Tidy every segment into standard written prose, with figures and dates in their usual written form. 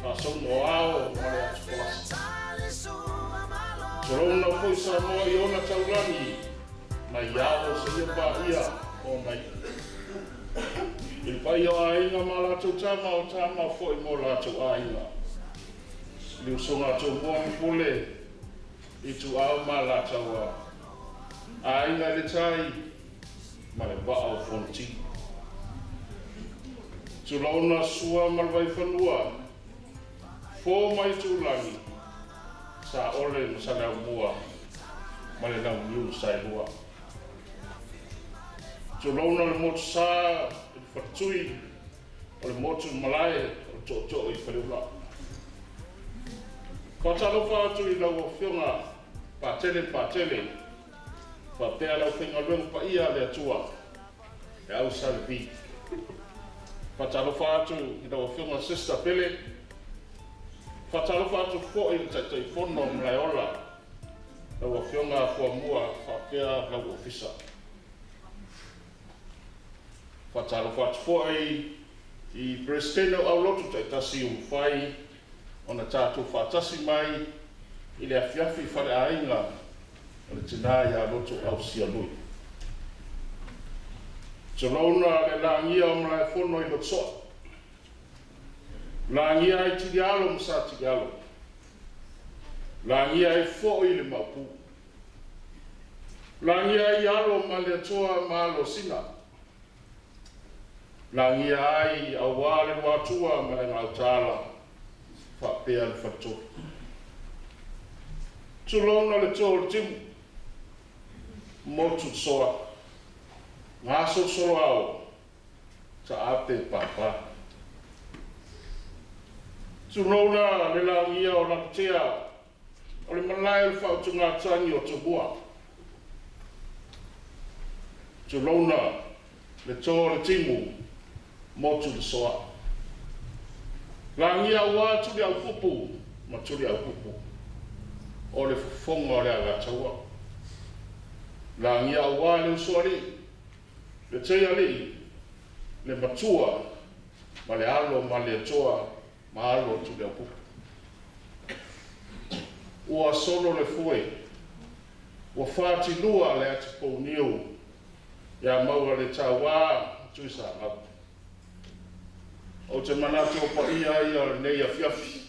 Pasong moao mare atupos. Sorong na po sa mo iona taulangi. Mai yao sa ia pa ia o mai. Il pai o ainga ma la tau tama fo i mo la tau ainga. Liu songa tau buang pule i tu au ma la tau a. Ainga le tai ma le ba au fonti. Tu launa sua ma le vai whanua. Fo mai tu langi. Sa ole ma sa leo mua. Ma le lau niu sai lua. Tu launa le motu sa i whatui. O le motu malai o to i whaliula. Whatalo whātu i lau o whionga pātele. Whapea lau whinga luenga pa ia le atua. E au salipi. Whatalo whātu i lau o whionga sister pele. Whatalo whātu fo i tai whono mlai ola. Lau o whionga fua mua whapea lau o fisa. Whatalo whātu fo i Presteno au lotu tai tasi whai. Ona tātou whātasi mai i le awhiawhi whare ainga o le tina ia LOTOAUSIA LUI. Te launa le langia o mlae whono i lotoa. Langia i tiri alo msa tiri alo. Langia i fo i le maupu. Langia i alo ma le atoa ma alo sina. Langia ai awa le watua ma le ngautala. Whapea le whato. Tulona le tō le timu. Motu soa. Ngaso soro au. Ta ape papa. Tulona le langia o lakutea. O le malai le whautu ngā tangi o tubua. Tulona le tō le timu. Motu le soa. Langia ua tuli au pupu, ma tuli au pupu. O le fonga o le agataua. Langia ua le usuari, le teia li, le matua, ma le alo ma le atoa, ma alo tuli au pupu. Ua solo le fue, ua whāti lua le ati pou niu, ia maua le taua, tuisa ngau. O te manatu o pa ia le nei a fiafi.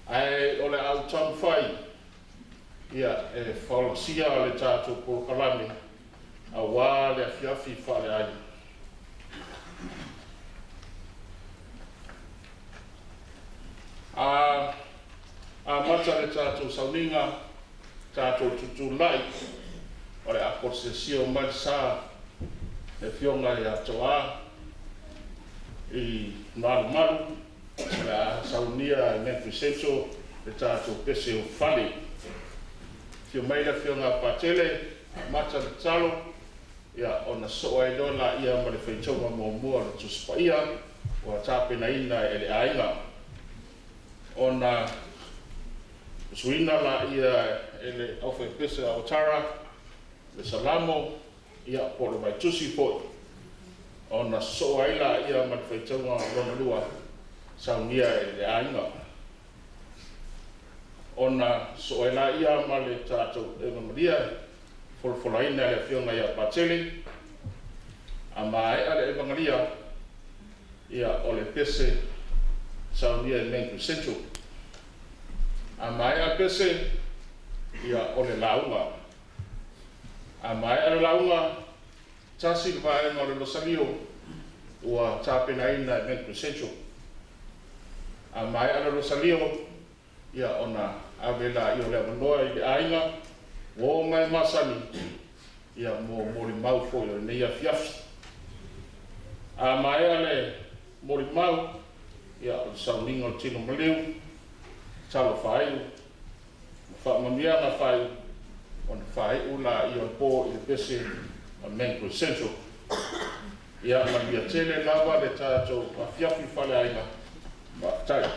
Ai o le au tamu whai. Ia e whaolasia le tātou polokalame. A wā le a fiafi whale ai. A mata le tātou sauninga. Tātou tutu lai. O le akosesio mai sā. Le fionga i a toa. I maru, la saunia e Memphis le tātou pese o whale. Fio meila fio ngā pātele, mata le talo, ia ona soa i lola ia ma le whaitonga mō mua le tuspa ia, o a tāpena ina e le ainga. Ona suina la ia e le awhai pese a Otara, le Salamo, ia po le mai tusi poi. Ona soa ila ia ma le whaitonga lona lua saunia e le ainga. Ona soa ila ia ma le tātou e mamaria folofolaina le whionga ia Pātele. A mai ale e mangaria ia o le pese saunia e Mangere Central. A mai ale pese ia o le launga. A mai ale launga tasi le vaenga o le losalio ua tāpena ina e Mangere Central. A mai ala losalio ia ona avela i o le avanoa i le ainga o mai masani ia mori mau fo i o nei a fiafi. A mai ale mori mau ia o sauninga o tino maleu talo whaiu whaamamianga whaiu o na whai ula i o po i le pese a Mangere Central. Ia malia tele lava le tātou a fiafi whale ainga. Tai.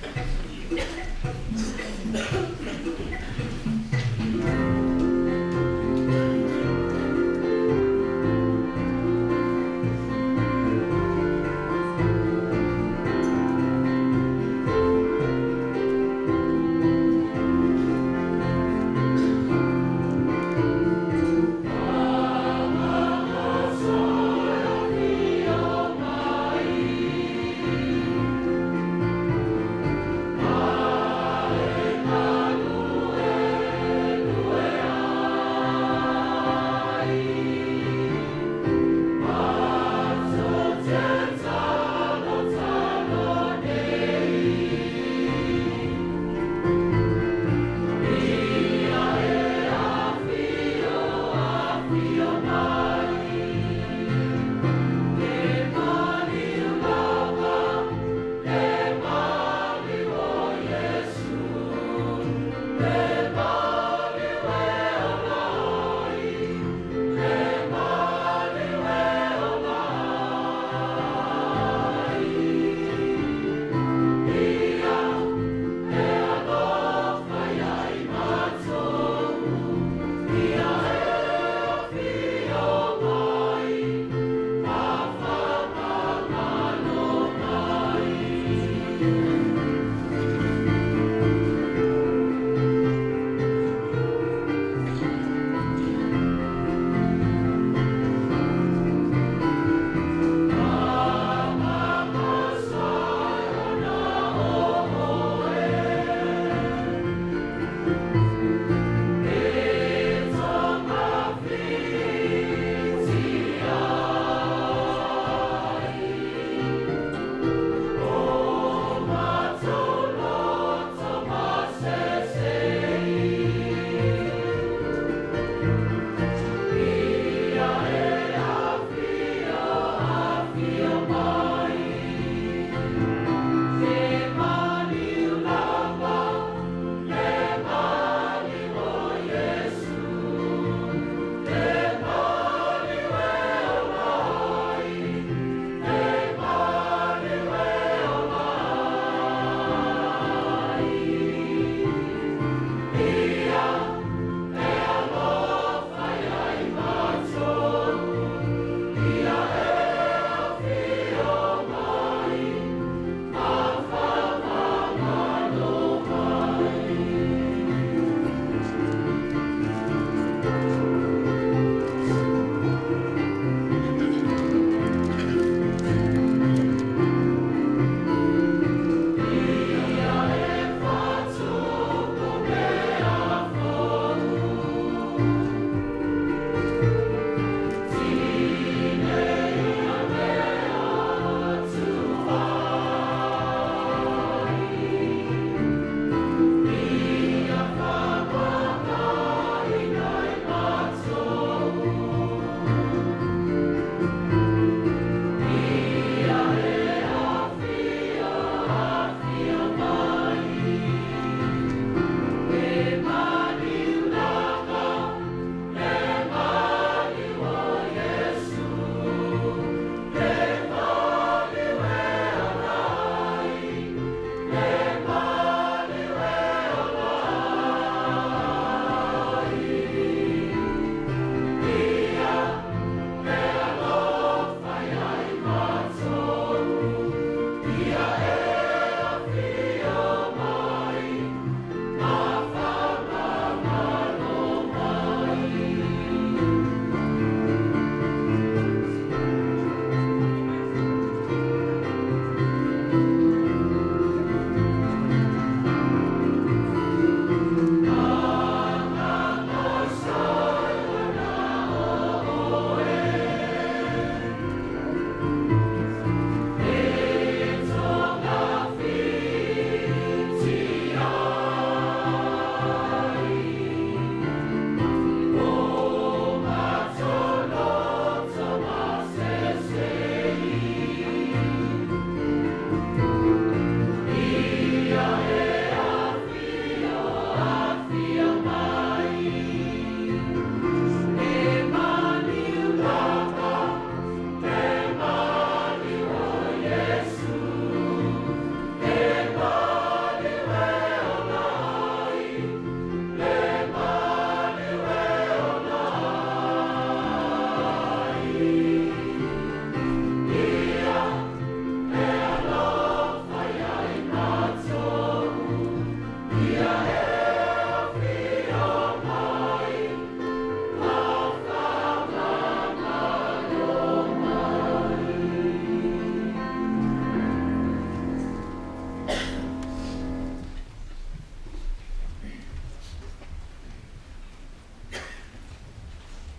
Amen.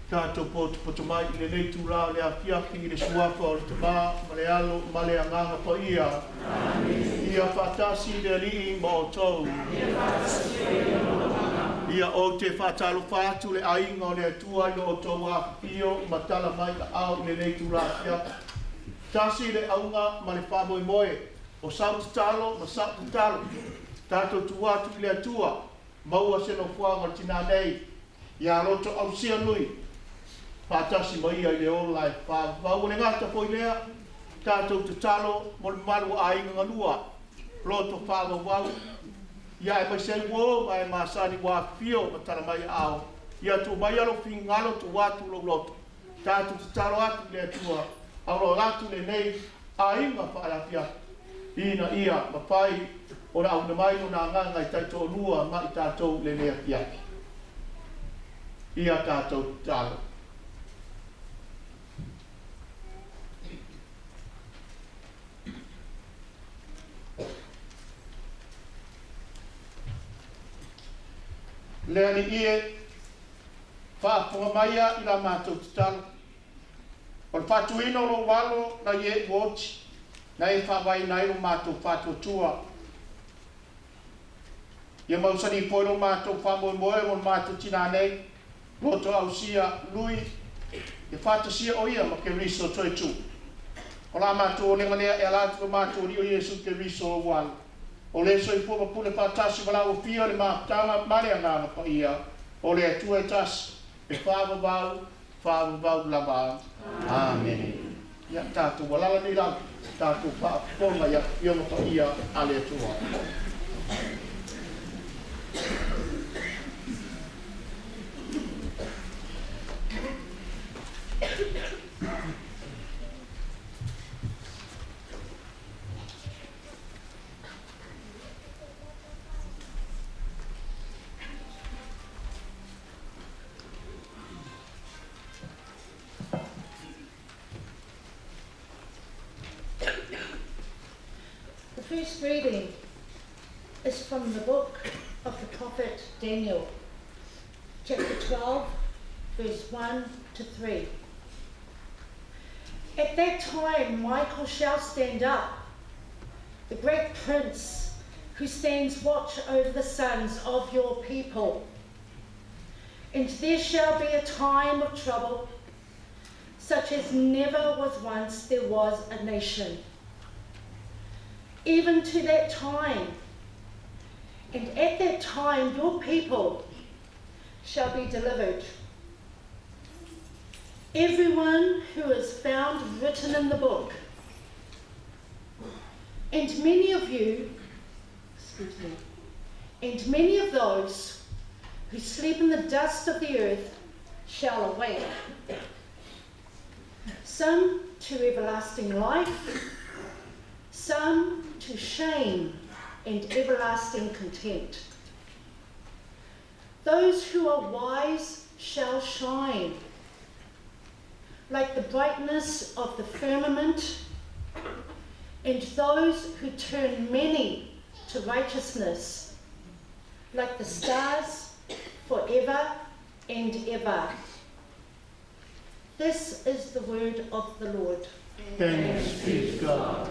Tātou poto mai I le nei tūrā le awhiawhi I le suafa o le tamā, ma le alo, ma le anganga pa ia. Ia whatasi le alii ma o tau. Ia o te whatalo whātu le ainga o le atua I o tau whakapio, ma tala mai ka au le nei tūrā awhiawhi. Tasi le aunga ma le whamoe moe, o sautu talo, ma sautu talo. Tātou tuatu I le atua, maua seno fuanga tina nei. Ia LOTOAUSIA LUI. Pātasi mai ai le online, whau le ngata poi lea, tātou te talo, mo le maru a inga ngalua, loto whawa wau. Ia e mai sei wō, mai māsani wā whio, ma tala mai ao. Ia tu mai alo whi ngalo tu watu lo loto. Tātou te talo atu le atua, alo atu le nei, a inga whaarapia. Ina ia, ma pai, o na au na mai no na nganga I taito lua, ma I tātou le nea piaki. Ia tātou talo. Lea ni ie, whaapunga maia I la mātou te talo. O le whatuino lo walo na ie watch, na e whawai nai lo mātou whātua tua. Ia mausani poi lo mātou whamoe moe o mātou tina nei, LOTOAUSIA LUI, e whātasia o ia ma ke riso toi tu. O la mātou o lenga lea e alatu lo mātou rio Iesu ke riso o walo. O le so I pua pule whātasi wala o whio le mātanga mare angana pa ia. O le atua e tasi, e whāwavau lava. Amen. Ia tātou walala ni lau, tātou whaaponga ia ionga pa ia a le atua. The first reading is from the book of the prophet Daniel, chapter 12, verse 1 to 3. At that time Michael shall stand up, the great prince who stands watch over the sons of your people. And there shall be a time of trouble, such as never was once there was a nation. Even to that time, and at that time your people shall be delivered. Everyone who is found written in the book, and many of you, and many of those who sleep in the dust of the earth shall awake, some to everlasting life, some to shame and everlasting contempt. Those who are wise shall shine like the brightness of the firmament, and those who turn many to righteousness like the stars forever and ever. This is the word of the Lord. Thanks be to God.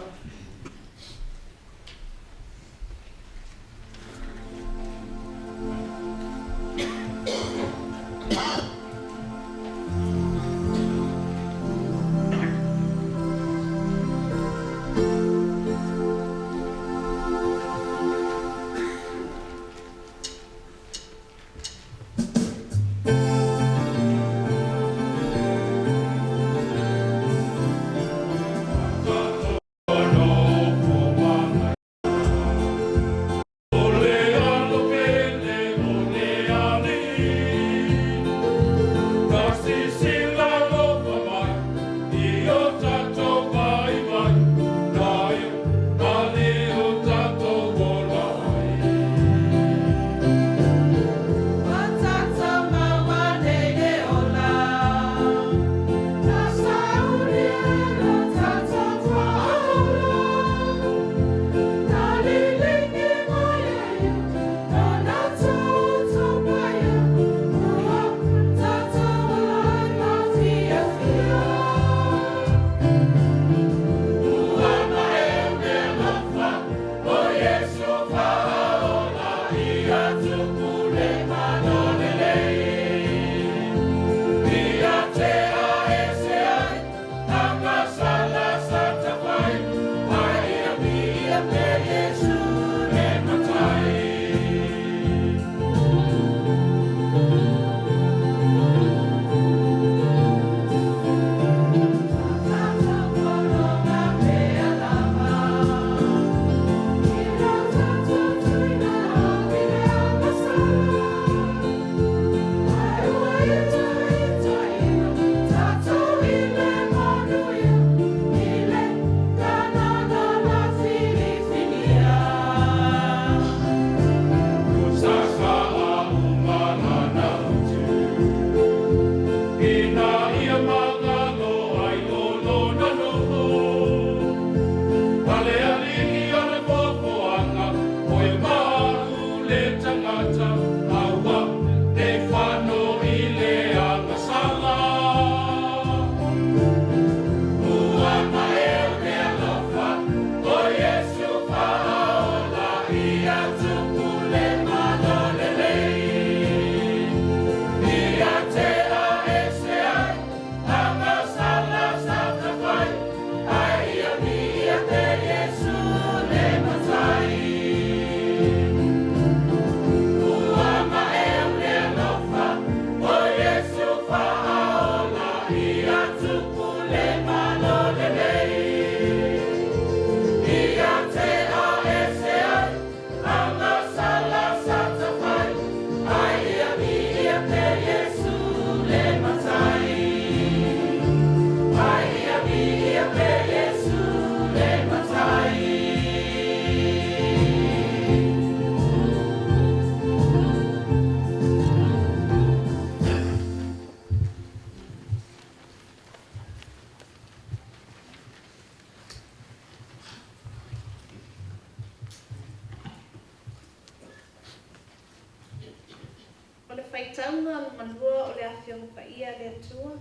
O le whaitaunga o manua o le awhiong pa ia le atua.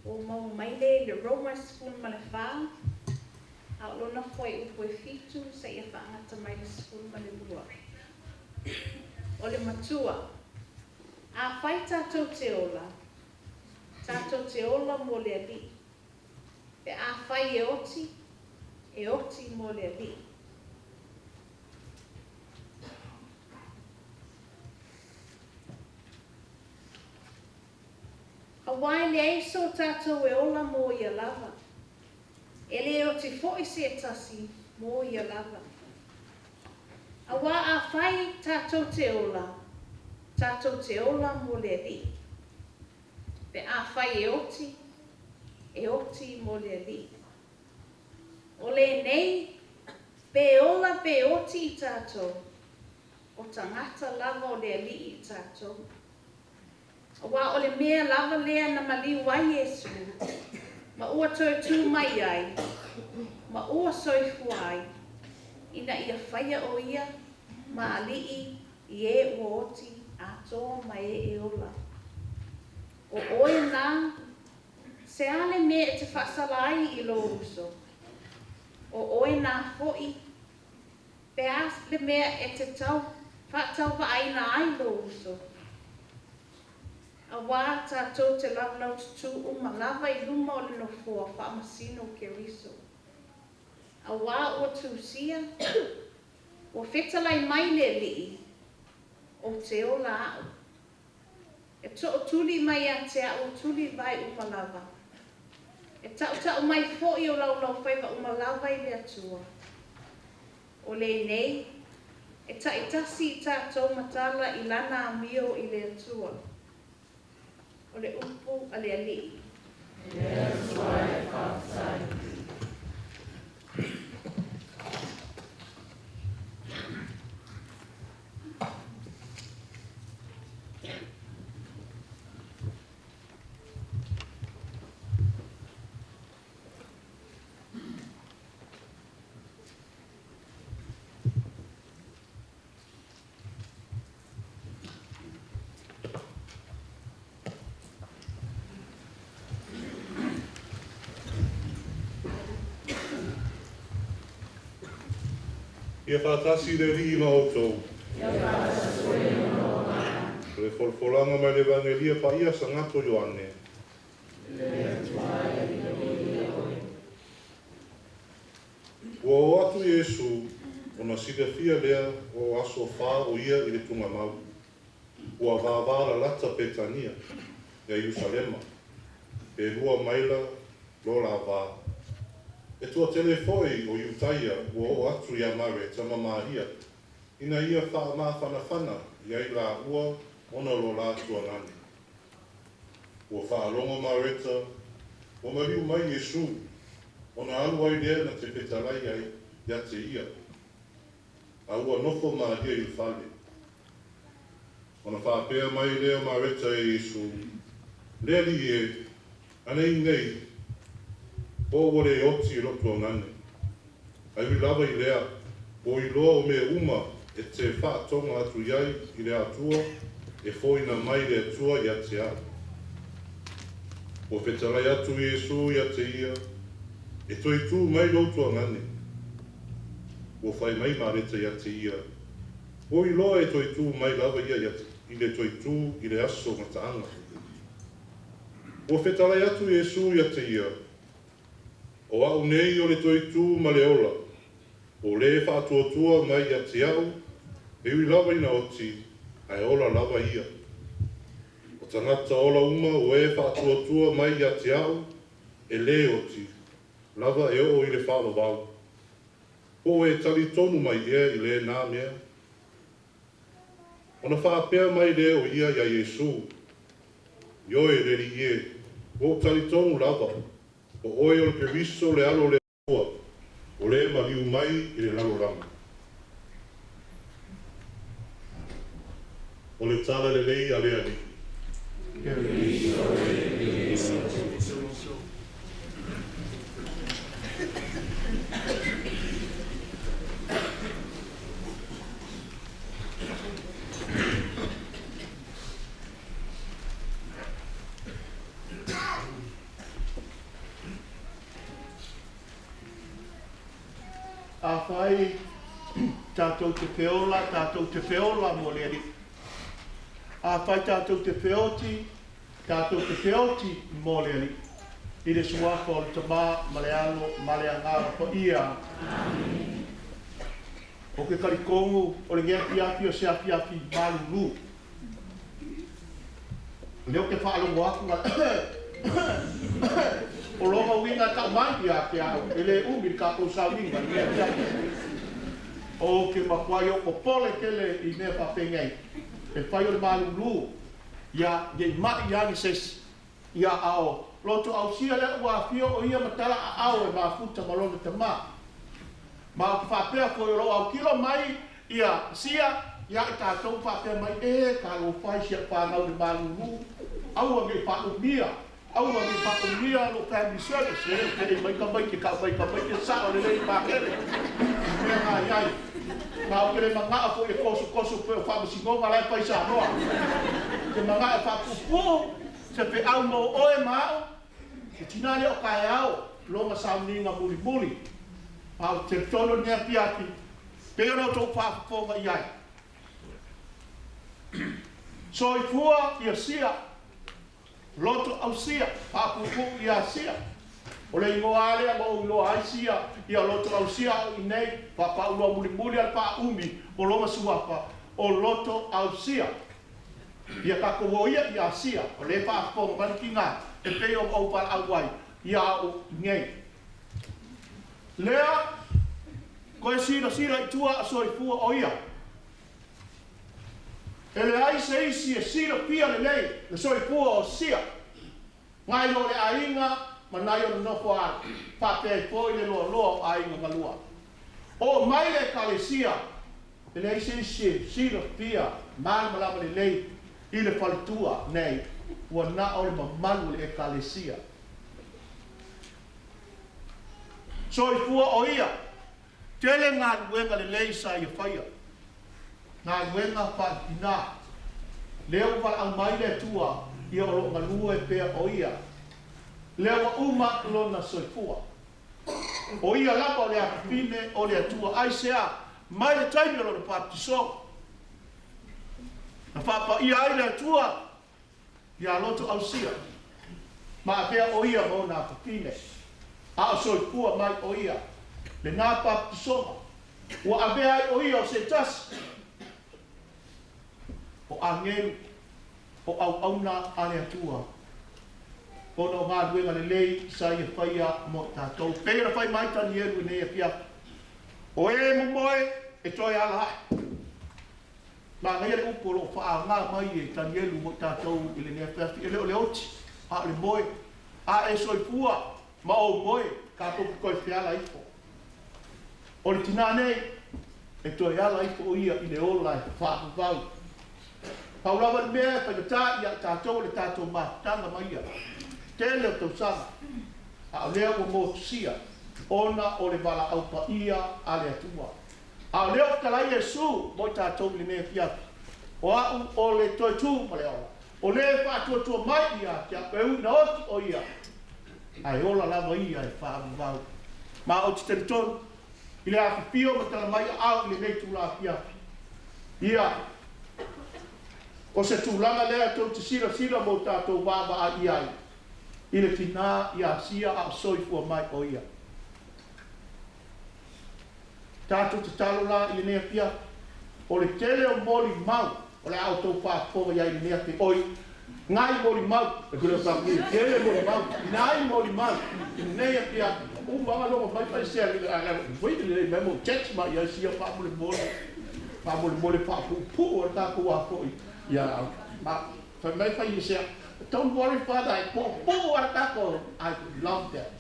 O mau maile le Roma School ma le whaa. A o lona koe upo e fitu sa ia whaangata mai le school ma le lua. O le matua. A whai tātou te ola. Tātou te ola mo le ali. Pe a whai e oti mo le ali. A wai le eiso tātou e ola mo ia lava. E le o te fo se e tasi mo ia lava. A wā a whai tātou te ola mo le li. Pe a whai e oti mo le li. O le nei, pe ola pe oti I tātou. O tangata lava o le li I tātou. A wā o le mea lava lea na mali wai Yesu. Ma ua toi tū mai ai. Ma ua soifu ai. Ina ia whaia o ia. Ma alii I e ua oti atoa ma e ola. O oe nā. Se ale mea e te whasala ai I lo uso. O oe nā foi. Pe as le mea e te tau. Whatau wa aina ai lo uso. A wā tātou te lau tutu o malava I luma o le no fua whaamasino ke riso. A wā o tūsia, o whetalai mai le lii, o te ola au. E to o tuli mai a te a o tuli vai o malava. E tau mai fo'i o lau whaiva o malava I le atua. O le nei, e taitasi tātou matala I lana amio I le atua. O le upu a le alii. Yes, why outside. Ia whātasi le ri ma outou. Ia whātasi le no mana. Le wholwholanga mai le vangelia pa ia sa ngato Ioane. Le tuai le oi. Ua o atu Iesu, o na sida fia lea o aso whā o ia I le tunga mau. Ua vāvāra lata Petania, ia Ierusalema. E lua maila lo la vā. E tua telefoi o Iutaia ua o atu ia mare tama Maria. Ina ia wha ma whanawhana ia I la ua ona lo la tua nani. Ua wha alonga mareta o mariu mai Yesu. Ona alu ai lea na te petalai ai ia te ia. A ua nofo Maria I whale. Ona wha pēr mai lea mareta e Yesu. Lea li e, anei nei, o wore oti roto ngane. Ai wi lava I lea, o I loa o me uma e te whaatonga atu iai I le atua, e fōina mai le atua I a te a. O whetalai atu Iesu I a te ia, e toi tū mai roto ngane. O whai mai mareta I a te ia, O I loa e toi tū mai lava ia i le toi tū i le aso mataanga. O whetalai atu Iesu ia te ia. O au nei o le toi tū ma le ola. O le whaatuatua mai ia te au. E ui lava ina oti, ai ola lava ia. O tangata ola uma o e whaatuatua mai ia te au. E le oti, lava e o i le whaalo wau. O e tali tonu mai ia i le nā mea. Ona whaapea mai le o ia ia Iesu. Io e reri ie. O tali tonu lava. O oe o le periso le alo le ua. O le mariu mai i le laloranga. O le tala le lei a le ani. A whai tātou te whiola mo le ri. A whai tātou te whioti mo le ri. I le suafa o le tamā ma le alo ma le angara po ia. O ke karikongu o le ngeapi api o se api api malulu. Leo ke whaalongo aku o longa winga ta mai ia ke au ele umi ka ko sa winga o ke makwai o pole kele I me pa pengai e pai o le malulu ia de mai ia ni ses ia ao loto au sia le wa fio o ia matala ao e ma futa malona te ma fa pe ko ro au kilo mai ia sia ia ta to fa pe mai e ka lo fai sia pa na le malulu au me pa o bia au ma mi pa o mia lo family service e mai ka mai ke sa o le lei pa kele me nga ai ma o kele manga fo e kosu pe fa si go ma lai pa sa no ke manga fa pu se pe au mo o e ma ke tinale o kai au lo ma sa ni nga muli au te tono ne piati pe no to fa fo ma ai so I fua ia sia LOTOAUSIA papupu ia sia o le ingoa ale mo lo aisia ia LOTOAUSIA I nei pa ulo muli al pa umi o lo masuapa o LOTOAUSIA ia ka ko ia sia o le pa po mankinga e pe o pa awai ia o nei lea ko sira tua so I fu o ia ele ai sei si sira pia le nei le soi pua o sia ngai lo le ainga manai o no poa pa pe foi le lo ainga malua o mai le kalesia ele ai sei si sira pia mal mala le lei I le faltua nei wa na o le malu le kalesia soi pua o ia tele nga wenga le lei sa ia faia na wenga pa ina leo pa ang mai le tua ia o malua e pe o ia leo uma lo na soifua o ia la pa le apine o le tua ai sea mai le tai lo le baptiso na fa pa ia ai le tua ia LOTOAUSIA ma pe o ia mo na apine a soifua mai o ia le na baptiso o ave ai o ia o se tas o angel o au na ale atua o no ma duenga le lei sa ia faia mo tatou pera fai mai tani eru nei pia o e mo moe e toi ala ma ngai le upo lo fa nga mai e tani eru mo tatou ile nei pia ile le oti a le moe a e soi pua ma o moe ka to ko fia la ifo o le tinane e toi ala ifo ia ile ola fa fa Paulawa mea pa ta ia tatou le tatou ma tanga mai ia tele to sana a leo mo sia ona o le bala au pa ia ale atua a leo kala Iesu mo tatou le mea pia o le toi tu ma le o le fa tu mai ia kia pe na oti o ia ai ola lava ia e fa vau ma o te ton ile a pio ma tala mai au le nei tu la pia Ia, o se tūlanga lea tau te sira mo tātou wāwa a iai. I le tina ia sia a soifua mai o ia. Tātou te talo la i nea pia, o le tele o moli mau, o le au tau whāpōga iai i nea te oi, ngai moli mau, e kura whāpōga i tele moli mau, ngai moli mau, i nea pia, o mga longa mai pai sea, whaiti le memo text mai, ia sia whāmole mole whāpūpū, o tākou a pōi, ia, ma, whai mai pai i sea, don't worry, Father, I love that.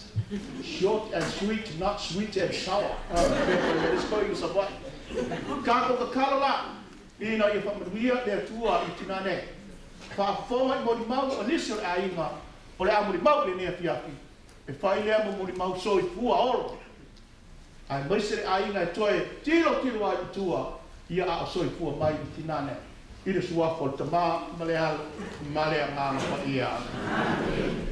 Short and sweet, not sweet and sour. Let's go use of what? Kako ka kalola. Ina I whamanuia lea tua I tinane. Whaafonga I mori mau o nisio a inga. O le a mori mau le nea fiaki. E whai lea mo mori mau soi fua oro. Ai maise a inga e toe tiro a I tua. Ia a soi fua mai I tinane. I le suafo le tama malealo malea ngana pa ia. Amen.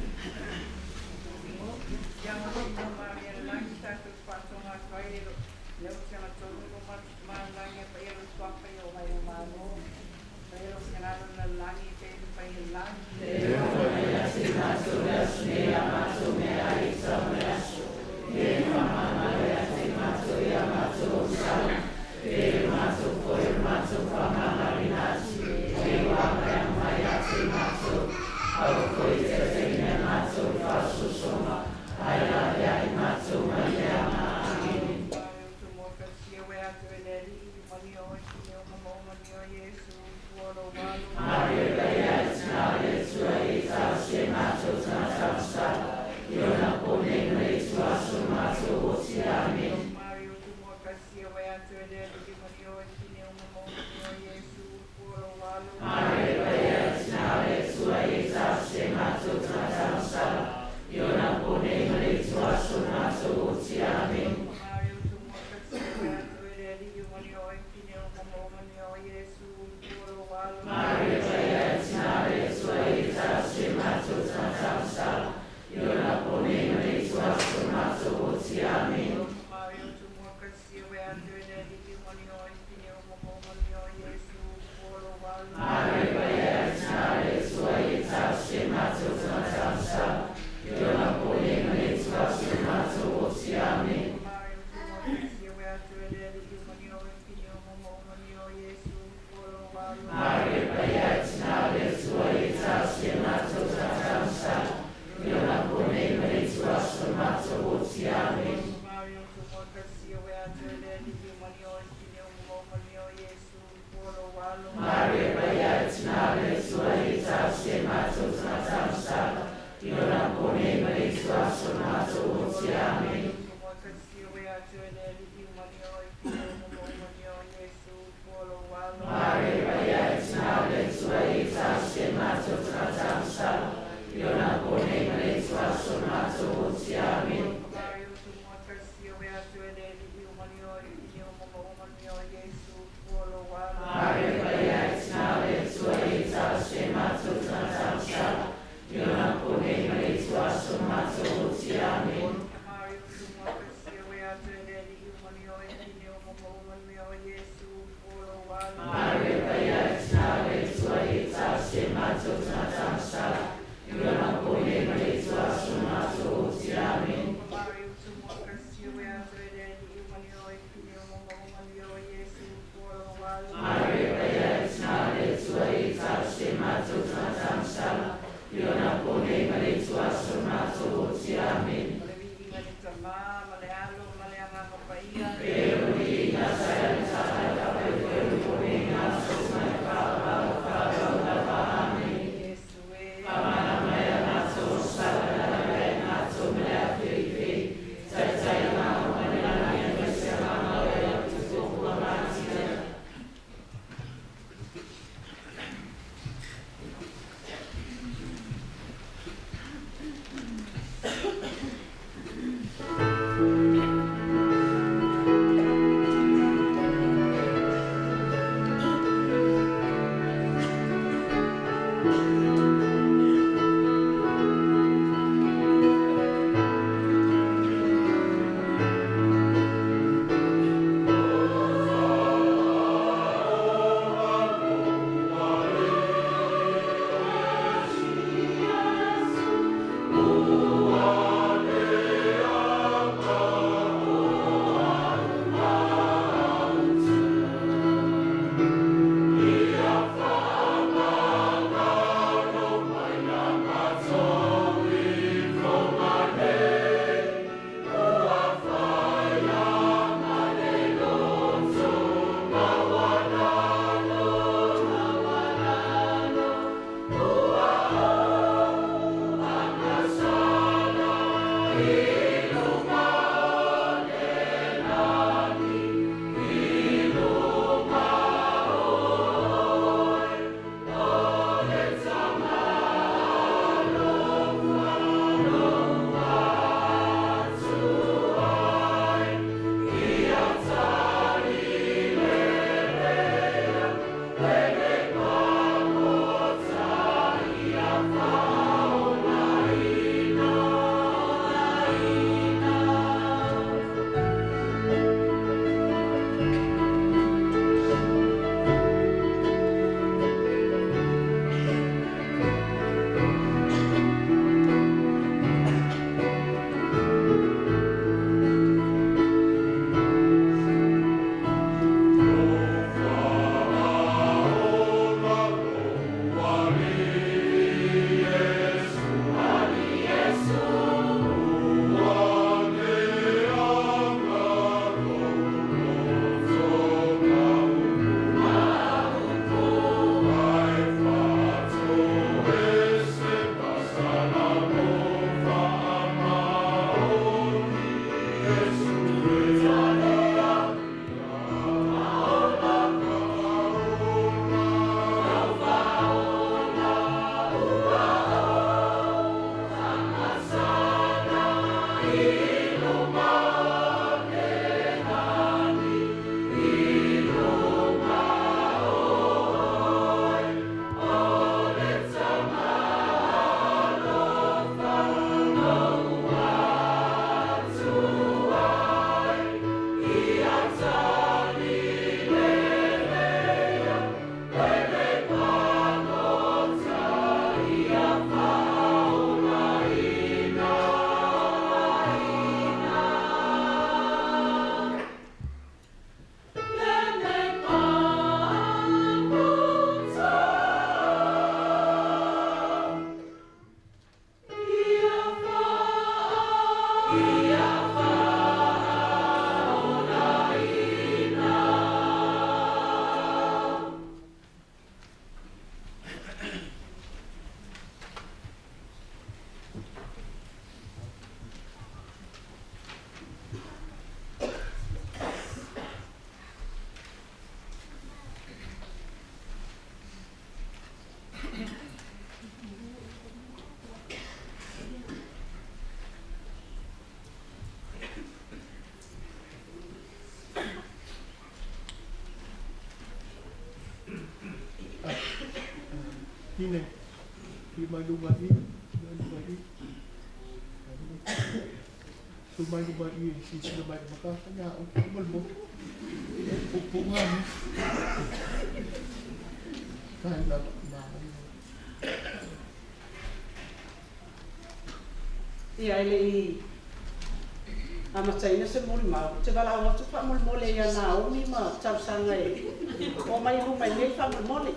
Ine, ki mai lunga i, su mai lunga i, si mai makaka niya, ang kumal mo. Pupungan. Kahit na ia ele I amataina se muli mau te wala o tu fa muli mole ia na umi ma tau sanga e o mai ru mai nei fa muli mole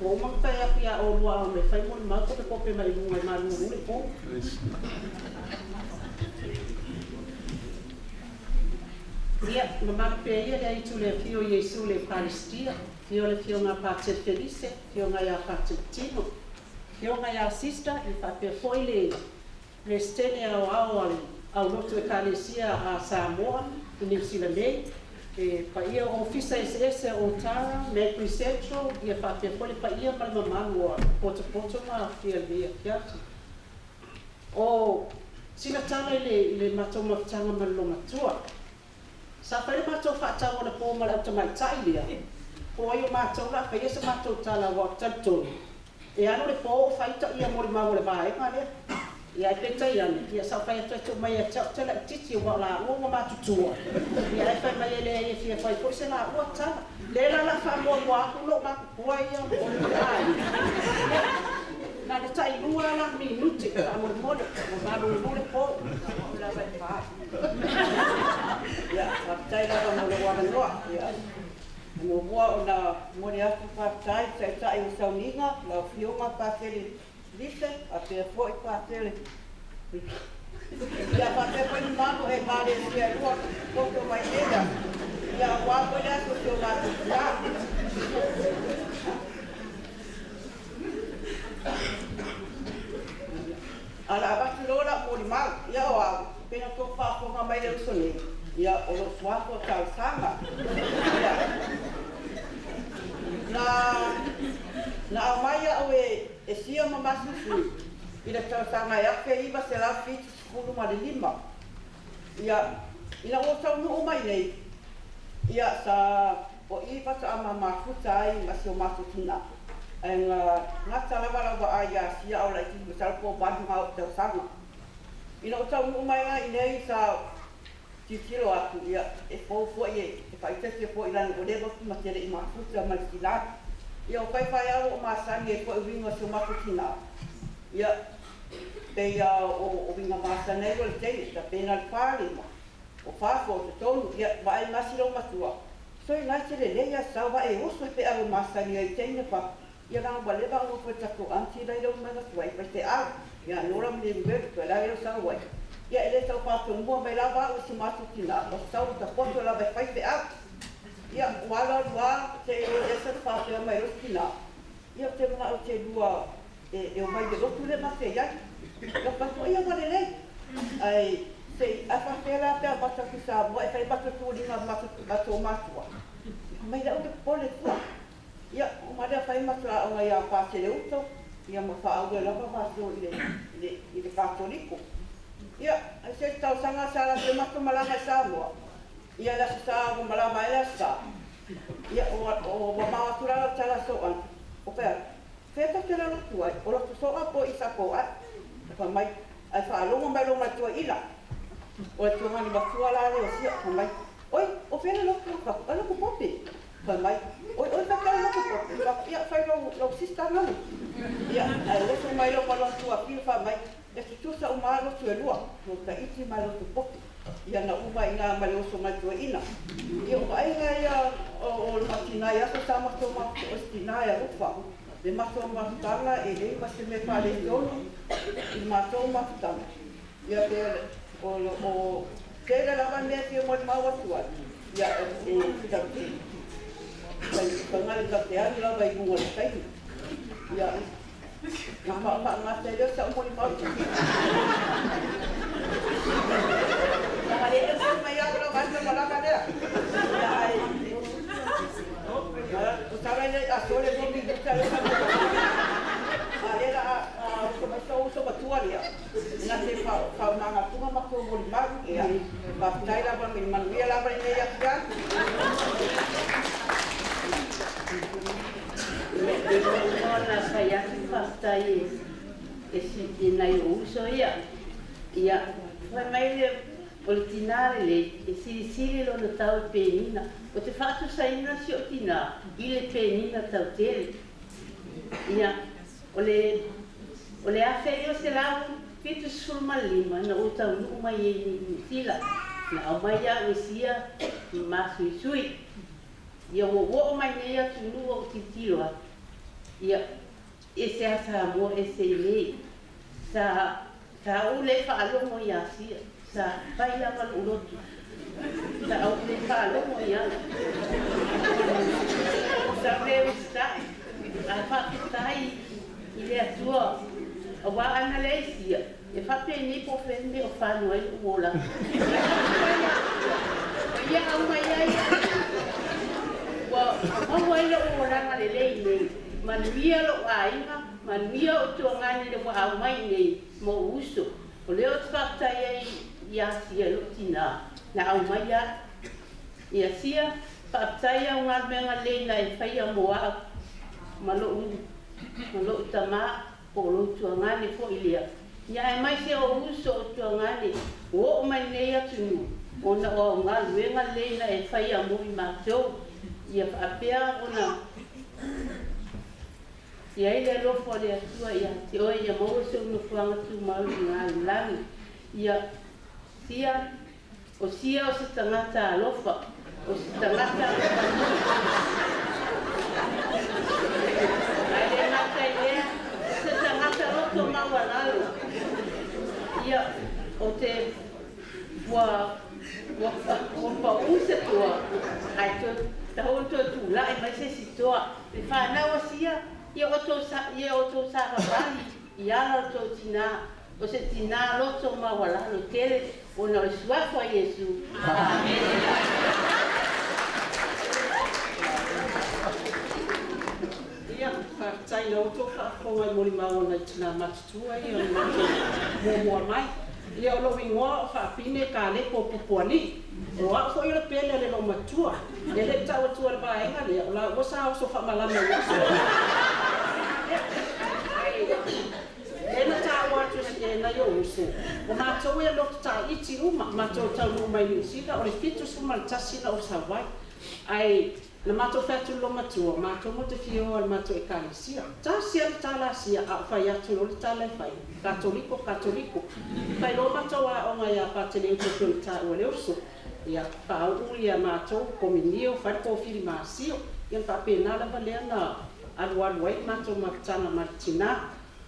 o ma ta ia pia o lua o me fai muli mau ko te kope mai ru mai maru ru e po ia ma pe ia le tu le fio Yesu le Parish Fio le fio ngā pātere Felice, fio ngā ia pātere Tino, fio ngā ia sister, I whapea foi le stene au lotu e kālesia a Samoa, I New Zealand nei, pa ia ofisa ese o Tara, Mercury Central, ia whapea foi le pa ia ma le mamalu o poto ma fia lea kiatu. O sinatala le matou mafutanga ma lo matua, sa whare matou whaatau na pō ma le autamaitai lea, o ai o mātou la whaia sa mātou tala wa tautoni. E ano le pō o whaita ia mori mau le vaenga lea. Ia e petai ane, ia sa whaia tatu mai e tau tala titi o la ua mātutua. Ia e whai mai e le e fia whai koi se la ua tala. Le la wha mua waku lo ma kua ia o le ai. Na le tai lua la minuti, a mori mole, o maru mole pō. La whai whai. Ia, whatai la mo le wana noa. Mo mua o na mori aku whaatai, tai o sauninga, la fionga pātere lise, a pia fōi pātere. Ia pātere poni mamo e kāre sia rua, koto mai ea. Ia wāpo ia so teo mātu tā. Ala abatu lola mori mau, ia o au, pena tō whāponga mai leo sone. Ia o lo suapo tau sanga. Na mai au e sia mamasu sui. Ina tau sanga e ake iwa se la fiti sifuru ma le lima. Ia, ina o tau nuu mai nei. Ia sa o iwa sa ama mafuta ai ma si o mafutina. E ngata lawa ai a sia au lai timu salpo bandu ma o tau sanga. Ina o tau nuu mai ai nei sa titilo atu ia e fōfua e whaitete fō I lana o lewa ki matere I mafuta ma kina. Ia o whai alo o māsangi e fō I winga se mafutina. Ia pei o winga māsangi o le teile, ta pēna le pārima. O whāfo te tonu, ia wae masiro matua. So I nai tere leia sawa e oso I pe alo māsangi ai teine pa. Ia ranga wa lewa o fo tako anti rai rau mai matua I te au. Ia nora mne mweru pe lai o sawa. Ia ele tau pātou mua mai lawa o si mātou tina, o sau ta poto lawa e whai te au. Ia wala lua te o esa pātou mai o tina. Ia te mga o te lua e o mai de lotu le mate iai. Ia pātou ia wale lei. Ai, se a whawhera pia bata ki sa mua e whai bata tūringa mātou mātua. Mai rau te pole tua. Ia, o mai rea whai mātua o ngai a pātere uto. Ia ma whaau e lawa mātou I le kātoriko. Ia, ai se tau sanga sara te matu malanga Samoa. Ia la sa o malama ela sa. Ia o mama turala tala so an. O pea, feta te la tuai, o la so apo I sako ai. Pa mai ai fa longa mai longa tua ila. O tu mani ba tuala le o sia pa mai. Oi, o fena lo ku ka, ala ku popi. Pa mai. Oi, ta ka lo ku popi. Ia fa lo sista no. Ia, ai lo mai lo pa tua pil fa mai. E tu tusa o malo tu e lua, no ta iti malo tu poki. Ia na uwa I ngā male oso mai tua ina. Ia o ai ngai o matinai aso sa mato mato o stinai a ufa. Le mato matala e le masi me pale tonu, I mato matala. Ia te o tere lava mea ki o mori maua tua. Ia e tauti. Kai ngari ka te ani lava I gunga le taini. Ia ngā te reo sa umori mauti. Ngā reo sa mai aura vanda malaka rea. Ia ai. O tara ere a sore bomi duka reo sa mea. A era a uso matua rea. Ngā te whau nanga tunga mako umori mau. Ia. Whaptai lava me manuia lava I nei a kia. ai e nai o uso ia vai mai le o le tinare le e siri lo na tau e penina o te whatu saina si o tina i le penina tau tele ia o le awheri o se lau pitu sulma lima na o tau nuu mai e ni tila na au mai a o sia masui sui ia wo mai nei atu nua o titiloa ia e se asa mo e se lei sa o le whaalongo ia sia sa vai lava ulotu sa o le whaalongo ia sa meu stai a whaakutai i le atua a wā ana le isia e whape ni po whene o whanua i uola ia au mai ai wa ai lo uola le lei nei manuia lo ainga manuia o tuangani le wa au mai nei mo uso o leo te whaktai ai ia sia lo tina na au mai ia sia whaktai au ngā menga leina e whaia moa malo tama o lo tuangani fo ilia ia e mai se o uso o tuangani o mai nei atu ona o ngā luenga leina e whaia mo i mātou ia whaapea ona ia ile lofo le atua ia te oe ia maua se unu fuanga tu mau i ngā ulangi ia sia o se tangata alofa o se tangata aile ngata ia se tangata roto mau alalo ia o te wa use tua ai tau to tula e mai se sitoa le whanau sia ia oto sa rapani ia la to tina o se tina loto mawala lo tele o na suafo a Yesu amen ia whaktai na oto whaakonga i mori maua na tina matutua ia mo mai ia o lowi ngoa whaapine ka lepo pupuani o a fo ira pele le lo matua e le tau atua le vaenga le o la osa o so whamalama osa e na tau atu na yo uso o mātou e loto ta iti uma mātou tau no mai nisika o le fitu suma le tasina o sa wai ai na mātou whatu lo matua mātou mo te fio al mātou e kalisia tasia le talasia a whai atu no le tala e whai katoliko whai lo mātou a o ngai a pātene uto le ta o le uso ia pau ia mātou kominio whai kōwhiri māsio ia whapena lava lea na alu ai mātou makatana martina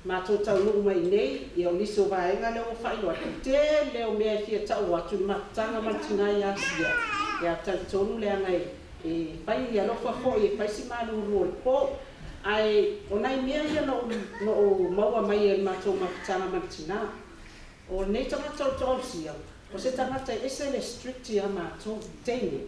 mātou tau nuu mai nei ia o niso vaenga leo o whai loa te leo mea fia tau atu ni makatana martina ia sia ia talitonu lea ngai e pai ia lofa fo e pai si malu uru po ai o nai mea ia no maua mai e mātou makatana martina o nei tangata o tausia o se tangata e se le strict ia mātou teine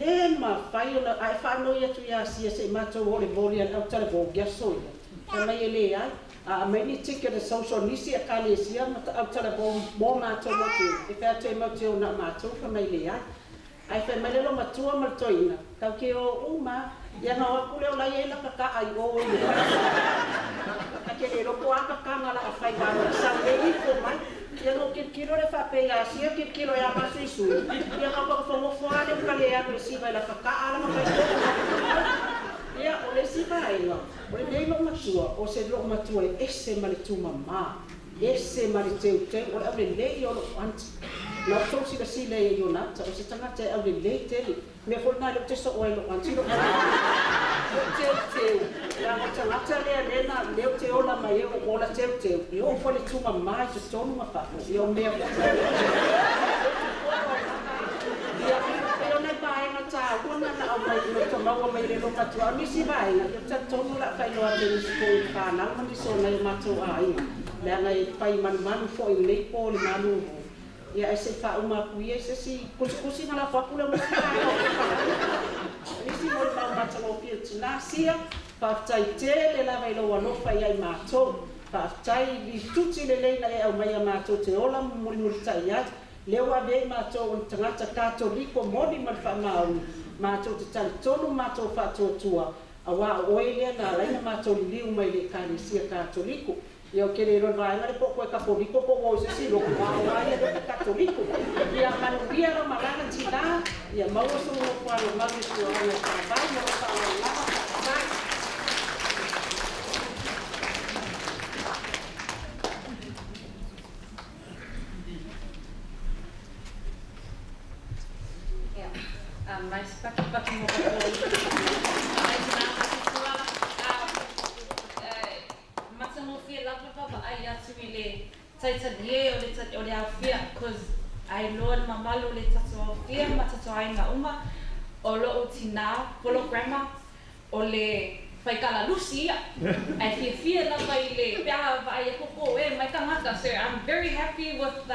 le ma fai ona ai whanau ia tu ia sia se mātou o le bori an au tala bo gia soia ka mai e le ai a mai ni tika de social nisi a kale sia ma au tala bo mo mātou mo tu e whea te mau te o na mātou ka mai le ai ai whai mai lelo matua martoina kau ke o ma ia ngā waku leo lai e la kaka ai o ia a ke le loko aka kanga la a whai kama sa le i ko mai ia no kiro le whapea sia kiro e a masu isu ia ngā whakawhongofoa le ka le anu e siva i la kaka ala ma kai ia o le siva ainga o le nei lo matua o se lo matua e ese ma le tumama ese ma le teu o le au le lei o lo anti na o tau sila sila e ionata o se tangata e au le lei teli mea wholna lo teso o e lo anti lo teu ia o tangata lea lena leo te ola mai e o la teu i o fo le tumama i te tonu ma whako i o mea ia e o nei vaenga tā wana na au mai no to maua mai le lo matua nisi vaenga i o ta tonu la whailoa te nisi ko i whanau mani so nei matua a inga lea ngai pai manu fo i nei po le manu ia e se whauma kui e se si kusi ngala whakula mo si nisi mo le mau matalo pia tina sia whaftai te le lawa i loa nofa i ai mātou whaftai i tuti le leina e au mai a mātou te ola muri tai ai leo a vei mātou on tangata katoliko modi mal whamauni mātou te tali tonu mātou whatuatua awa o ele na laina matoliliu mai le kalesia katoliku ia o kele ron vaenga le poko e kapoliko po o se silo ko wa ia le katoliku ia manuia ro malanga tina ia mau so no kwa lo mau so ana ka vai no ka la vai mais paki mo matamo fia lava papa ai atu ile taita die o le afia cause ai lord mamalo le tato fia matato ai na uma o lo utina hologramma o le faikala lucia ai fia lava ile pia vai ko e mai tangata so I'm very happy with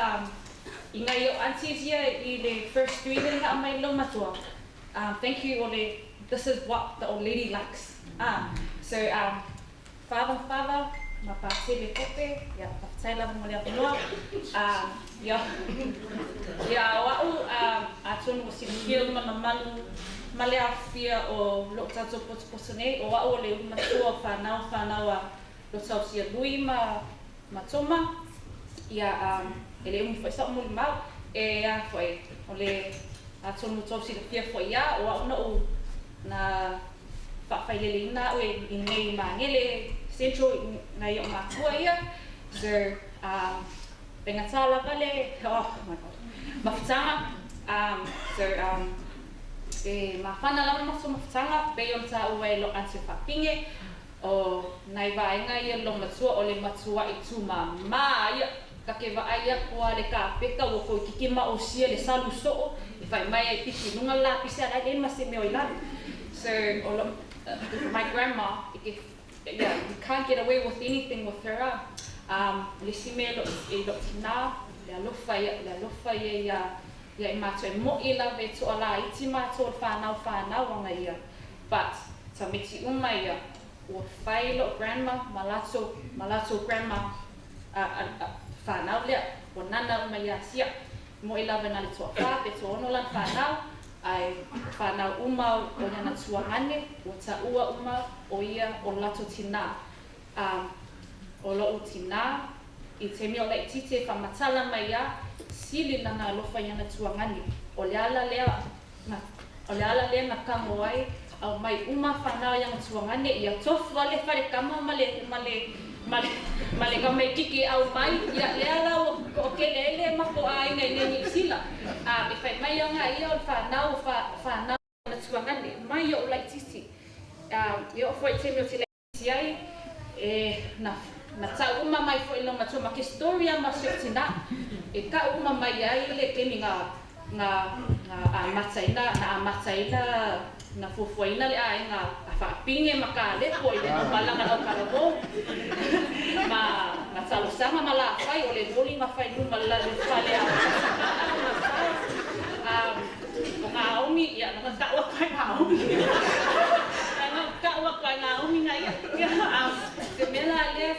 inga yo aunties here I the first reading that my lo matua. Thank you Ole. This is what the old lady likes. So father ma patele kope ya patela mo le apoloa. Ya wa atun was in film mamalu male afia o lo tato posone o wa ole matua whanau LOTOAUSIA LUI ma toma ya ele foi só muito mal foi ole a tonu topsi de fia foi ya o no na fa faile na o nei Mangere central na yo ma foi so pengatala vale oh my god mafutanga so ma fana la ma so mafutanga pe yo ta o lo anse fa pinge o nai vai nga yo lo matua ole matua I tuma ma ka ke va aia ko ale ka peka o ko kikima o sia le salu so e fai mai piki nunga la pisa la le ma se me o ila so my grandma yeah you can't get away with anything with her le sime lo tina le lo fai ya ma tse mo ila ve to ala iti ma to fa na nga ia but samiti umaya o fai lo grandma malato grandma whanau lea, o nana umai asia, mo ila vena le tua wha, pe to ono lan whanau, ai whanau umau o nana tuangane, o ta ua umau o ia o lato tina. O lo tina, I te mio lei tite whamatala mai a, sili nana alofa nana tuangane, o le ala lea na kamo ai, au mai uma whanau yang tuangane, ia tofu ale whare kama male ka mai kiki au mai ia le ala o ke le mako ai nei sila me fai mai nga ia o fa na tuangane mai o lai tisi yo foi te mio te lai ai na ta uma mai foi no macho ma ke storia ma se tina e ka uma mai ai le ke nga matsaina na fufuaina le ai nga pinge makale ko ile malanga o karabo ma salo sama mala fai o le voli ma fai numa la le fale ko ngaomi ya no ka wa kai ngaomi no ka wa kai ngaomi na ya te mela le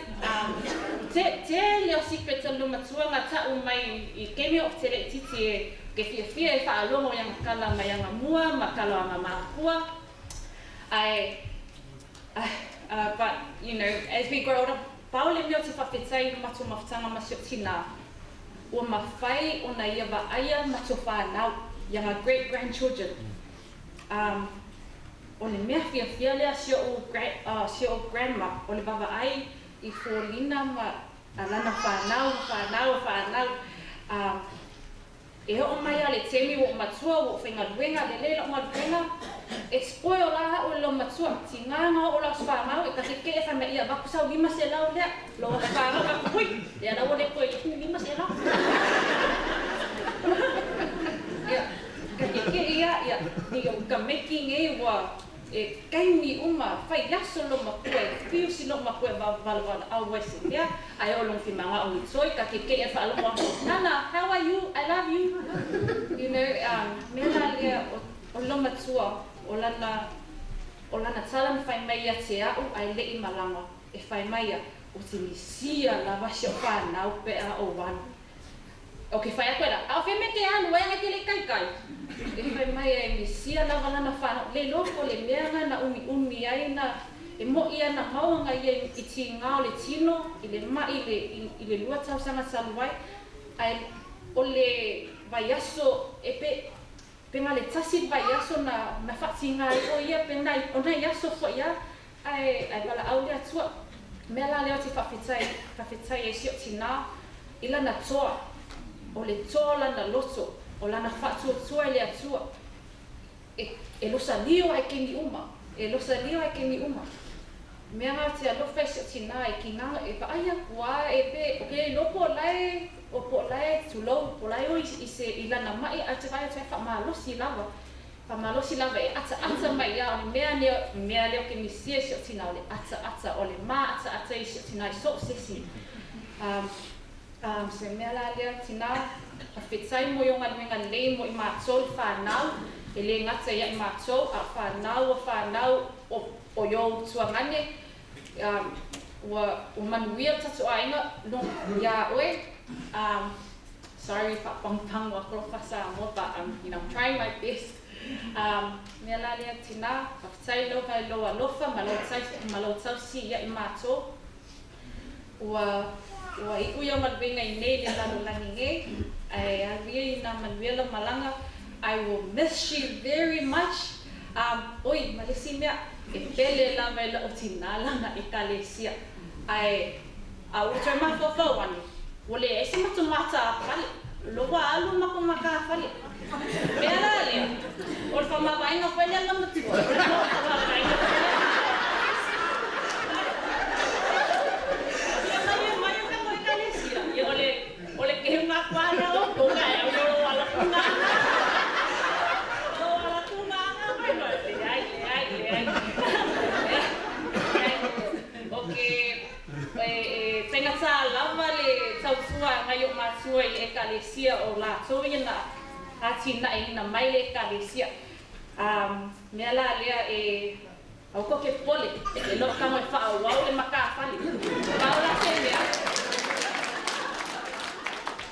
te le o secret lo matua ngata o mai I kemi o tele titi ke fia fa alomo yang kala mai nga mua makala mama kua but you know, as we grow up, paule mio te whawhetai matu mawhtanga masio tina. O mawhai o na ia wa aia matu whanau, yang great grandchildren. O le mea fia lea sio o grandma, o le baba ai I fōlina ma alana whanau. E ho mai ale temi wo matua wo whenga luenga le lo maluenga e spoil la o lo matua tinganga o la whanau e kasi ke e whame ia waku sau lima se lau lea lo whanau ka hui lea lau le koe lima se lau ia ke ia ni ka making e wa e kaimi uma fai yaso lo makue fiu si lo makue valwala awesi ya ai o long fimanga o soi ka ke e fa lo nana how are you I love you you know mela le o lo matua o lana talan fai mai ya te au ai le I malanga e fai mai o te misia la vasio fa na o pe a o wan okay fai akwela a fe me te anu e ngai le kai fai mai e misia lava lana whana. Le loko le meanga na umi ai na e mo ia na mauanga ia I ti ngao le tino, I le mai I le lua tau sanga saluai. Ai o le vaiaso e pe ngale tasi vaiaso na whatinga o ia pe nai o nei aso fo ia ai wala au le atua. Mea la leo ti whawhitai e sio tina ila na toa o le toa lana loto o lana whatua le atua e losa lio ai kengi uma mea ngā te alofa e sio tina e ki nganga e paaya kua e pe okay no po lai tulou po lai o I lana mai a te vai whamalosi lava e ata mai a o mea leo ke misia sio tina o le ata o le ma ata I sio tina I so sesi se mea la lea tina a whetai mo yonga luenga lei mo I mātou whanau e le ngata ia I mātou a whanau o yo tuangane ua manuia tatu ainga no ya oe sorry pang wa profasa mo but I'm trying my best mea la lea tina a whetai lo kai lo alofa malo tau si ia I mātou ua iku ia maluenga I nei le lalo langinge ai avia I na manuela malanga I will miss you very much oi malesi mea e pele lava I o tinala na I kalesia ai a utra mafo wani ole ese matumata fale lowa alu mako maka fale mea la lea o fa mavainga fale la matiwa ole ke nga kwala o ko ga ya o wala kunga tenga sa lava le tausua ngayo matua I ekalesia o la toia na atina I na mai le ekalesia mea la lea e au ko ke pole e lo kama fa wau le maka fali paula se mea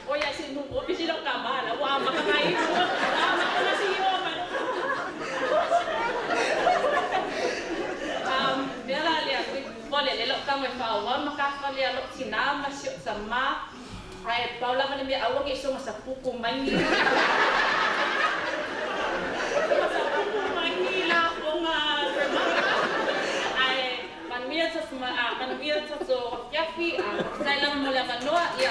oia se no o bisi lo kamala wa maka ngai maka na si o ma mea la lea pole le lo kama fa wau maka fali lo tina ma sio sama ai paula mana mea awa ke so masa puku mangi manuia tato yafi sai lang mo la manoa ia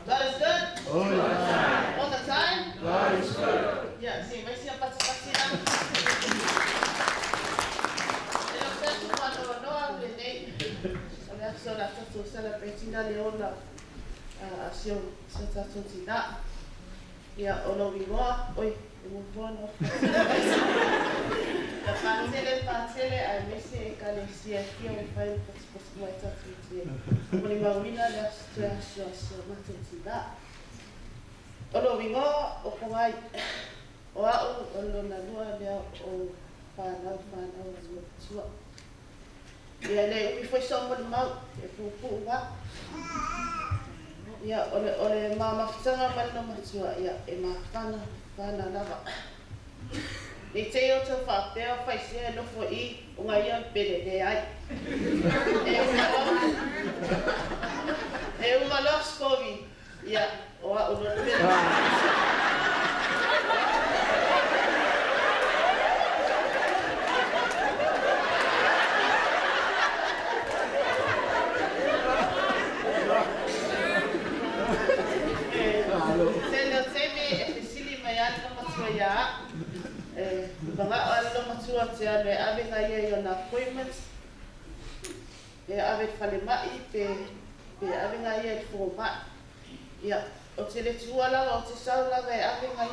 God is good. All the time. God is good. Yeah, sí, me decían pasina. El objeto cuando no hable de la sola tu celebrating la leona acción sensacional. Ya o lo vivo hoy muy bueno. La pancele a mesi calesia que un file pues muy satisfecho. Como ni maurina la situación maternidad. O lo vivo o pongai o lo na lua le o para o sua. Ya le foi só mal mal e pu va. Ya ole mama fitanga mal no matua ya e ma fana lava. Ni te o te whapea whaisia no fo I o ngai an pere de ai. E umalo skovi. Ia, o a uno pere. Banga ala matua te ale ave ngai yo na appointments e ave fale mai pe ave ngai e fo ma ya o te le tuala o te saula ve ave ngai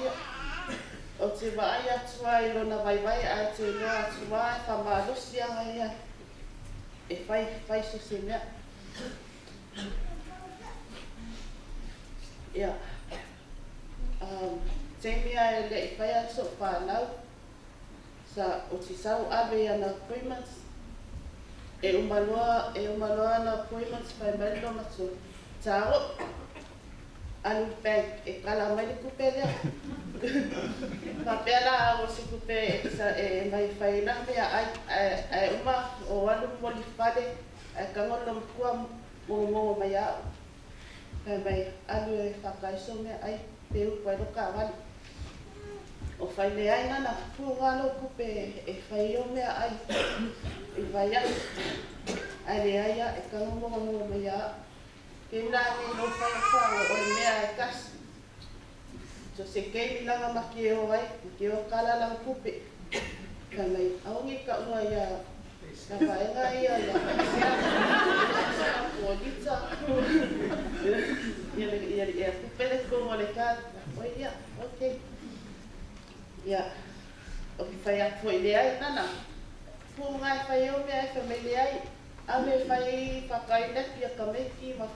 O te vai atua I lona vai a te loa atua e whamalosi anga ia. E whai so se mea. Ia. Te mea e le I whai aso whanau. Sa o te sau ave ana appointments. E umaloa ana appointments whai mailo matua. Tāo. Alu bank e kala mai le kupe lea. Mapea la o se kupe e mai whaina mea ai uma o alu moli whare ai kangolo mkua mongo mai au. Mai alu e whakaiso mea ai peu koe roka awali. O whaile ai nana pūngalo kupe e whaio mea ai I vai ai. Ai le ai e kangolo mongo mai au. Kei nāngi no whaiwhao o le mea e kasi. So se kei milanga maki e o ai, maki o kala lang kupe. Ka mai, aongi ka ua ia, ka whaenga ia ia, sea, kua lita. Ia kupele kongo le kāta. Oi ia, ok. Ia, o ki whai apo I le ai nana. Pūnga e whai o mea e whamei le ai. A me whai whakai nepi a ka meki ma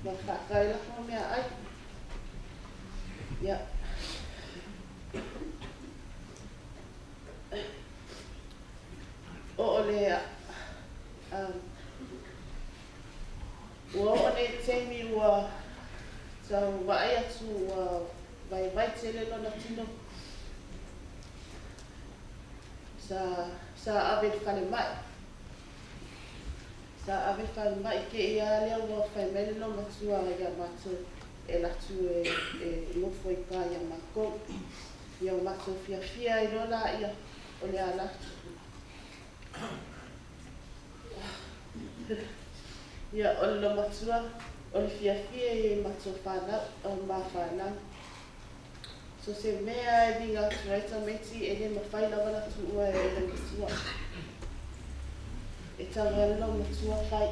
whakai lako mea ai. Ia. O le ua o ne teimi ua tau waai atu ua vai tele lona tino. Sa ave whale mai. Sa ave whale mai ke ia lea ua whai mele no matua ia matu e latu e mofo I ka ia mako. Ia o matu fia I rola ia o le ala. Ia o le matua o le fia I matu whanau o ma whanau. So se mea e vinga tuaita meti e le mawhai lawa na tuua e le matua. E tangalo matua whai.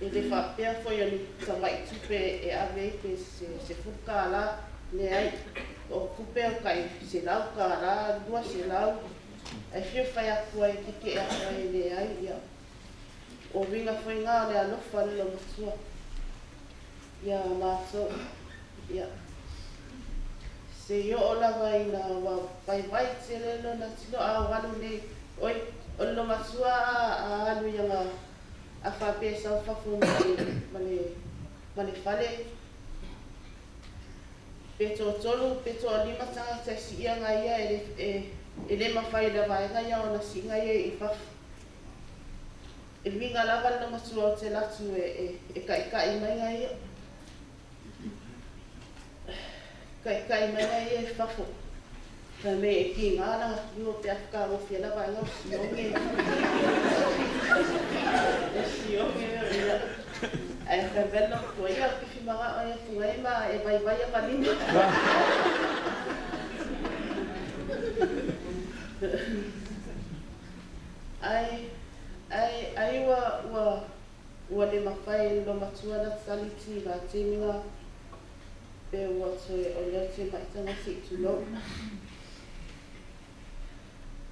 E le whapea foi ani tawai tupe e ave pe se fuka ala le ai. O kupe o kai se lau ka ala, lua se lau. E whio whai akua e kike e akua e le ai ia. O vinga foi ngā le alofa le matua. Ia mātou. Ia. Se yo o lawa I nā vai tele lo na tino a walu nei. Oi, o lo matua a alu ia a whapea sau whafu male whale. Peto tolu, peto o lima tanga te si ia ngai ia e le mawhai la vaenga ia o na si ngai I whafu. E minga lava na matua o te latu e kai mai ngai ia. Kai mai ngai e whafu. Ka me e ki ngāna, iho te afka o fia lava inga o sionge. E sionge ia. Ai ka vela ko ia ki whimanga o ia fuema e vai a malina. Ai ua le mawhai lo matua na saliti la teminga pe ua toe o leo te maitanga si tu lo.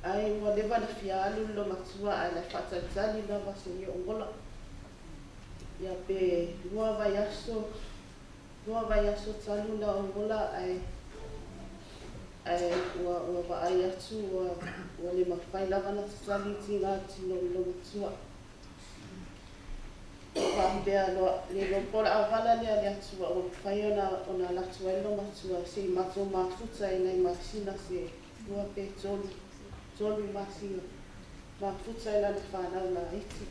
Ai ua lewa na fialu lo matua ai la whatatali na wase ni ongola. Ia pe ua vai aso talu na ongola ai ua vai atu ua le mawhai lava na saliti ngā tino lo matua. Whapea le lopora awala le atua o whai ona latu ai lo matua se mato mafuta I nei masina se ua pe tolu masina. Mafuta I lana whanau na iti.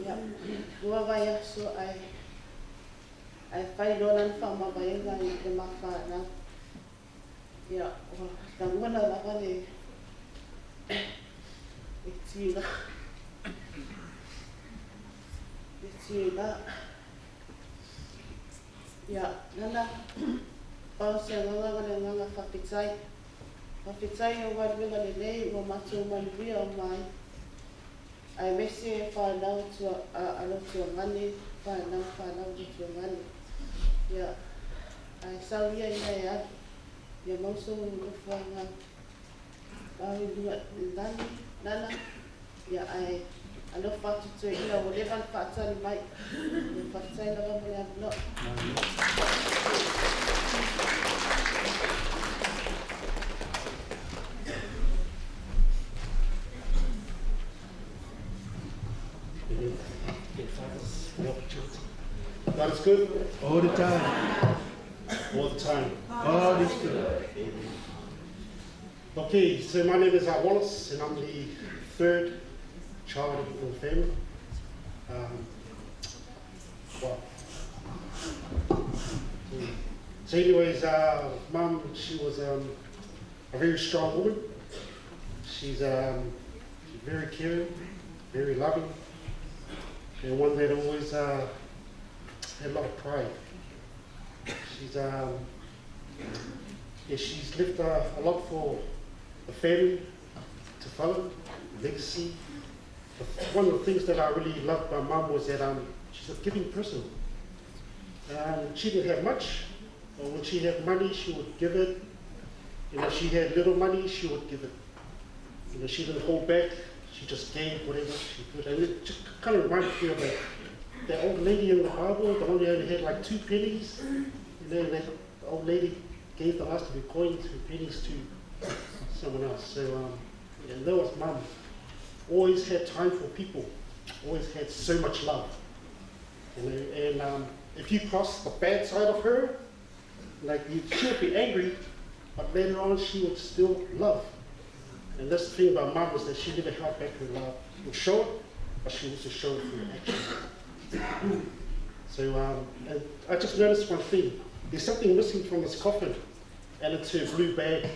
Ia, ua vai aso ai whai lonan whamawaienga I te mawhanau. Ia, tanguna lava le e tira. Ia, nana, pao se nganga le nganga whapitai. Whapitai o waruenga le nei, ua matua manuia o mai. Ai mese e whanau alo tua ngane, whanau tua ngane. Ia, ai sauia I nei adu. ia mauso ulofa ngā awi lua lani, nana, ia ai alofa atu tue ina o lewa le whaatari mai, ia whaatai lawa mo le amino. God is good All the time. all the time. God is good. Okay, so my name is Wallace, and I'm the third child in the family. So anyways, Mum, she was a very strong woman. She's very caring, very loving, and one that always had a lot of pride. She's left a lot for the family to follow, legacy. One of the things that I really loved about Mum was that she's a giving person. She didn't have much, but when she had money, she would give it. She had little money, she would give it. She didn't hold back. She just gave whatever she could. And it just kind of reminded me of that old lady in the Bible, the one who only had like 2 pennies. That old lady gave the last of her coin, 2 pennies to someone else. So that was Mum. Always had time for people. Always had so much love. And if you cross the bad side of her, she would be angry, but later on she would still love. And that's the thing about Mum, was that she never held back her love. She would show it, but she also showed it through action. So and I just noticed one thing. There's something missing from this coffin, and it's her blue bag.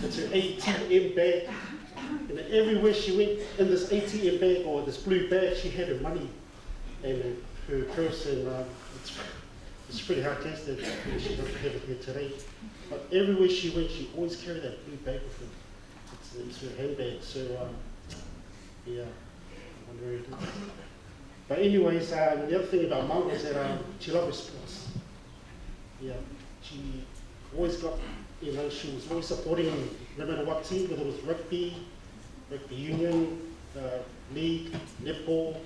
It's her ATM bag. And everywhere she went in this ATM bag or this blue bag, she had her money and her purse, and it's pretty hard to taste that she doesn't have it here today. But everywhere she went, she always carried that blue bag with her. It's her handbag. So yeah, I'm very good. But anyways, the other thing about Mum was that she loved her sports. Yeah, she always got, she was always supporting no matter what team, whether it was rugby union, league, netball,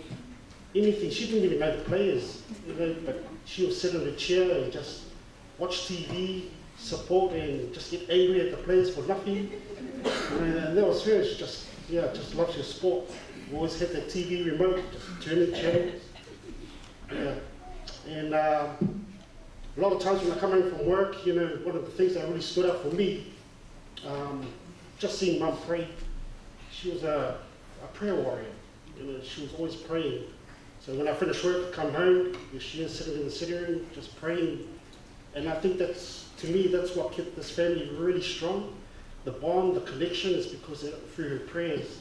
anything. She didn't even know the players, but she would sit in a chair and just watch TV, support, and just get angry at the players for nothing. And that was her. She just loved her sport. We always had that TV remote, just turn the channels. Yeah. And a lot of times when I come home from work, one of the things that really stood out for me, just seeing Mum pray. She was a prayer warrior. She was always praying. So when I finished work, come home, she was sitting in the sitting room, just praying. And I think that's what kept this family really strong. The bond, the connection is because through her prayers.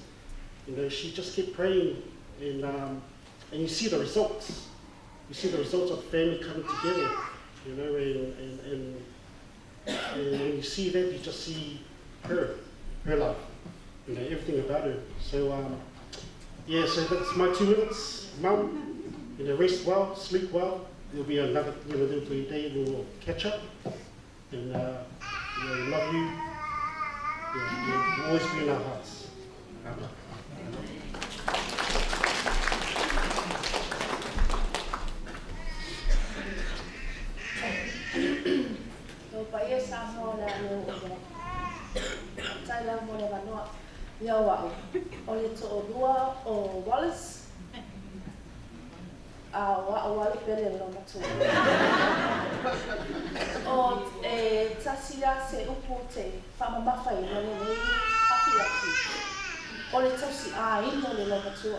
She just kept praying, and you see the results. You see the results of the family coming together, and when you see that, you just see her love, everything about her. So so that's my 2 minutes. Mum, rest well, sleep well. There'll be another, there'll be a day we'll catch up, and we love you. You'll always be in our hearts. Amen. Paia sa mo la no tai la mo le vanoa ia wa o le to lua o Wallace wa le pele lo matu o tasia se upu te fama mafai no le afi o le tosi ino le lo matu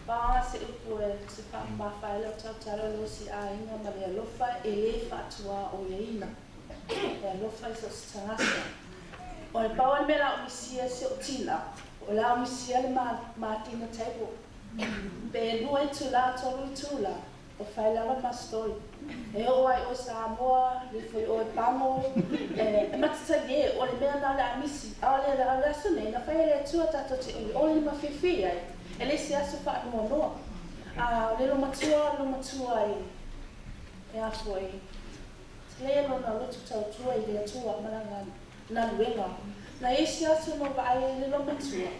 ba se upu se fama mafai lo tala lo si ino ma le lofa ele fatua o yeina e lofa so tangasa o le pawan mela o misia se otila o la misia le ma tina table be no itu la tolu tula o fai la ma story e o ai o Samoa le foi o pamo e matsa ye o le mea na la misi o le la sone na fai le tua tato te o le ma fifi ai e le sia so fa no no le lo matua e a foi le no na lotu tau tua I le atua malanga na luenga. Na esi atu no wa ai le lo matua.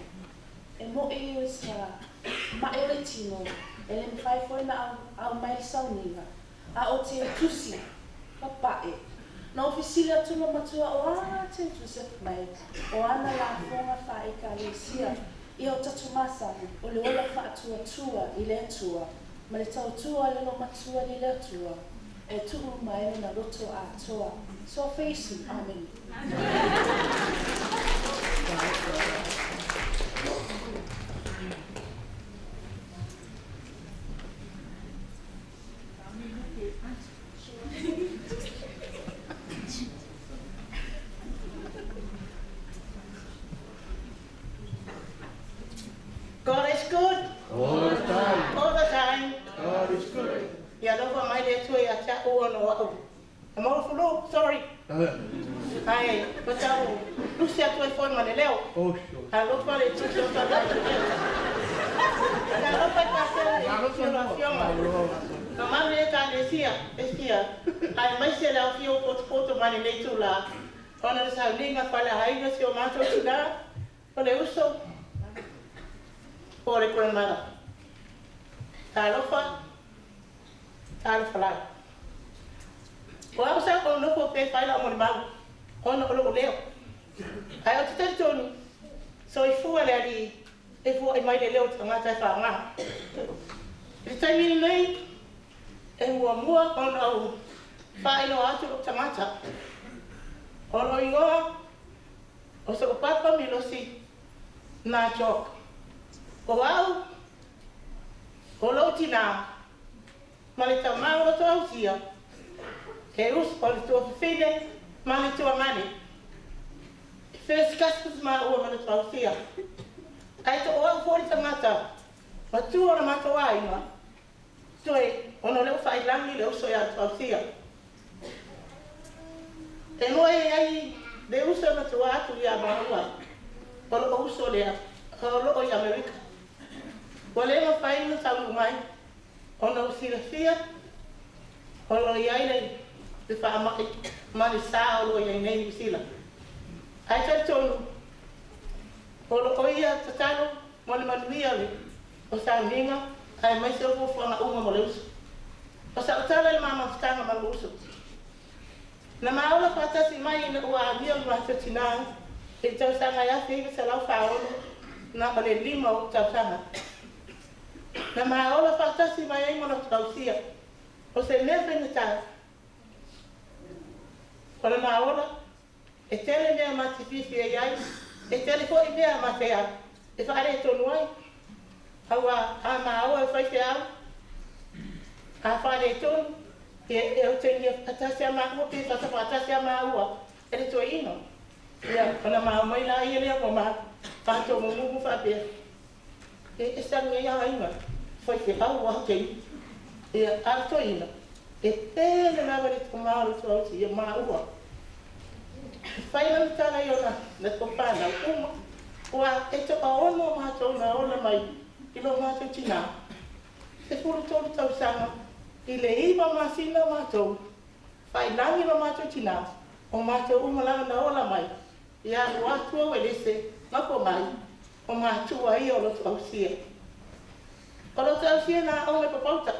E mo e o sa ma e le tino. E le mwhai foi na au mai sauninga. A o te tusi. Papae. Na ofisili atu no matua o ana te tusi mai. O ana la fonga whae ka le sia. I o tatu masani. O le ola wha atua tua I le atua. Ma le tau tua le lo matua I le atua. E tuu mai na roto a toa. So face amen. God is good. All the time. All the time. God is good. Ya lofa mai le tue ya cha o no o. Amo fulu, sorry. Ai, potau. Lucia tue foi ma le leo. Oh, sure. A lofa le tue so ta la. Ya lofa ta se la fioma. No ma le ta le sia, sia. Ai mai se la fio poto ma le tu la. Ona le sa linga pa la hai no se o ma to tuna. O le uso. Por el mara. Ta lofa. Tal falai. O au sa ko no ko pe fai la mo ma. O no lo leo. Ai o te tonu. So I fu ale ali. E fu ai mai le leo tanga ta fa nga. I tai ni nei. E mua mua o no fai no atu tanga ta. O no ingo. O so papa mi lo si. Na jok. O au. O lo tina. Ma le tau mau LOTOAUSIA. Ke us o le tua whiwhine, ma le tua mani. First customers ma ua ma LOTOAUSIA. Ai to oa fōri tangata. Ma tua na mato ainga. Toe, ono leo whai langi leo so ya LOTOAUSIA. E noe ai, le uso na tua atu ia mahua. O lo uso lea, o lo i Amerika. O le ma whai na tau mai. Ono sila fia, ono iai nei, te wha amaki, mani saa olo iai nei sila. Ai tai tonu, ono oia tatalo, mani manuia le, o sa minga, ai mai se opo whanga unga mo le uso. O sa utala le mama whtanga ma le uso. Na maola whatasi mai ina ua amia ma tatinang, e tau sanga ia whiga sa lau whaolo, na o le lima o tau sanga. Na maola whatasi mai ai mona LOTOAUSIA. O se mea whenata. Kona maola, e tele mea mati fifi e iai, e tele ko I mea mate au. E whaare tonu ai. Haua a maola e whaite au. A whaare tonu. E o te ia atasi a maua, pe whata atasi a maua. E le toi ino. Ia, kona maola mai la ia lea mo maa. Whato mo mumu whapea. E sangu ia ainga. Foi te au wa kei. E alto ina. E pele na vale ko ma LOTOAUSIA ma ua. Fai na tana iona na ko pana uma. Wa e to ono ma to na ona mai. Ilo ma to tina. Se furu to tau sanga. I le iba ma sina ma to. Fai langi no ma to tina. O ma to uma la na ona mai. Ia wa to we lese ma ko mai. O ma tu ai o LOTOAUSIA. O LOTOAUSIA na o me papauta.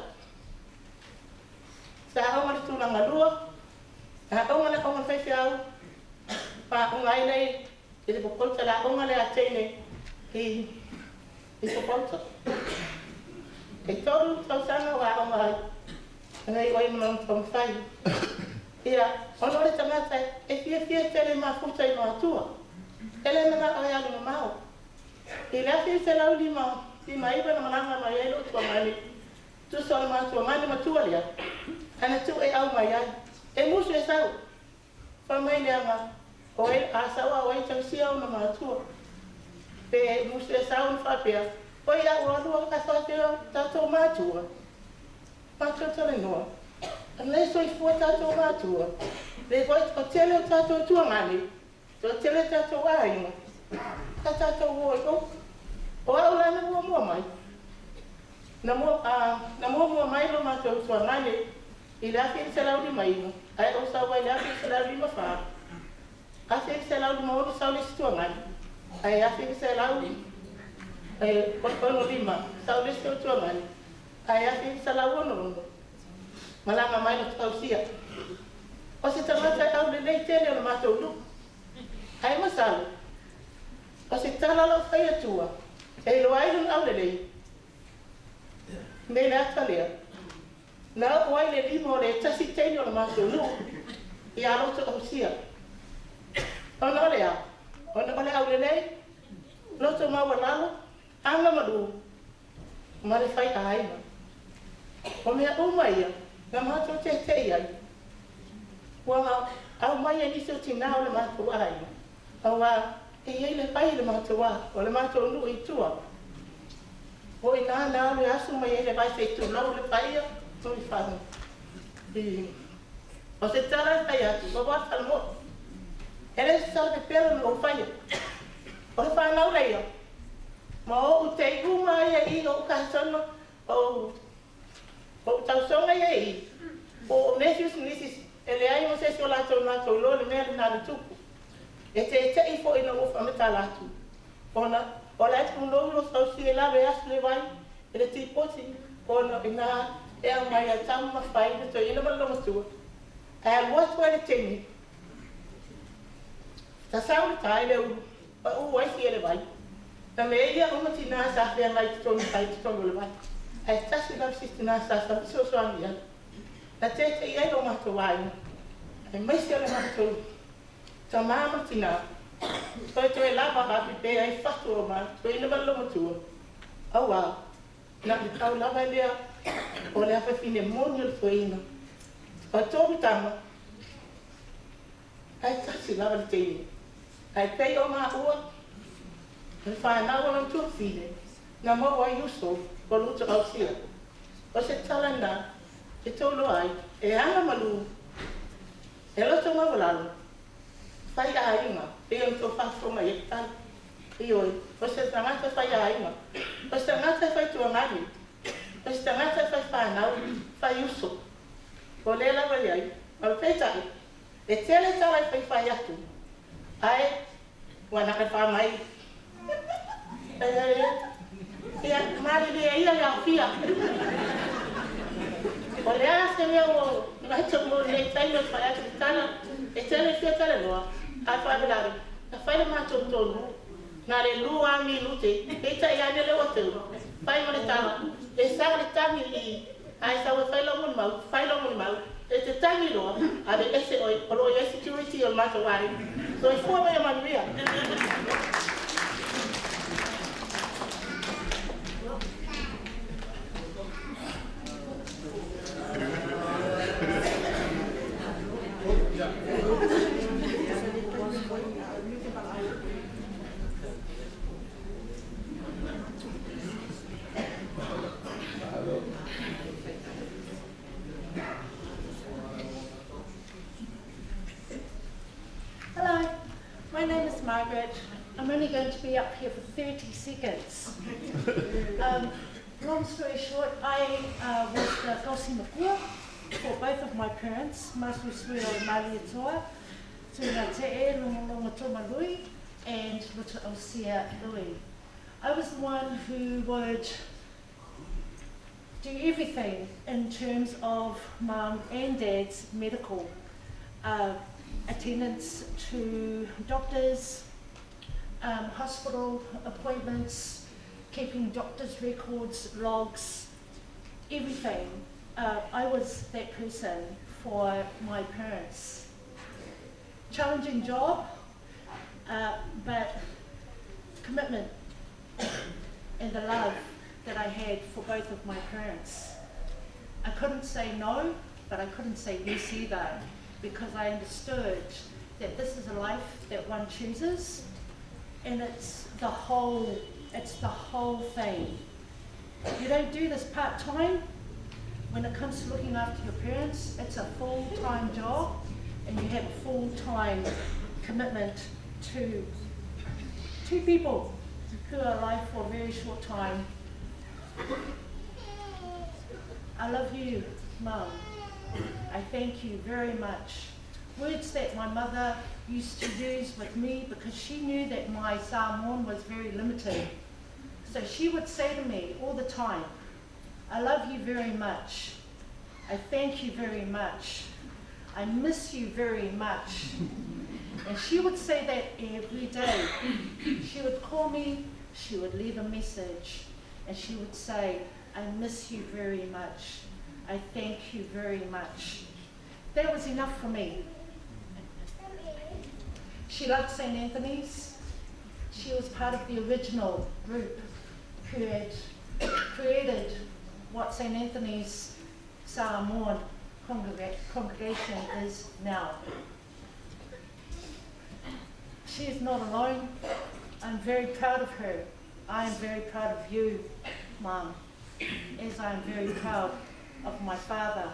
Sa o ma tu na lua. Na o ma le o ma fai au. Pa o ngai nei e papauta la o ma le atene. I papauta. E toru tau sana wa o mai. Ngai oi ma o fai. Ia, ono le tamata e fia tele ma futa I no atua. Ele na o ya no mau. I le afi se lau lima. Ti mai ba na malanga mai e lo tua mani. Tu so ma tua mani ma tua lia. Ana tu e au mai ai. E musu e sau. Fa mai le ama. O e a sawa o e tau sia una ma tua. Pe musu e sau fa pea. O ia o alu ka fa pea ta to ma tua. Pa to tele no. Ana so I fu ta to ma tua. Le voi o tele o ta to tua mani. To tele ta to wa ai. Ta to wo ko. O au la na mua mai. Na mua mai lo ma tau tua ngane. I la fi se lau di mai. Ai o sa wai la fi se lau di ma fa. A fi se lau di ma o sa le stu ngai. Ai a fi se lau ai ko di ma sa le stu ngai. Ai a fi se lau no. Malanga mai no tau sia. O se tangata au le nei tele o ma tau lu. Ai ma sa. O se tala lo fai atua. E lo ai au le nei. Me na talea. Na o ai le limo le tasi tele o ma tau lu. I a lo tau sia. Ona lea. Ona ole au le nei. Lo tau ma walalo. Anga madu. Ma le fai ai ma. O mea umai ia. Nga mato te ai. Wa au mai ni so tina o le mato ai. Au wa e ia le pai le mato wa, o le mato nu i tua. O ina na le asu mai le pai se tu no le pai ia, to i fa. O se tara pai atu, o wa fa mo. Ele sa de pelo no fai. O fa na le ia. Ma o te uma ia i o ka sono o tau songa ia o nesius nisis ele ai mo se sola to na to lo le mele na le tupu e te i fo ina o fa meta la tu ona ola tu no lo so si la ve as le vai ele ti poti ona ina e a mai a tam ma fai to ina ma lo tu e what were the thing ta saul ta ele o ai si ele vai ta me ia o matina sa fe mai to ni fai to lo vai ai tasi la sistina sa so ania la tete ia no mato wai ai mai se le mato ta mama tina to e lava ha pe ai fatu ma to ina ballo mato au wa na di tau lava le o le fa fine monio to ina o to bitama ai tasi lava le tei ai pe o ma ua e fa na o to fine na mo wa yuso ko luto au sia o se talana e tolo ai e anga malu e lo to mawalalo fai a inga e o to fa fo mai tan e oi o se tangata fai a inga o se tangata fai tu ngani o se tangata fai fa na fai uso o le la vai ai al peta e tele tala fai fai atu ai wana ka fa mai ia mari le ia ya fia o le ase me o mai to mo le tai no fa atu tana e tele fia tele no a fa velari a fa le ma to na le lua minute e ta ia ne le otu fai mo le tana e sa le tani i ai sa we fai lo mun mau e te tani lo a le ese o lo ia security o ma to wari so i fo me ma via. Hello, my name is Margaret. I'm only going to be up here for 30 seconds. Long story short, I was the Kausi Makua for both of my parents, Masu Sui o Mali Atoa, Tuna Te E, Longa Toma Lui, and LOTOAUSIA Lui. I was the one who would do everything in terms of mum and dad's medical attendance to doctors, hospital appointments, keeping doctors' records, logs, everything. I was that person for my parents. Challenging job, but commitment and the love that I had for both of my parents. I couldn't say no, but I couldn't say yes either, because I understood that this is a life that one chooses, and it's the whole thing. You don't do this part-time. When it comes to looking after your parents, it's a full-time job, and you have a full-time commitment to two people who are alive for a very short time. I love you, Mum. I thank you very much. Words that my mother used to use with me because she knew that my Samoan was very limited. So she would say to me all the time, I love you very much. I thank you very much. I miss you very much. And she would say that every day. She would call me, she would leave a message, and she would say, I miss you very much. I thank you very much. That was enough for me. She loved St. Anthony's. She was part of the original group who had created what St. Anthony's Samoan congregation is now. She is not alone. I'm very proud of her. I am very proud of you, Mum, as I am very proud of my father.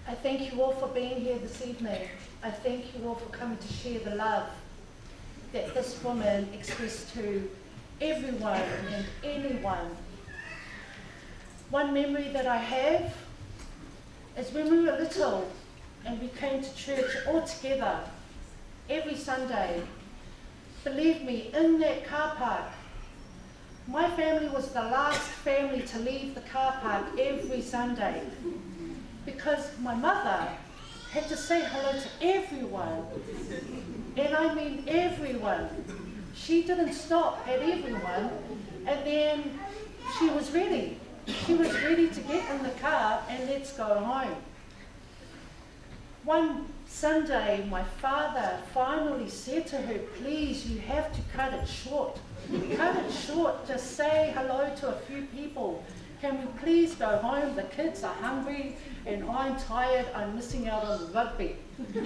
I thank you all for being here this evening. I thank you all for coming to share the love that this woman expressed to everyone and anyone. One memory that I have is when we were little and we came to church all together every Sunday. Believe me, in that car park, my family was the last family to leave the car park every Sunday because my mother had to say hello to everyone, and I mean everyone. She didn't stop at everyone, and then she was ready. She was ready to get in the car and let's go home. One Sunday, my father finally said to her, please, you have to cut it short. Cut it short, just say hello to a few people. Can we please go home? The kids are hungry and I'm tired, I'm missing out on the rugby. But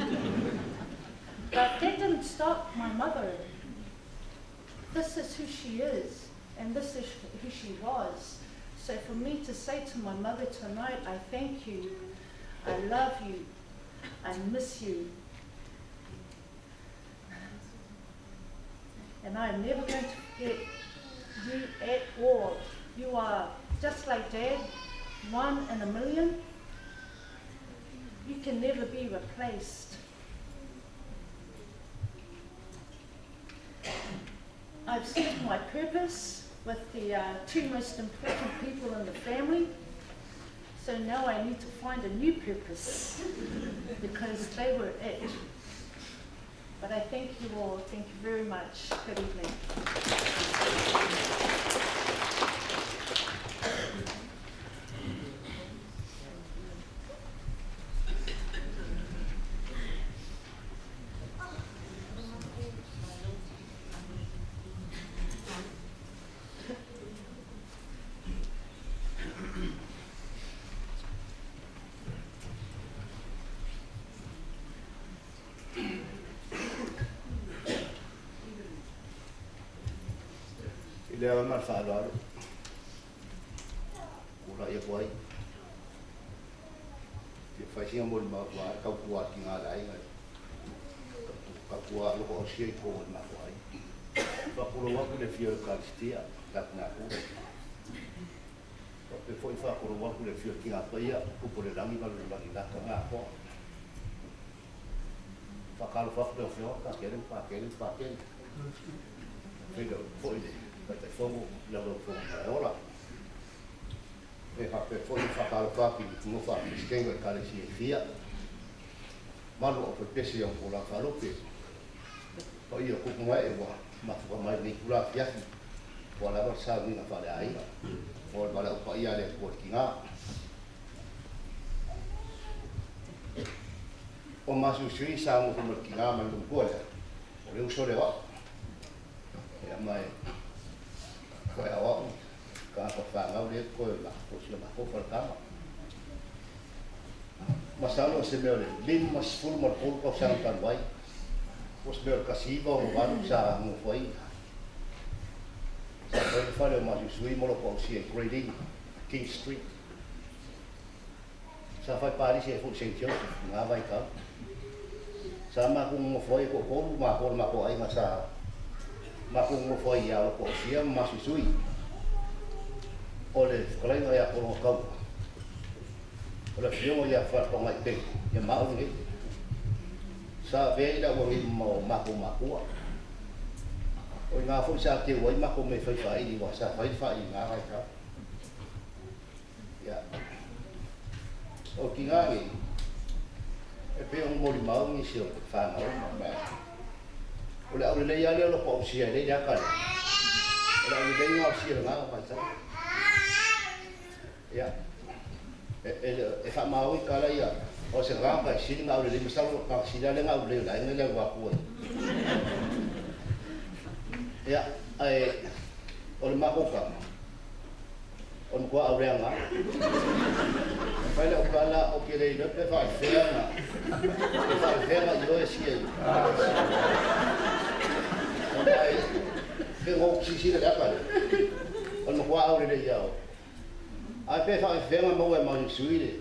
that didn't stop my mother. This is who she is, and this is who she was. So for me to say to my mother tonight, I thank you, I love you, I miss you. And I'm never going to forget you at all. You are just like Dad, 1 in a million. You can never be replaced. I've served my purpose with the 2 most important people in the family. So now I need to find a new purpose because they were it. But I thank you all. Thank you very much. Good evening. Lea mal whaaloaro. Ura ia puai. Te whaisinga mori maa puai, kau kua ki ngā rainga. Kau kua loko o sia I kōa maa puai. Whakuro waku le whio Eucharistia, lak nā kura. Pe fwoi whakuro waku le whio ki ngā paia, kupo le rangi malu le rangi naka ngā kua. Whakalo whaku le whio, pākere. Whiga fwoi le. But the formal level of Viola. They have the 45 copy to move up the skin with Kalishi and Fia. Mano of a Pessi on Pula Falupi. Or you cook away one, my Nicola Fiati, while I was sounding of Alaia, or Valapaya working up. O Masu Sri sound from working arm and Lumpola. Or you show it up. My koe awau, ka whangau le koe la, ko sia ma ko whakama. Masalo se meo le, lin mas fulu mar kolu kau sang tan wai. Kos meo kasiba o wanu sa ngu whai. Sa koe whare o masu sui molo kau sia Grade King Street. Sa whai Parish e fu St. Joseph, ngā vai kau. Sa makung mo whai ko kolu, makolu mako ai masa makung mo foi ia ko sia masu sui ole kolai ia ko kau Ola fiongo ia fa ko mai te. Ia mau ni. Sa ve ida wo ni mo maku. O ngā fu sa te wai mako me fai ni wa sa fai ngā rai ka. Ya. O ki ngā ni. E pe on mori mau ni si o fa ngā o ma. O le au le ia le lo po si le ia ka. O le au le ngā si ngā o mai sa. Ya. E fa mau i ka la ia. O se ngā pa si ngā o le misalo ka si le ngā o le la ngā wa ku. Ya, o le makoka. O le kua aureanga. Pai le o kala o ke rei pe whai whenga. Pe whai whenga i roe si ei. O mai, pe ngō kisisi le akare. O le kua aure rei au. Ai pe whai whenga mau e mau suire.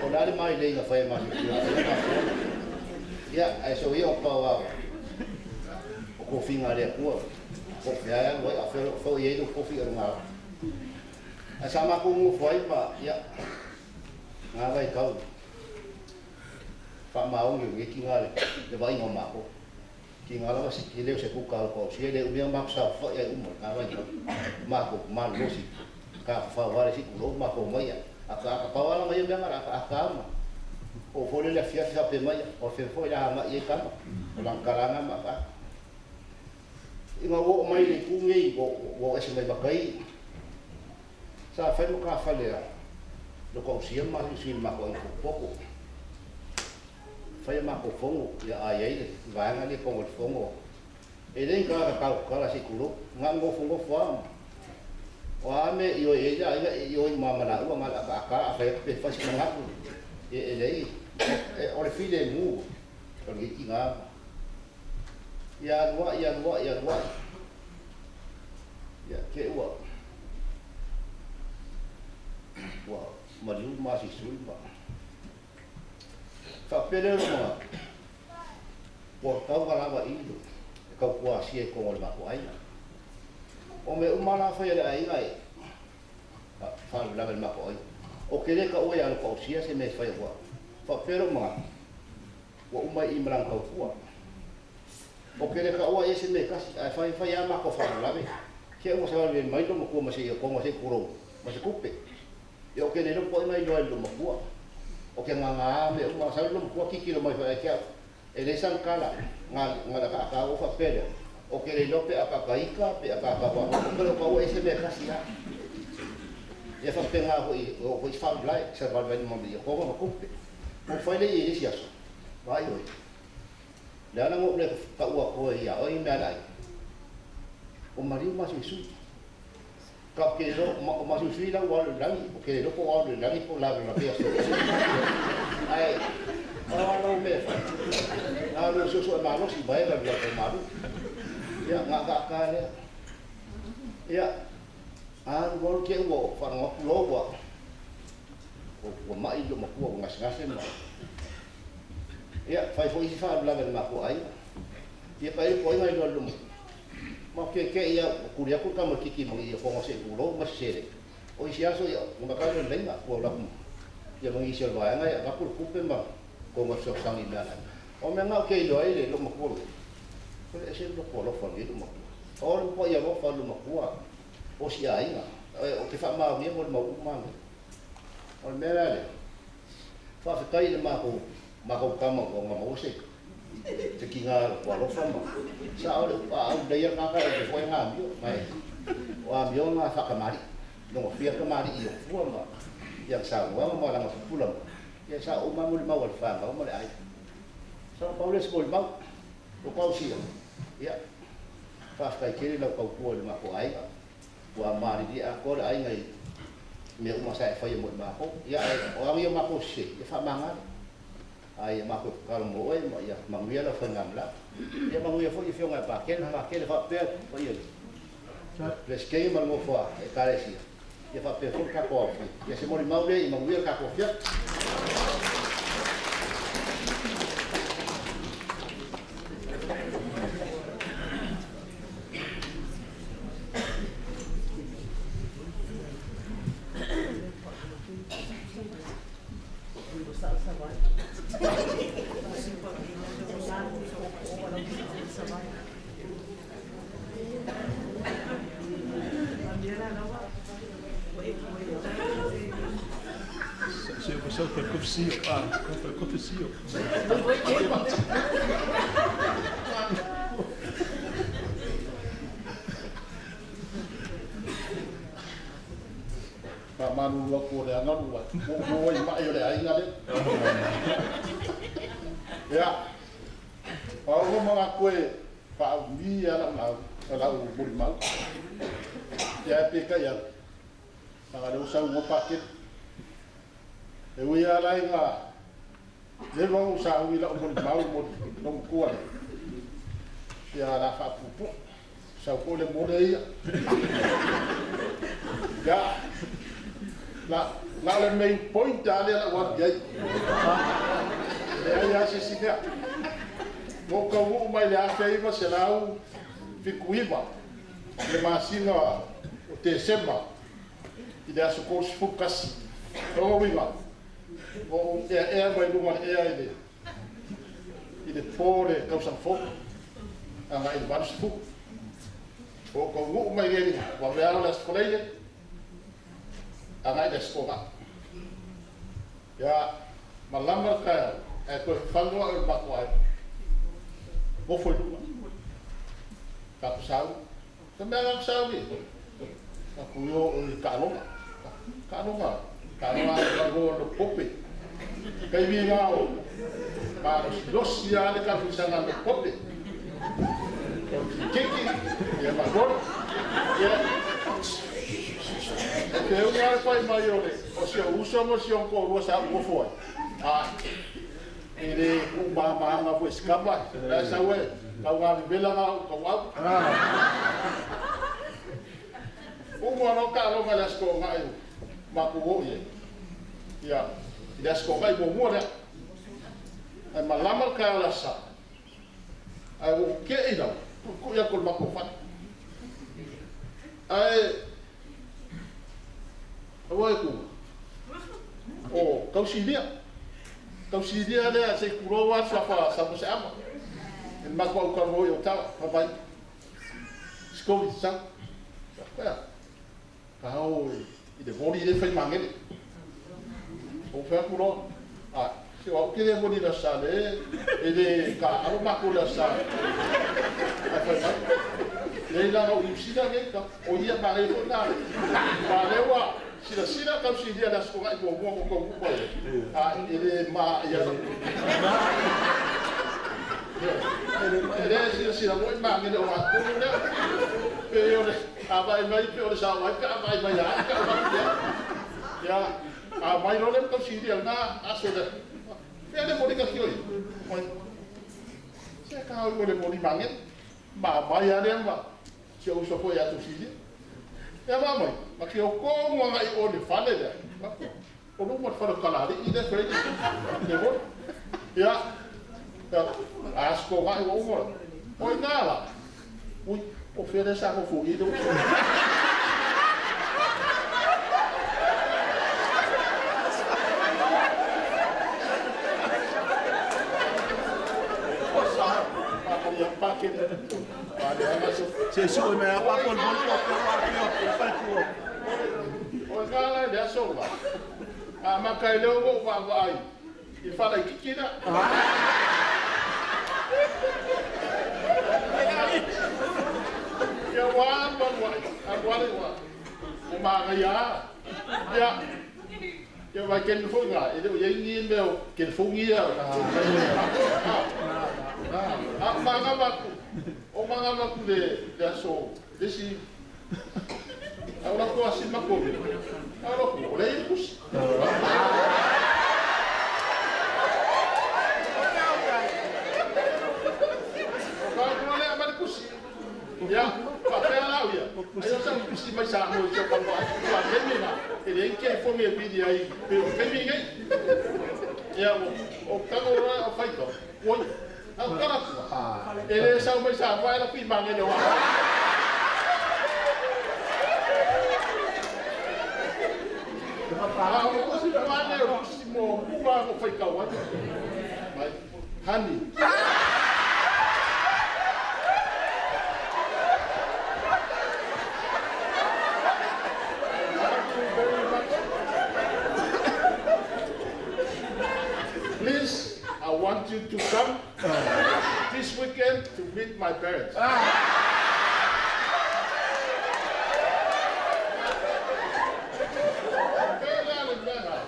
O nare mai rei ngā whai mau suire. Ya, ai so i o pau au. Ko finga le ko fia wai a fo ye do ko fia nga a sama ko mo foi pa ya nga vai kau fa ma o ngi ki nga le vai ngo ma ko ki nga la si ki le se ku ka ko si le u ma sa fo ya u mo nga vai ma ko ma lo si ka fa wa si ku lo ma ko mai a ka pa wala mai me nga a ka ma o fo le fia pe mai o fe fo ya ma ye ka o lang kalanga ma ka inga wo mai le kungi wo ese mai bakai sa fa no ka fa le lo ko sia ma si ma ko poko fa ma ko fongo ya ai le va nga le ko fongo e le ka la si kulo nga ngo fongo fa o ame io e ja io ma ma la nga ka pe fa si nga e le o le file mu ko le tinga ya dua ya ke wa mariu masih sui ma fa pele ma po tau kala wa indo ka kwa si ko ma ko ai o me umana fa ya ai ngai fa la ma ko ai o ke le ka o ya ko si se me fa wa fa pele ma wa umai imran ka kwa o ke le ka o ese me kasi ai fa ya ma ko fa la me ke o sa le mai do mo ko ma se ko ma se kuro ma se kupe yo ke le no po mai do lo mo ko o ke nga me o ma sa lo mo ki kilo mai fa ke e le san kala nga ka o fa pele o ke le no pe aka ka ika pe aka ka wa ko ko ese me kasi ya e fa pe nga ko fa blai sa va venir mo di ko ma kupe o fa le ye si aso vai oi la na mo le ka wa ko ya oi me dai o mariu masih su ka ke ro masih su la wa langi o ke ro ko wa langi po la pe so ai ora no me fa na lo so ma no si vai la ko maru ya nga ka le ya an wol ke wo fa no lo wa o mai do ma ko ngas ma ya fai foi si fa la ma ko ai ya pai ko ngai lo ma ke ia kuria ku ka makiki mo ia ko se ulo ma sere o isi aso ia ma ka le lenga ko la ia mo isi va nga ia ku pe ma ko ma so sangi na o me nga ke lo ile lo ma ko ko ese lo ko lo fa ni lo ma o po ia lo fa lo ma ko o si ai nga o ke fa ma mi mo ma o me la le fa fa kai ma ko ka ma ko ma mo se te kinga ko lo fa ma sa o pa o de ia nga ka e foi nga mi mai o a mi nga fa ka mari no fia ka mari i fu ma ia sa wa ma la ma pula ia sa o ma mo ma wa fa ma mo le ai sa pa le skol ma o pa si ia fa ka ke le ko ko le ma ko ai wa mari di a ko le ai ngai me o ma sa fa mo ma ko ia o a mi ma ko si ia fa ma nga ai ma ko ka mo e ma ia ma ngia la fa ngam la ia ma ngia fo i fio nga pa ke fa pe o ia le skei ma mo fa e ka le si ia fa pe fo ka ko ia se mo ri ma le i ma ngia ka ko fia Kau kufsio. Kau kufsio. Manu ko le anga wa. Mo i mai le ai ngale. Ya. Au mga koe pa mi ala ala bul mal. Ya pe ka ya. Nga le usau mo paket. E ui ala nga. Le lo usau ila bul mal mo no ko. Ya la fa pupu. Sa ko le mo le ia. Ya. La le main point dale la wat yai. Ya si dia. Mo ka mo mai le afei va se lau fikuiva. Le masina o te sema. Ida su ko su fukas. O wiva. O vai luma ide. Ide pore causa fo. Anga il van su. O ko mo mai le wa vera la scola. Anga ide scola. Ya malama ka e ko fango e bakwai. Mo foi luma. Ka pasau. Também não sabe. Aku yo kalonga. Kalonga lago no pope. Kai vi ngao. Ma los ya le ka fusanga no pope. Kiki ya ma gol. Ya. Que eu não fai maior. O se uso mo se on ko ro sa mo foi. Ele uma nga foi escapa. Essa we. Kau ngā bela ngā kau au. Uma no ka lo ngā sko ngā iu. Maku o ye. Ia. Ia sko ngā iu mua rea. Ai malama ka ala sa. Ai o ke ina. Ko ia kol mako whani. Ai. Awai ku. O kau sidia. Kau sidia lea se kurowa sapa sapu se ama. En mako au karo yo tau, papai. Skoli sang. Ka. Kau i de body de fai mangere. O fa kulo. Se o ke de body la sale, e de ka alo mako la sale. Le la o usida ke ka o ia ba le na. Ba le wa sila kau si dia das ko ai ko ko. Ele ma ia. Ele si la moi Mangere o aku ne. Pero abai mai pero sa mai ka abai mai ya. Ya, mai no le ko si dia na aso de. Ele mo ka kioi. Moi. Se ka o mo le mo Mangere. Ma mai ale ma. Se o so foi atu si dia. Ya mamãe, mas eu como aí onde fala ele, o não pode falar calado e depois ele, bom, ya, as coisas eu vou, oi nada, ui, oferece a fugido. Se sui me apa pun o ngala de asola. Makai leo go wa ai. I fala kikina. Ya wa wa. O ma ya. Ya vai ken funga, ele ia ni meu ken fungia. O mga maku de aso, desi. Ahora ko asi mako. Ahora ko le ikus. Ko le amarikus. Ya, papel lá ia. Aí eu só kusi mai sa mo se pa pa. Pa gemina. Ele que foi me vídeo aí, pero gemina. Ya, o kanora o faito. Oi. Ang karap. Ele sa may sa pa ela pi Mangere wa. Ako si Mangere si mo kuha ko fai kawan. Mai hani. you to come this weekend to meet my parents.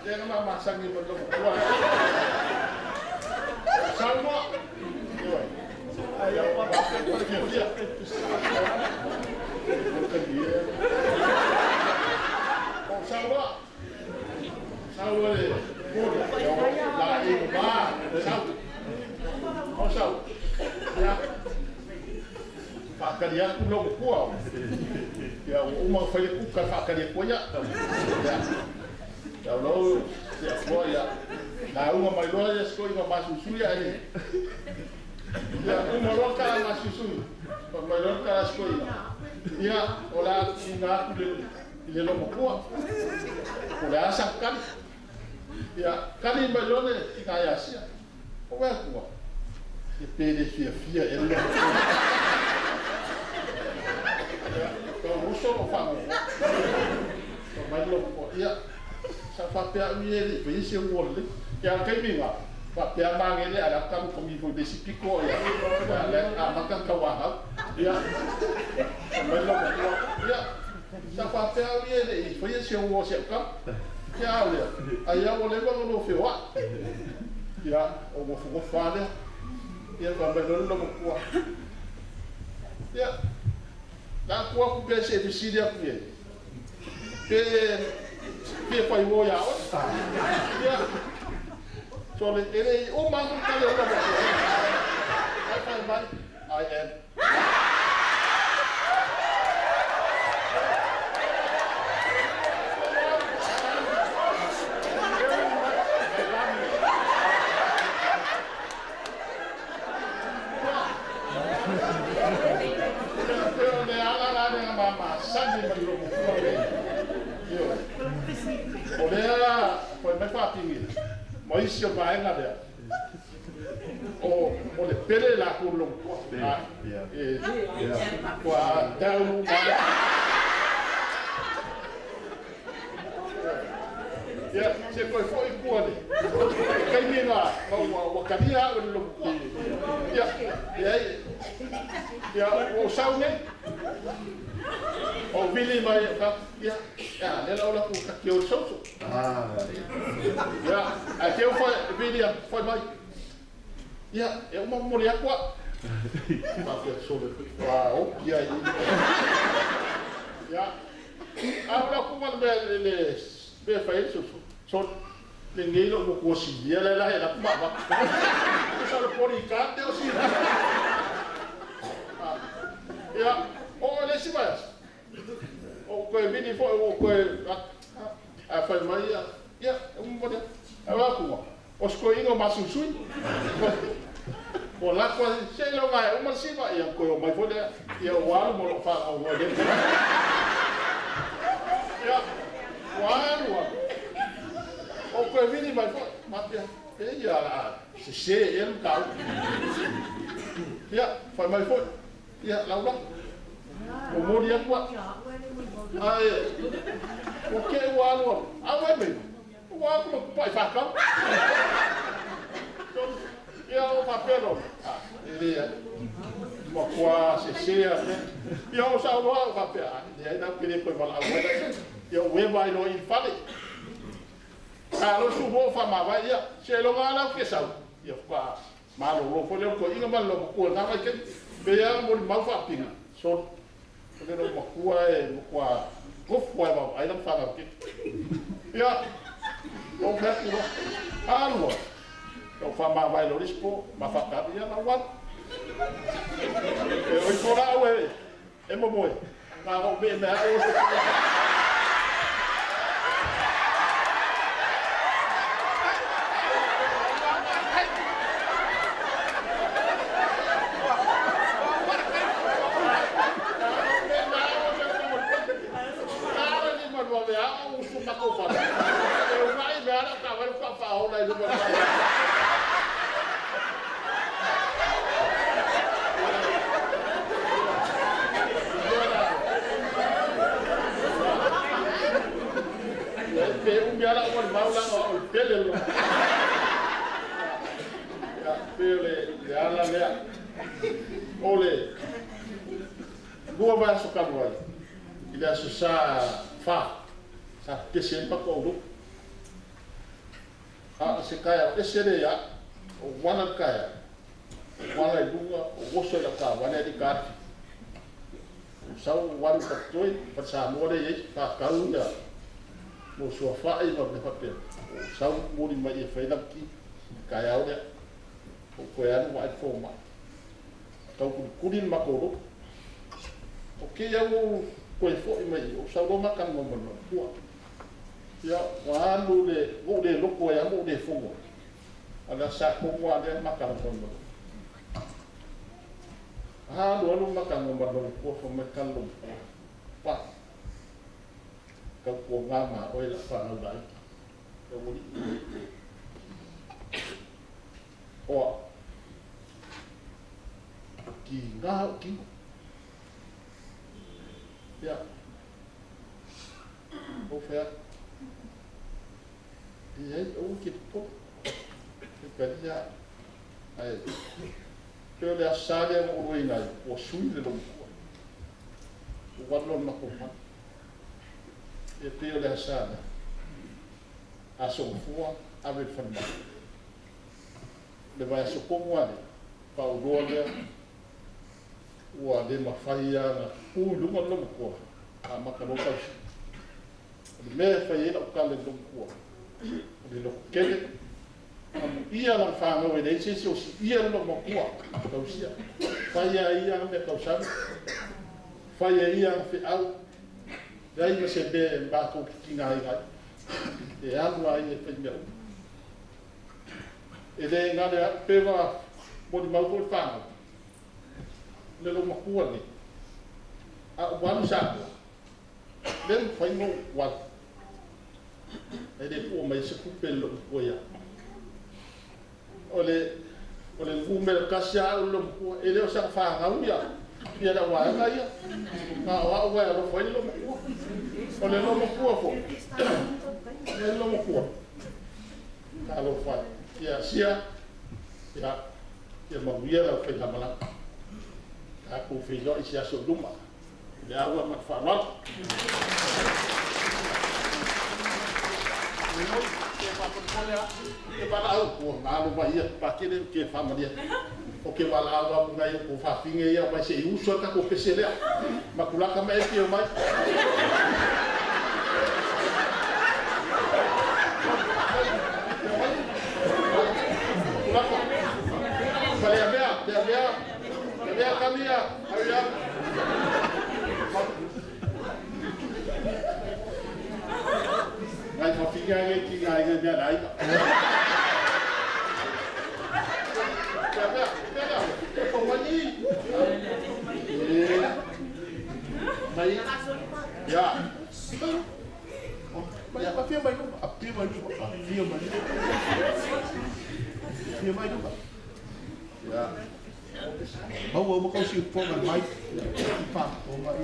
Jangan mama sangi belum kuat. Sama. Ayah apa dia? Oh sama. Sama ni. Lain bah. Sama. Oh sama. Ya. Pak dia belum kuat. Ya, umur saya bukan pak dia punya. Ya. Kalau dia kuat ya. Tahu mai loa ya skoi ma masusu ya ni. Ya, umur ka masusu. Mai loa ka skoi. Ya, ola singa le lo mo kuat. Ola sakkan. Ya, kali mai loa ni ika ya sia. O wa kuat. E pede fia ele. Ya, kalau musuh o famo. Mai lo ya. Sa papea mieli pe isi wolle ya kai minga papea mangere ada kam komi fo desi piko ya le amakan kawaha ya melo ko ya sa papea mieli fo isi wo se kam ya le aya wo le ba no fe wa ya o mo fo fa le ya ka melo lo ko ya la ko ku pe se decide a pe Dia pai wo ya. Ya. So le ele o mangu kale o ba. I find man I am. Mama, sangue me lo Olha, foi mais fácil. Mas se vai nada. Olha, pele lá com o Ya, se foi kuali. Kami na, o kadia o lo. Ya, o saune. O bili mai ka. Ya, nela ola ku ka kio soso. Ya, até foi bili foi mai. Ya, eu mo mori aqua. Mas eu sou de o que aí. Ya. Agora como ele be faz isso. So ninguém não conseguia lá era uma só por cá deu sim ya olha se vai o que vini foi o que a faz mais ya pode agora como os coinhos mais susui lá quase sei lá vai uma se vai ya coi mais foi ya o ar mo fa o ya o o que vini vai matia ya se ele cau ya foi mais foi ya lá lá o moria qua ai o que o alo vai bem o alo vai facar ya o papel ele é uma qua se ya o sa o papel e aí dá que ele foi falar ya o vai no infale Kalau subuh fama vai ya, selo ngala ke sau. Ya fa malu lo fo le ko inga mal lo ko na vai ke be ya mo mau fa pinga. So le no mo kwa e mo kwa ko fa ba ai dam fa ke. Ya. O fa ku. Alwa. O fama vai lo rispo, ma fa ka ya na wa. E o ko ra we. E mo mo. Na o be na o lua vai so kaluai. Ila so sa fa. Sa pesen pa ko lu. Se kaya esere ya o wana kaya. Wana lunga o woso la ka wana di kati. Sau wana ka toi pa sa mo de ye pa kau ya. Mo so fa ai no de papel. Sau mo di mai e faida ki kaya o de. O ko ya no ai forma. Kau kudin makoro. Oke ya wo ko e fo mai o sau do makan mo mo no. Ya wa lu de wo de loko ya mo de fongo. Ala sa ko wa de makan mo. Lu makan mo mo ko fo makan lo. Pa. Ka ko ngama o ila fa na dai. Ka wo o ki nga ki ya o fe e o ki po e per ya ai per la sale o ina o sui le lo o guardo ma ko fa e per la sale a so fu ave fa le vai so como ale pa o dole ua le mawhaia na lunga loma kua a makano kausi. Le mea whai o kale loma kua. Le loko kele. Ia na whangau e nei se o si ia loma kua kausia. Whaia ia me kausami. Whaia ia whi au. Rai ma se me mbako ki ngai ngai. E anu ai e whi mea. E le ngare pewa moni maukoi whangau. Le lo makua ni a wan sa le fai mo wa e de po mai se kupelo ko ya ole ngumel kasia lo ko e le sa fa nga uya ya da wa nga ya na wa lo fai lo makua ole lo makua fo le lo makua ka lo fa ya sia ya mabuia la fai la mala aku filo isi aso duma le agua ma farol ke pa polea ke para au ko na lo vai pa que ke fa maria o que vai lá agua ngai ko fa finge ia vai se uso ka ko pesele makulaka mai ke mai Vale a ver Vea camia, había. Ngai fa figa ki ngai me nai. Vea. Ko mani. Mai. Ya. Ya pa fia mai no, a fia mai no, Fia mai no. Ya. Mau mau kau si forma mai pa o mai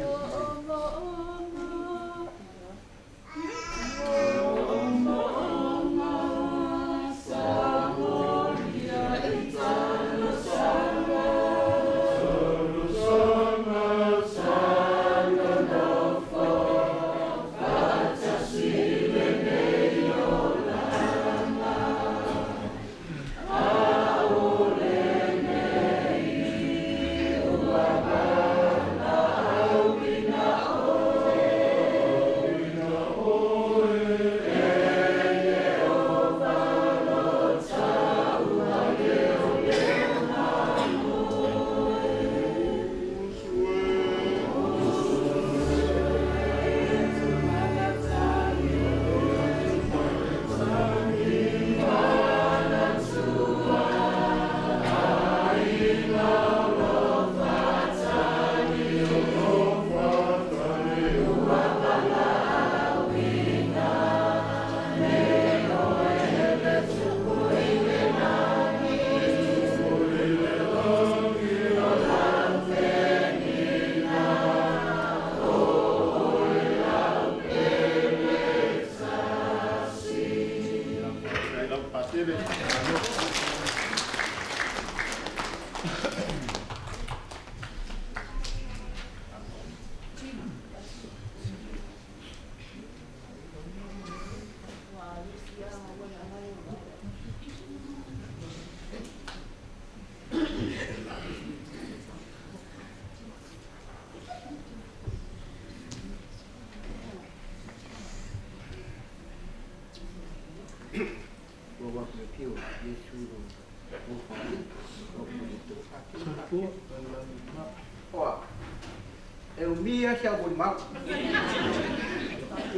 e o mia sia bol mau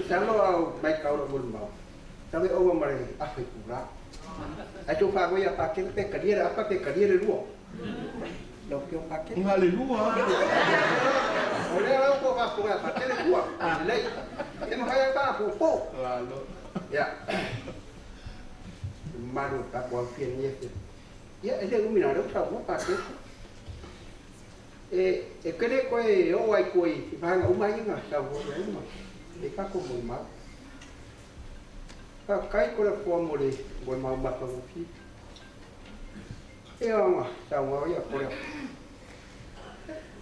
sa lo au mai ka o bol mau sa me o mare a fe kura ai tu fa go ya pa ke pe kariera apa pe kariera luo lo que o pa ke Aleluia. olha lá o que va com a pa ke luo lei e mo hai pa po ya maru ta ko fien ye ya ele o mina ro sa mo pa ke e kere ko e o ai ko i va nga uma inga sa wo uma e ka ko mo ma ka kai ko ko mo le mo ma ma ko fi e o ma sa wo ya ko le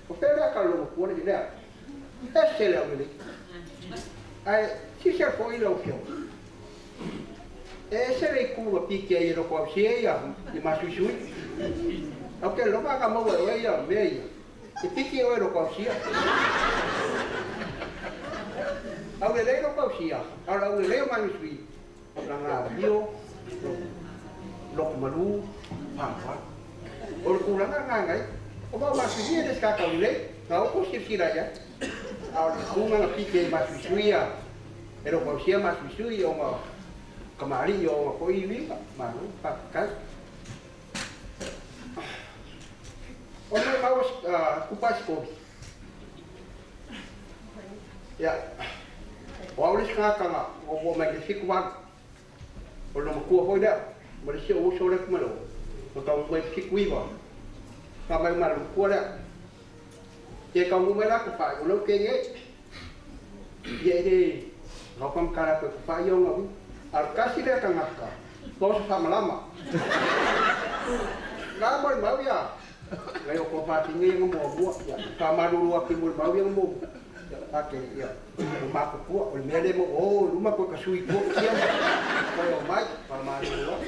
o pera ka lo ko le le e se le o le ai si se ko i lo fio e se le ku ba pi ke i ro ko si e ya ni ma su su o ke lo ma ka mo e ya me ya e piki o ero kausia. Au le leiro kausia, au le leiro manusui. Ranga bio, lok malu, pampa. O le kulanga ngangai, o ba masui e deska kaule, na o ko sifira ya. Au le kunga piki masuisuia, ero kausia masuisui o ma kamari o ko iwi, malu, pakai. Ona maus kupas ko. Ya. Waulis kanga o mai fiku wa. O no ku ho da. Mo se o so rek malo. O ka mo fiku iwa. Ka mai mar ku da. Ye ka mo mera ku pa o lo ke nge. Ye de no kam kara ku pa yo ngawi. Al kasi da kanga ka. Ko sa malama. Ga mo mau ya. Ngai o ko pati ngai ngo mo ya ka maru wa ki mo ba wi ngo ya ake ya ma ko ko o me de mo o luma ko ka sui ko ya ko o mai pa maru wa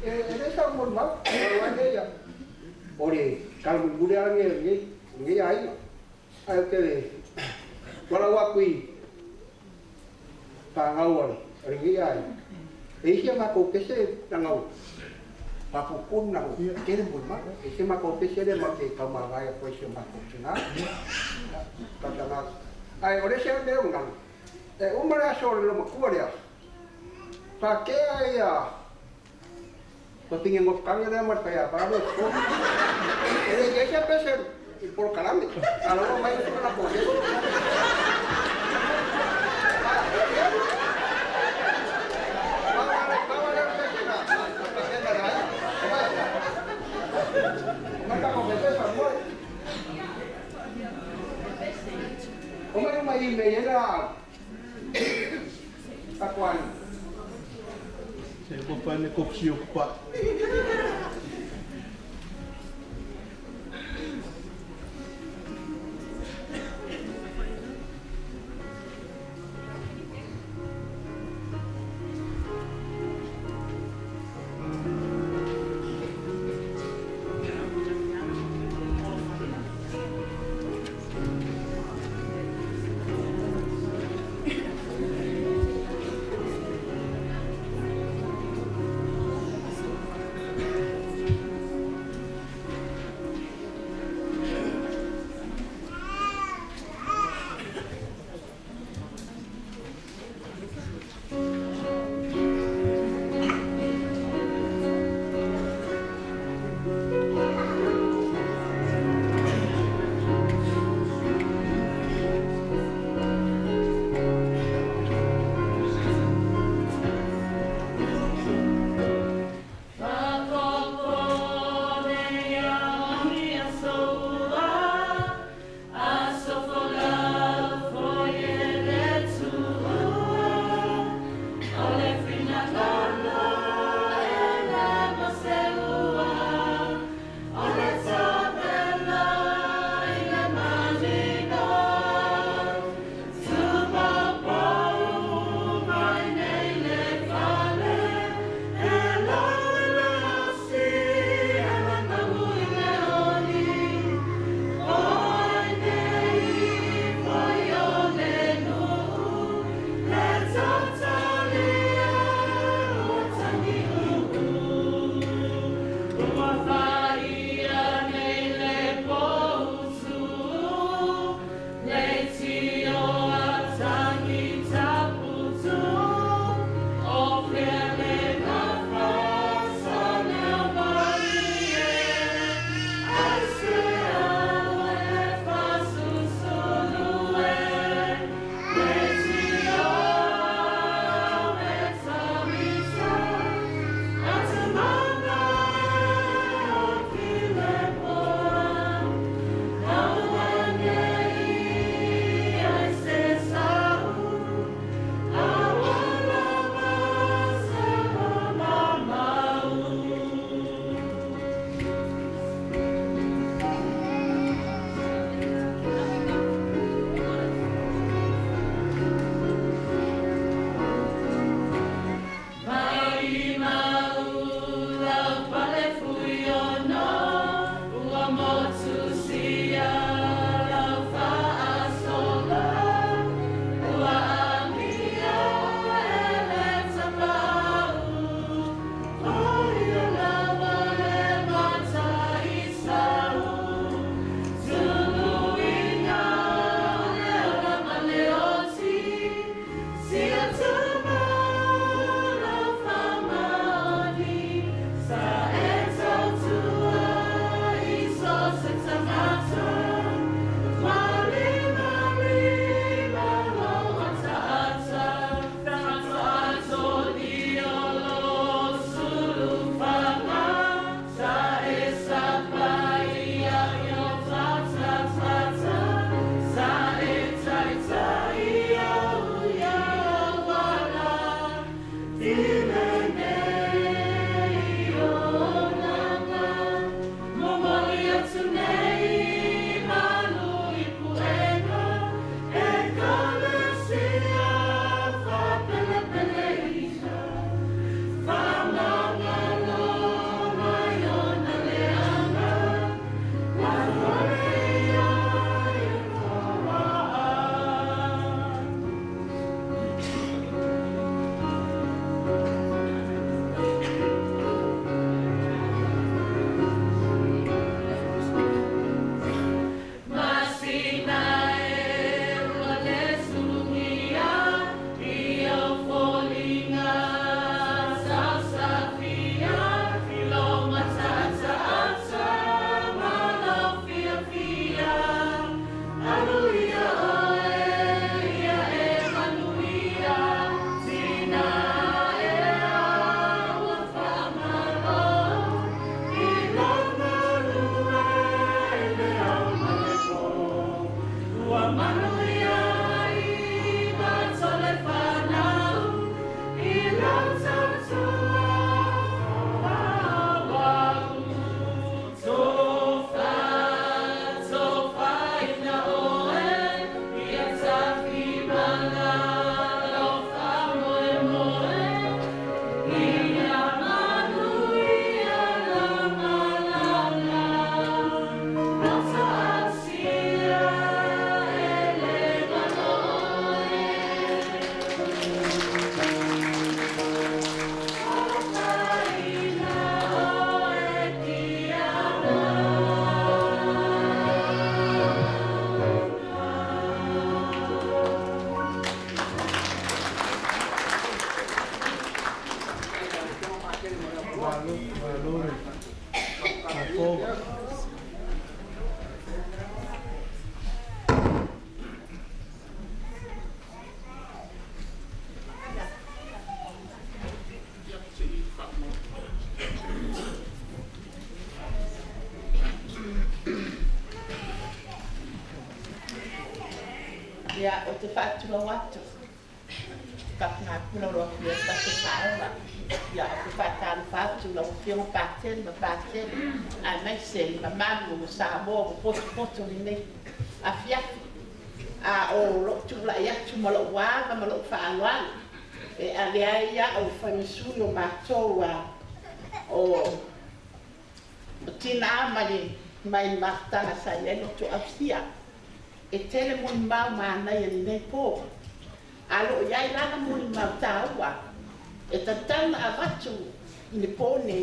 e sa mo ma wa nge ya ore ka mo bu ya nge ai ai ke wala wa kui pa ngau wa nge ai e sia ma ko ke se ngau papukun na kere bulma ese ma ko pese de ma ke ka ma ga ya pues ma ko china ka na ai ore se de un gan e un mara so lo ma ku ya pa ke ya ko tinga ngo ka ya ma pa ya pa lo ko e ke se pese por caramba a lo mai ko na ko Como mai me era a quan Se ko pa ne ko psio pa. Ia, o te whātua watu. Ka ngā kura roa kia tatu whaewa. Ia, o te whātāna whātu la o whionga pātene, a mai se ma mamu o Samoa, o poto ni nei, a whiafi. A o lotu la iatu ma lo wāma, ma lo whānuana. E a lea ia o whanusui o mātou o tina mai mātanga sa iei lotu awhia. E tele mui mau mānai ani nei pō. Alo iai lana mui mau tāua. E tatana a watu i ne pōne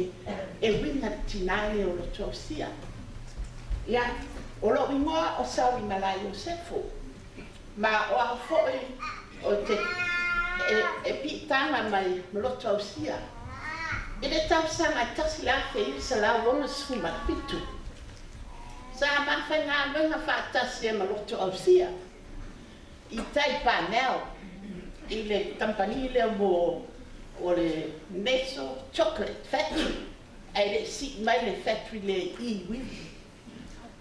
e winga tinae o lotu awhia. Ia, o lo ingoa o sawi malai o sefo. Ma o a foi o te e pitanga mai lotu awhia. E le tau sanga i tasi la fe i sa la wona suma pitu. Sa mawhai ngā wenga whātasi e maloto awhia. I tai pāneo, i le kampani leo mo o le Meso Chocolate Factory, ai le si mai le factory le iwi.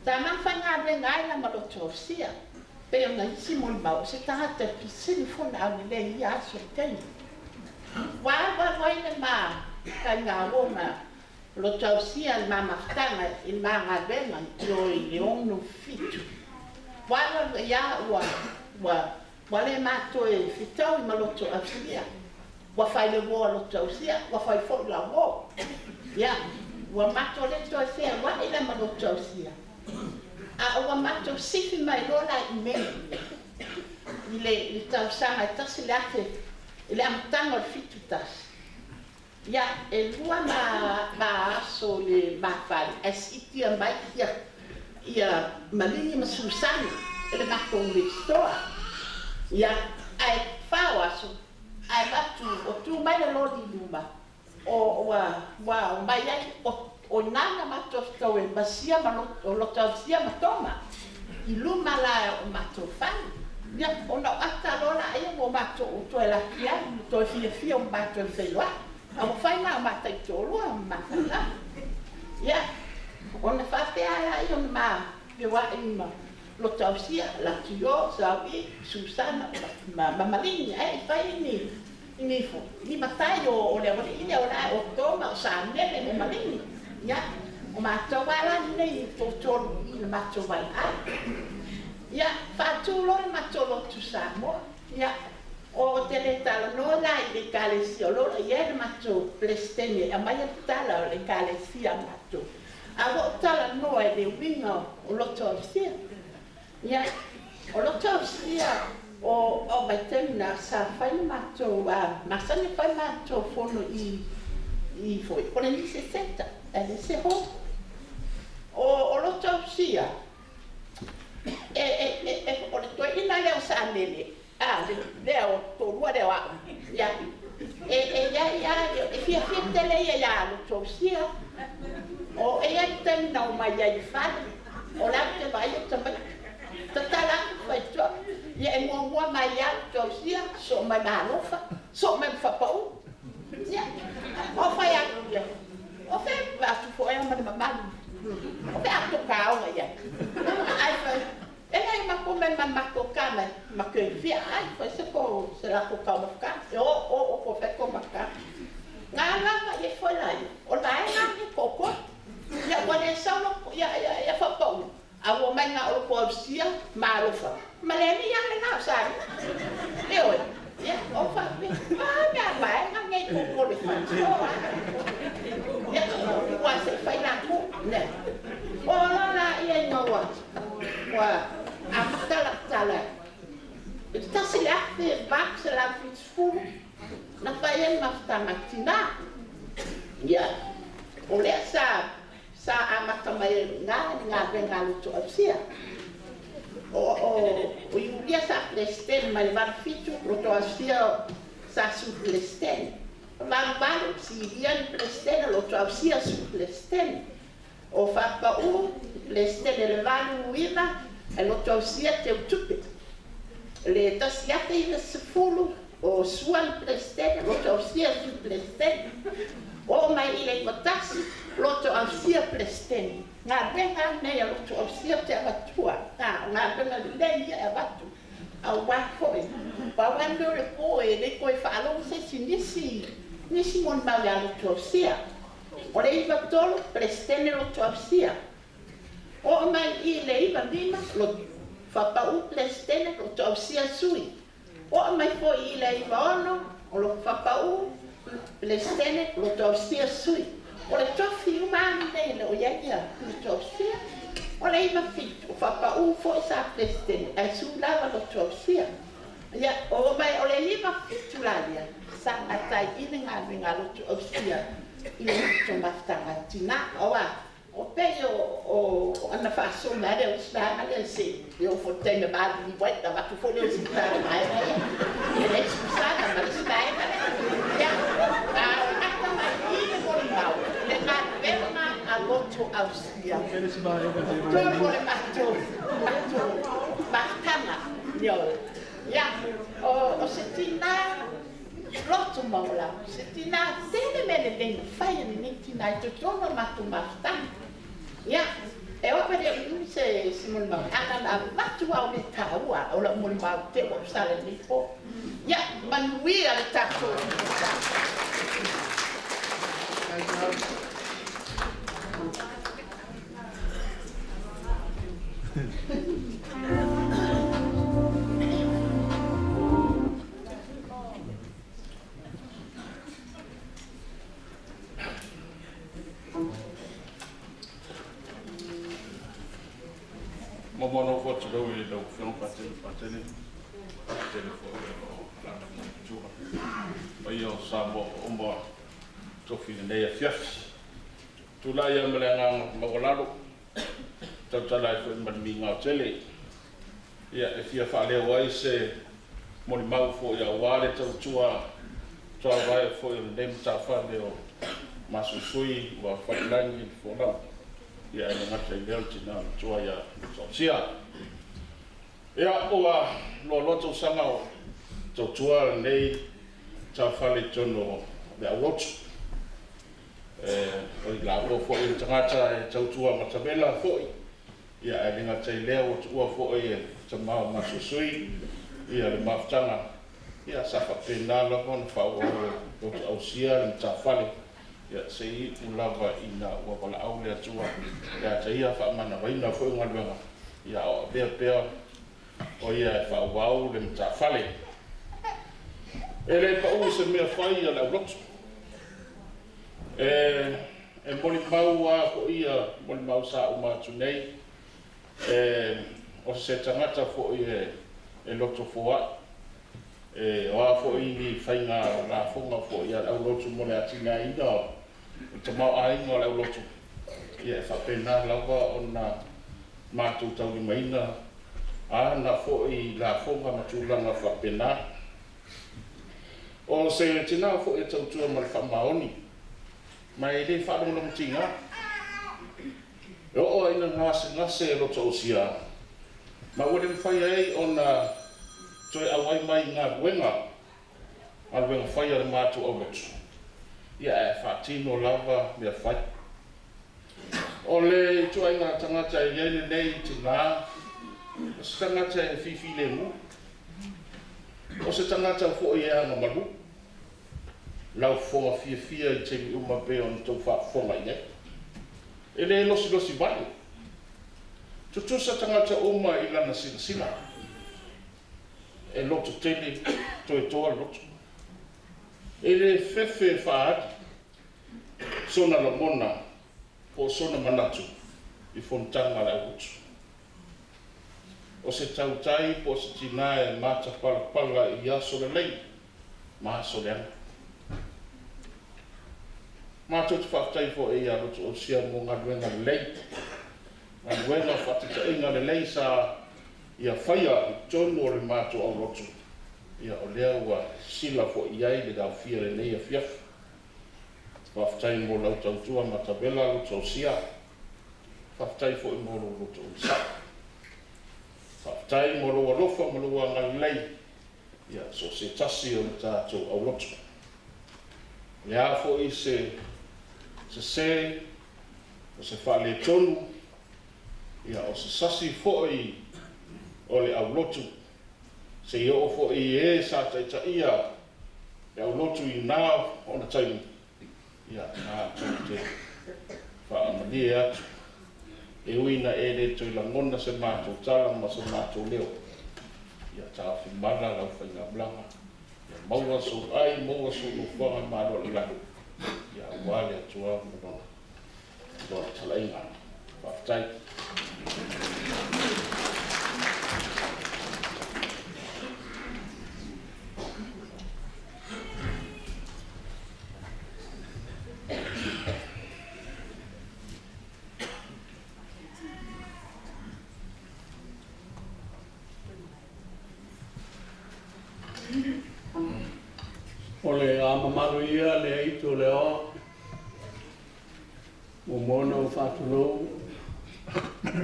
Sa mawhai ngā wenga ai la maloto awhia, pe o nga isi moli mau, se tahata pisini fona au le i aso tei. Waine mā, kai ngā wonga, LOTOAUSIA LUI maftanga i mga venga i le ono fitu. Wala ia wa le mato e fitau i LOTOAUSIA. Wa fai le wo LOTOAUSIA, wa fai fo la wo. Ia, wa mato le to se wa i le LOTOAUSIA. A wa mato sifi mai lola i me. I le tau sanga tasi le ate, i le amtanga fitu tasi. Ia, e lua ma aso le mawhai, e sitia mai ia malini ma susana, e le mako le stoa. Ia, ai whao aso, ai matu, o tu mai le lori luma, o mai ai, o nana mato stau e masia o LOTOAUSIA matoma, i luma la o mato whai. Ia, o na ata lola ai o mato o toe la kia, toe fia o mato e wheloa. Au whai ngā mata i tōru a mata la. Ia, o na whapea ai o na mā, me wa i ma LOTOAUSIA, la tio, sawi, Susana, mamalini, ai whai ni fo. Ni matai o le wani ine o la o tōma o sa nene me malini. Ia, o mātou wala nei i tōtoro i na mātou wai ai. Ia, whātū lori mātou lotu Samoa. Ia, o te le tala no la i le kalesia o lora i ere mato plestene a mai tala o le kalesia mato. A o tala no e le winga o LOTOAUSIA. Ia, o LOTOAUSIA o mai temna sa whai mato, masane whai mato fono i foi. O le nise seta, e le se ho. O LOTOAUSIA, o le toi ina leo sa nene. Leo tōrua leo au. Ia, e fia tele ia LOTOAUSIA. O e ai tani nau mai ai whare. O la te vai o tamai. Tatala whai toa. Ia e mua mai ia LOTOAUSIA. So mai mālofa. So mai whapau. Ia, o whai atu ia. O whai atu fo ea mani mamani. O whai atu kāonga ia. Ai whai. E nei mako me mako kame, mako e fia, ai, foi se ko se la ko kama ka. O ko fe ko maka. Nga e foi lai. O lai nga koko. Ya wale sa no ya fa pau. A wo mai nga o ko sia malufa. Maleni ya le na sa. Leo. Ya, o fa. Ya mai nga ngai ko le fa. Ya, wa se fa na ku. Ne. O la ia no wa amatala itu tasi lafe bak selafi sfuru na fayen maftamatina ya oleh sa amatamay nga LOTOAUSIA o yulia sa plesten mai fitu LOTOAUSIA sa su plesten van si bien plesten LOTOAUSIA su plesten o fapa u plesten elevado uina e LOTOAUSIA te utupe. Le tasiate i le sefulu o suan plesten, LOTOAUSIA su plesten. O mai i le matasi, LOTOAUSIA plesten. Ngā renga nei a LOTOAUSIA te avatua. Ngā renga nei a avatu. au wa foi pa wa ndo le po e le ko fa lo se nisi mon ma ya lo tausia o le iva tolo prestene lo tausia o mai I le iva dima lo fa pa u prestene lo tausia sui o mai po I le iva ono o lo fa pa u prestene lo tausia sui o le tofi umane le o ya lo tausia o le iva fit o fa pa u fo sa prestene e su lava lo tausia ya o mai o le iva fit lalia sa atai ini nga lo tausia ile to maftanga tina oa o peio o ana faso na de sta ale se eu for tem me bad ni vuelta va tu folio si para mai ele excusada mas sta ya hasta mai ile por mau le na verma a LOTOAUSIA todo le macho maftanga yo ya o se tina loto maula se tina tele mele den fai ni tina to tono matu mafta ya e o pere se simon ma ana na matu au le taua o la mon ma te o sale ni po ya manuia le tato Momono foto do we do film patele fo la tua io sabo umbo to fine ne fiaf tu la ya melenga magolalo tala fo man minga tele ya e fia fa le wai se mo mau fo ya wale tua vai fo le nem ta fa le o masusui wa fa langi fo na ya ina ngata leo tina tua ya sia ya oa lo loto sanga o tua nei ta fale tono le awot o la po fo in tangata tua matabela fo ya ina ngata leo tua fo e tama masusui ya le maftanga ya safa pena lo kon fa o LOTOAUSIA ta fale ya sei ulava ina wa bala aule atua ya taia fa mana vaina fo ngalwenga ya o be o ia fa wau le mta fale ele pa u se me fai la lot e moli mau ko ia moli mau sa uma tunei o se tangata fo e loto foa o fo ini fainga la fonga fo ia au loto mole atina ina te mau ai ngā lau loto. Ia e whapena lawa o nā mātou tau I maina. Nā fo I la fonga matulanga whapena. O se tina fo e tautua ma le whamaoni. Mai le wharonga tinga. E o aina ngase LOTOAUSIA. Ma wale mwhai ai o nā toi awai mai ngā wenga. Al wenga whai ale mātou au loto. Ia e whaatino lava mea whai. O le tua inga tangata I ele nei te ngā. O se tangata e whiwhi le mu. O se tangata fo I ea ngā maru. Lau whonga fia I te mi uma pe on tau whonga I nei. E le losi vale. Tutusa tangata uma I lana sina. E loto tele toi toa loto. E le fefe whaad, sona la mona, po sona manatu, I fontanga la utu. O se tautai po se tina e mata pala I aso le lei, maa so leana. Mātou te whaftai po e a LOTOAUSIA mo ngā ruenga le lei. Ngā ruenga whatita inga le lei sa ia whaia I tonu o le mātou au lotu. Ia o lea ua sila fo iai le gau fia le nei a fiaf. Whaftai mo lau tautua matabela LOTOAUSIA. Whaftai fo I mo LOTOAUSIA. Whaftai mo loa lofa mo loa ngalei. Ia so se tasi o le tātou au lotu. Lea fo I se o se whale tonu. Ia o se sasi fo I o le au lotu. Se i o fo i e sa ta ia e au lotu I nā o na taimi ia nā te whaamani atu e uina e le tui la ngona se mātou tala ma se mātou leo ia tā whimana lau whainga blanga ia maua so ai maua so no whanga mālo I lau ia wale atua mwana dora talainga whaftai O le amamalu ia le aitu le o mo mona o whātulou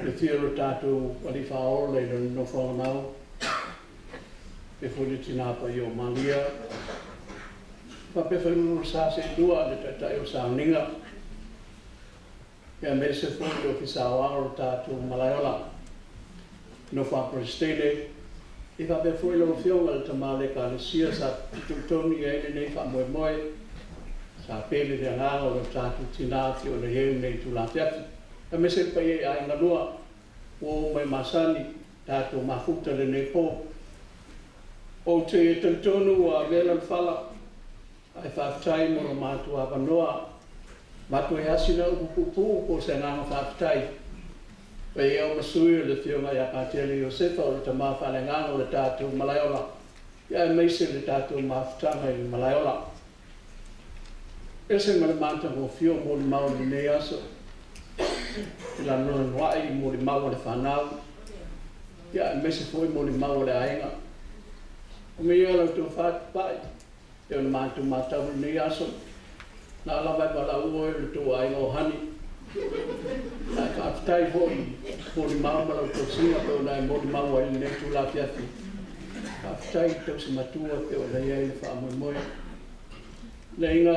le whiaro tātou wali whaoro le no whanau e whuri tinapa I o malia pa pe whanau sa se tua le tatai o sauninga e me se whuri o ki sauaro tātou malaiola no whaprestele I ka pe foi lo fionga le tamale ka le sia sa tutoni e nei fa moe moe sa pele de ngalo le tatu tinati o le heu nei tu la fiat e me se pai ai na lua o mai masani tatu mafuta le nei po o te tutonu a vela fala ai fa tai mo ma tu a noa ma tu e asina upupu ko se na fa tai Pei au masui le fionga ia kātele Iosefa o le tamā whanenganga o le tātou malaiola. Ia e meise le tātou mawhitanga I malaiola. Ese ma le māta o fio mo le mau le nei aso. I la nona nwai mo le mau le whanau. Ia e meise foi mo le mau le ainga. O me ia lau tō whātupai. Ia le mātou mātau le nei aso. Nā lawai ma la ua le tō ainga o hani. Ai whaafitai hoi, mori mauma lau tau singa peo nai mori maua I nei tū la fiafi. Whaafitai tau se matua peo lei ai le whaamoe moe. Le inga,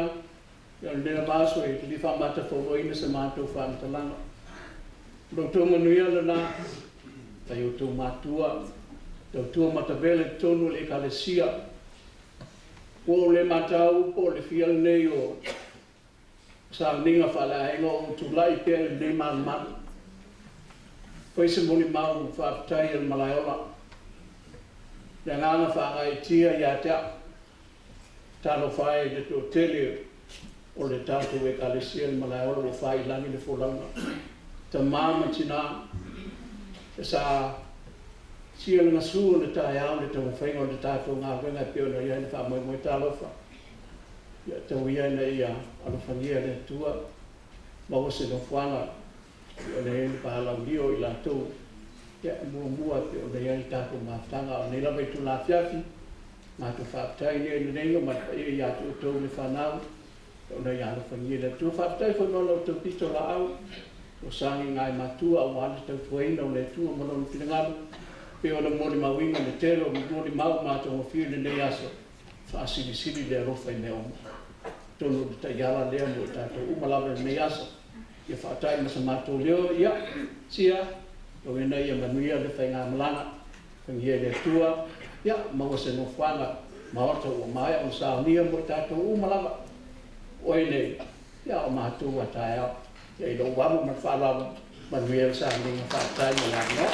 ia nena māso e li whaamata whauoina se mātou whaamatalanga. Rau tō manuia le nā, tai o tō mātua, tau tua matavele tonu le ekalesia. O le matau po le fia nei o sa ninga fala aingo o tulai pe nei man. Foi se moni mau whaapitai al malaiola. Ia nganga whaangai tia ia tea. Tano whae le tō tele o le tātou e kalesia al malaiola o whae langi le wholanga. Ta māma tina e sa sia le ngasua le tae au le tō whainga o le tātou ngā wenga peo na ia ni wha moe tālofa. Ia tau ia na ia alofangia le tua maua se no whanga o le eni pahalau lio I lātou ia mua pe o le iani tātou mawhtanga o nei lawa I tu la fiafi mātou whaapitai nei nenga ma ia tu tau le whanau o nei alofangia le tua whaapitai whanau tau pito la au o sangi ngai matua o wale tau tuaina o le tua malonu whilingaru pe o le mori mawinga le telo mori mau mātou o whiu le nei aso whaasilisili le arofa I mea omo tonu ta yala lea mo tātou umalawa nei asa. Ia whaatai ma sa mātou leo, ia, sia, o ina ia manuia le whainga malanga, whangia le tua, ia, maua se no whanga, maota o maia o sa nia mo tātou umalawa. O nei, ia o mātou a tae au, ia I lo wamu ma whaalawa, manuia le sa nia whaatai ma ngā.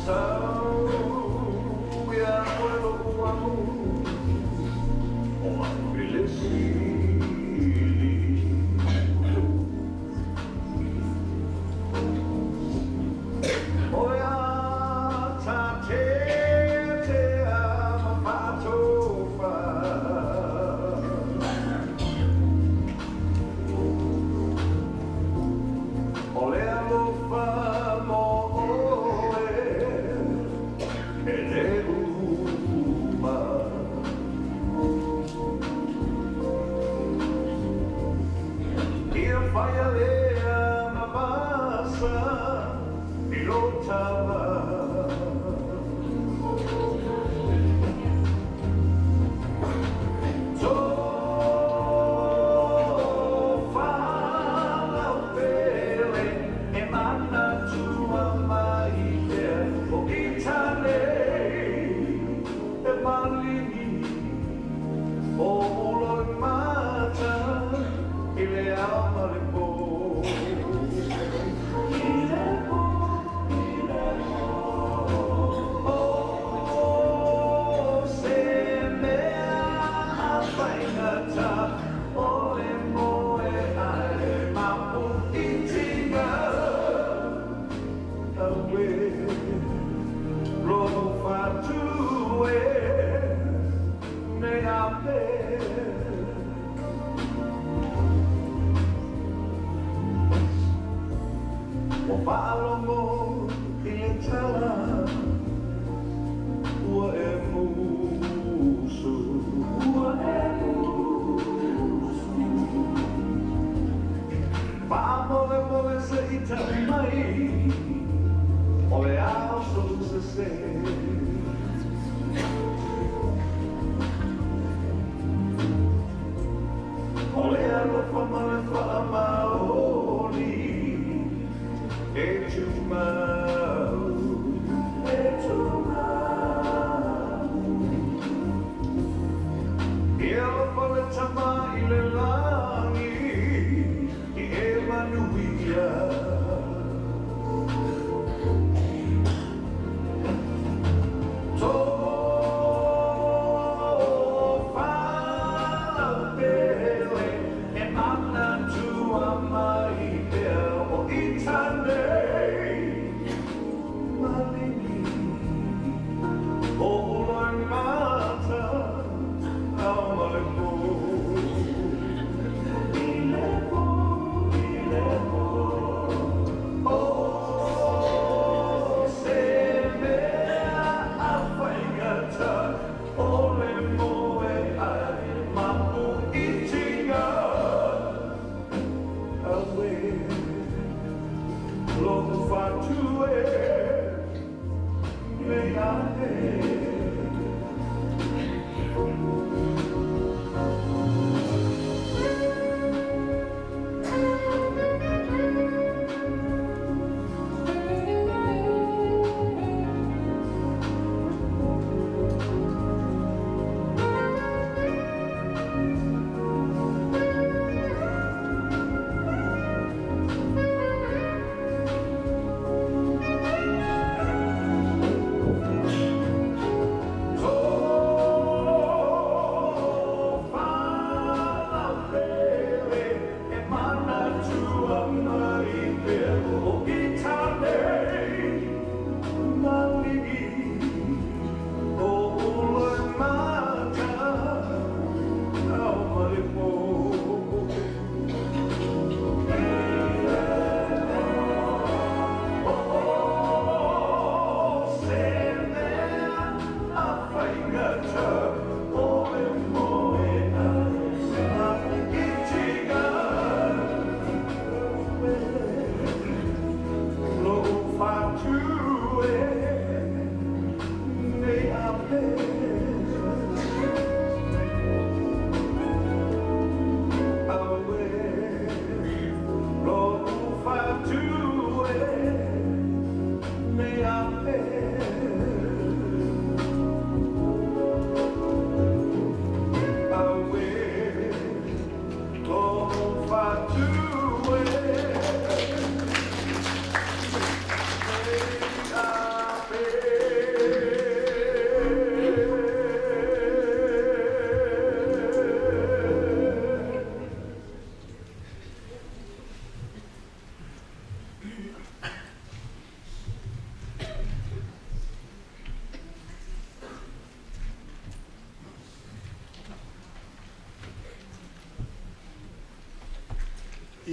So, we are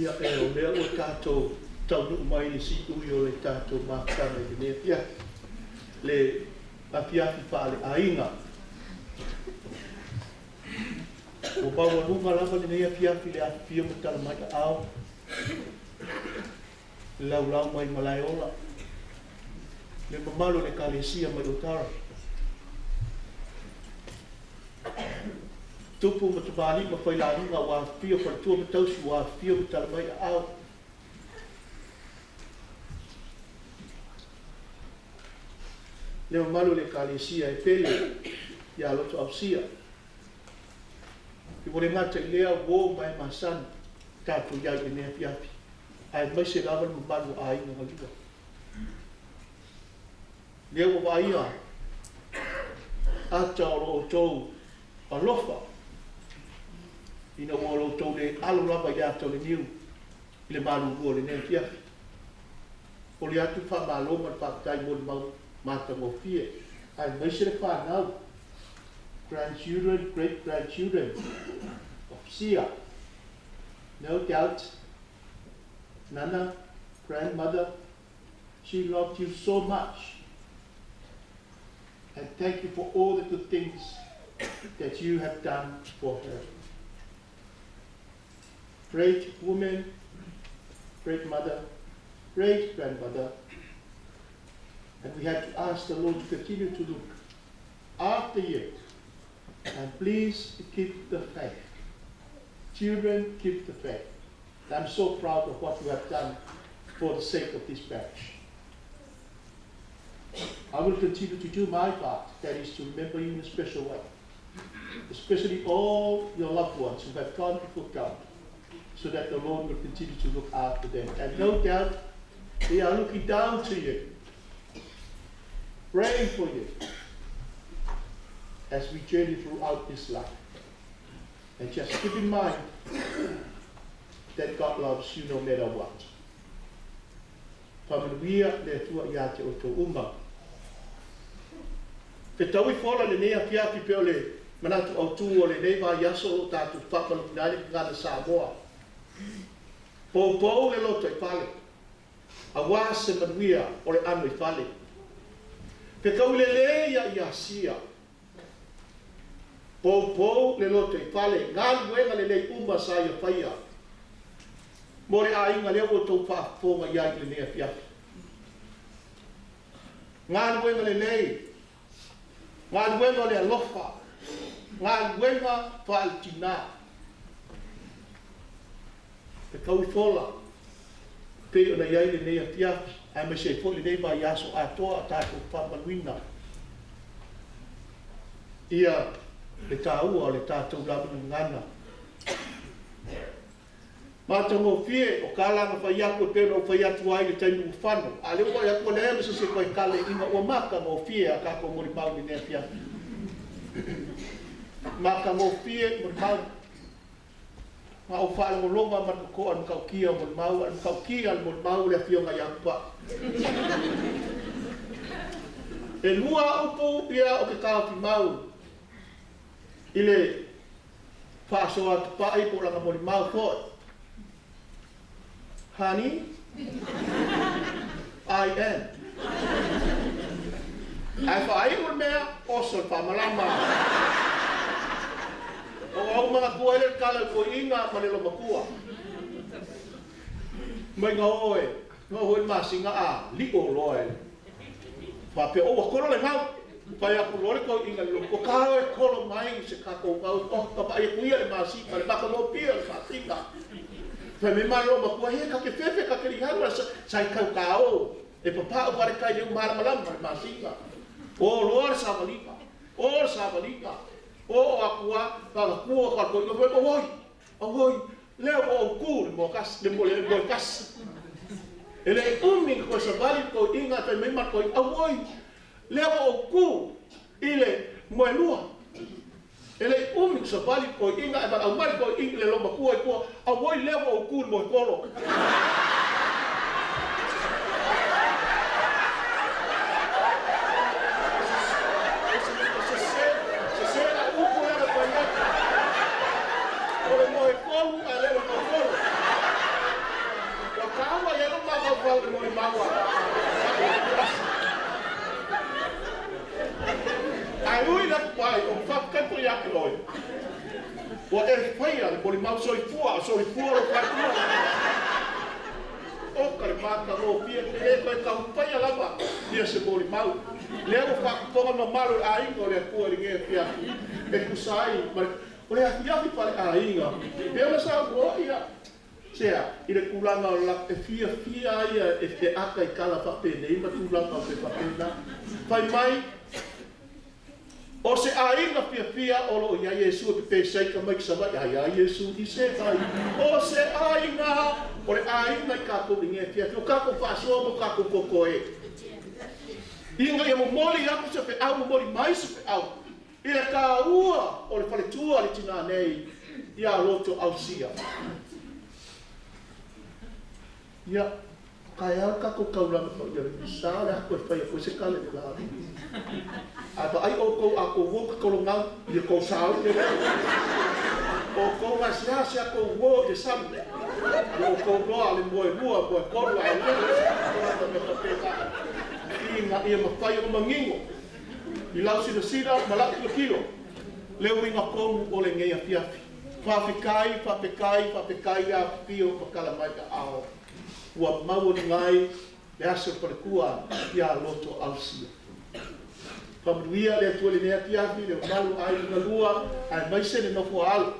ia e o lea o tātou tau nu mai ni si ui o le tātou mātana i ne pia le apiafi whaale ainga o pau anunga lava le nei apiafi le api pia mo tala mai au Lau mai malai ola. Le mamalo le kalesia mai utara. Tupu matavali ma whailani ngā wā whio wharatua matausi wā whio matalamai au. Le mamalo le kalesia e pele ia LOTOAUSIA. I wore ngata I lea wō mai masana tātou iai e nea piapi. Ai mai se rawa mamalo a inga ngaliwa. Lea wa ia ata o tōu alofa. Ina o LOTOAU le alo lava ia tau le niu. I le malu ua le nea piapi. O le atu wha maloma le whakatai mo le mau mata mo fie. Ai mai se le whanau. Grandchildren, great-grandchildren of Sia. No doubt, Nana, grandmother, she loved you so much. And thank you for all the good things that you have done for her. Great woman, great mother, great grandmother. And we have to ask the Lord to continue to look after you. And please keep the faith. Children, keep the faith. I'm so proud of what you have done for the sake of this parish. I will continue to do my part, that is to remember you in a special way. Especially all your loved ones who have gone before God, so that the Lord will continue to look after them. And no doubt, they are looking down to you, praying for you, as we journey throughout this life. And just keep in mind that God loves you no matter what. Pamanuia le tua ia te o tō uma. Te taui whola le nea piapi pe o le manatu au tū o le neiva yaso o tātu whakalukinari ki ngana Samoa. Pōpō le loto I whale. A wā se manuia o le anu I whale. Te kau le leia I Asia. Pōpō le loto I whale. Ngā luenga le lei uma sa ia whaia. Mo le ainga leo o tō whaafonga iai le nea piapi. Ngā luenga le lei. Ngā luenga le alofa. Ngā luenga whaaltina. Te kau I whola. Pe o na iai le nea piapi. Ai me se fo le nei mai aso atoa a tātou whamanuina. Ia le tāua o le tātou lavina ngana. Mātango fie o kālanga whai ako e pēno o whai atu ai le tainu u whanu. A leo wai ako le eme se koe kale inga o maka mo fie a kako mori mau ni nea pia. Maka mo fie mori mau. Ma o whaala mo longa manu ko anu kau kia mori mau. Anu kau kia mori mau le fio ngai ampa. E lua upu ia o ke kao ki mau. Ile whaasoa tu pai po langa mori mau koe. Honey, I am. Ai whaai o mea, oso whamalama. O au mga kua ele kala ko inga manelo makua. Mai ngā oe masinga a, liko loe. Whape o wakoro le ngau, pai aku lore ko inga lo. O kao e kolo mai se kako ngau, o kapa e kuia le masinga, le maka mo pia le masinga. Fai me malo makua he ka ke fefe ka ke lihanu sai kau kao e papa o pare kai leu mara malama masinga o lor sabalika o akua ka kua ka ko oi leo o ku mo kas de mo le mo kas ele umi ko sabali ko inga fai me mar ko oi leo o ku ile mo lua ele umi sa bali ko inga e ba au mari ko inga le loma ko a voi levo o ku mo kolo se la upo era pa ya o mo kolo a le mo kolo o kawa ya no ma ba mo mawa ai ui la pai o whaka pui ake loi. O e whaia le poli mau soi fua lo whakua. oka le maka o pia le ko ka pai lava ia se boli mau le o fa ko no malo a ingo le ko le nge pia e kusai ma o le ia fi pale a inga e o sa o ia sea ile kulanga o la e fia ia e te aka I kala fa pe nei ma kulanga o te fa pe na fai mai o se ainga pia o lo ia Yesu pe pe sai ka mai sa vai ia Yesu I se vai o se ainga o le ainga I ka ko nge pia o ka ko fa so mo ka ko ko e inga ia mo moli ia ko se pe au mo moli mai se pe au ia ka ua o le fale tua le tina nei ia loto ausia ia kaya ka ko kaula mo ia sa la ko fa ko se kale la aba ai o ko wo ko lo nga ia ko sa o ko nga sia ko wo de sam o ko lo ale mo ko lo ai inga ia ma fai o mangingo I lau sida malaki o kilo leo inga komu o le ngeia fiafi whapekai a pio pakala mai ka ao ua mau ni ngai le aso parekua ia loto ausia whamuia le atua le nea fiafi le malu ai nga lua ai maise le nofo alu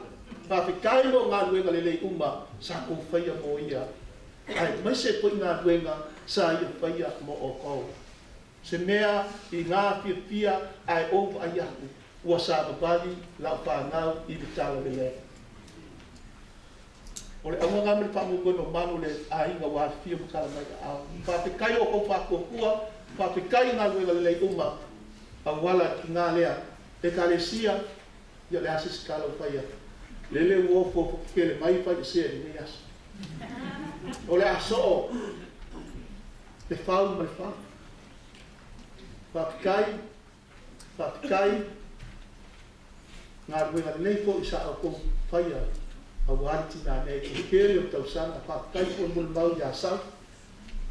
whapekai no ngā luenga le lei uma sa kou whaia mo ia ai maise po ngā luenga sa ia whaia mo o kou se mea I ngā pia ai opa ai aku ua sa babali lau whanau I vitala le lea. O le aunga ngā mele whamungono manu le ainga wā whia mukala mai ka au. Whapekai o kou whakokua, whapekai ngā luenga le lei uma a wala ki ngā lea. E ka le sia, ia le asis kala o whaia. Lele uofo pele mai whai sea ni ne aso. O le aso o, le whau mai whau. Whapekai, ngā ruenga nei po I sa au kou whaia a wāti nā nei ki kere o tau sanga whapekai po mulu mau ia sau.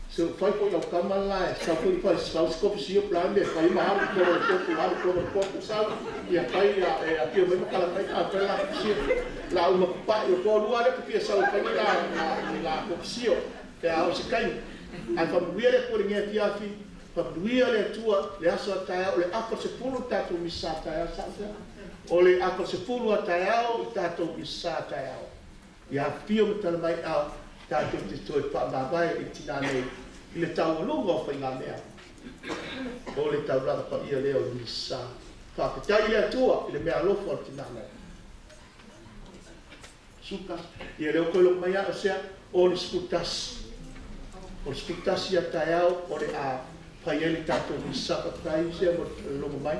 Se o whai po I au kamala e sau po I whai sau skopi si o plan le whai maharu koro koku sau ia whai a pio mai makala mai a whai la si la uma kupai o kōrua le pia sau whai la koku si o te ao se kai. Ai whamuia le kore ngea tiafi Paduia le tua le aso taia o le apa se pulu tatu misa taia sa o le apa se pulu taia o tatu misa taia ia pio mata mai au tatu te toi pa vai I tina nei I le tau lunga o whainga mea o le tau rana pa ia leo misa whapetai le tua I le mea lofo o tina nei suka ia leo koe lo mai a o sea o le skutas ia taia o le a Pai ele tato ni sapa tai se mo longo mai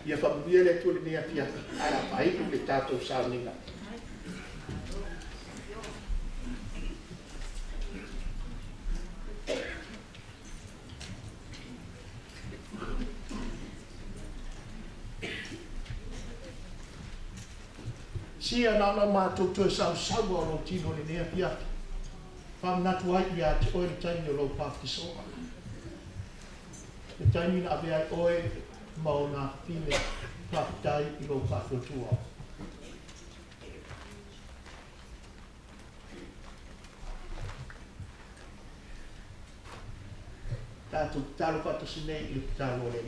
ia famia le tu le nia tia ala pai le tato salinga sia na ma tu sa lo tino le nia tia fam na tu ai ia o le tai lo pa so e taimi na avea oe mau nā whine whakitai I lo whakrotua. Tātou talo whatosi nei I le talo le.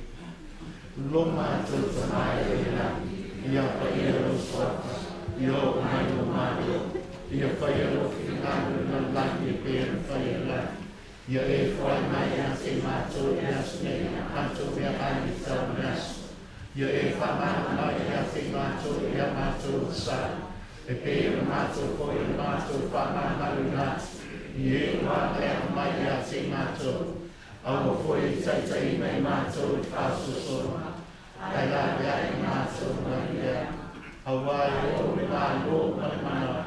Loma tau whanai e la, ia whai alo swaka, ia o mai o mato, ia whai alo whingāru na laki e pēra whai alo. Ia e whai mai a te mātou e asu nei, mātou e a ani tau neasu. Ia e whamana mai a te mātou e a mātou sa. E pēra mātou ko e mātou whamana runatu. Ia e wā e a mai a te mātou. Aua foi taitai mai mātou e whāsosora. Ai la rea e mātou mai rea. Aua e o me mālo mai mana.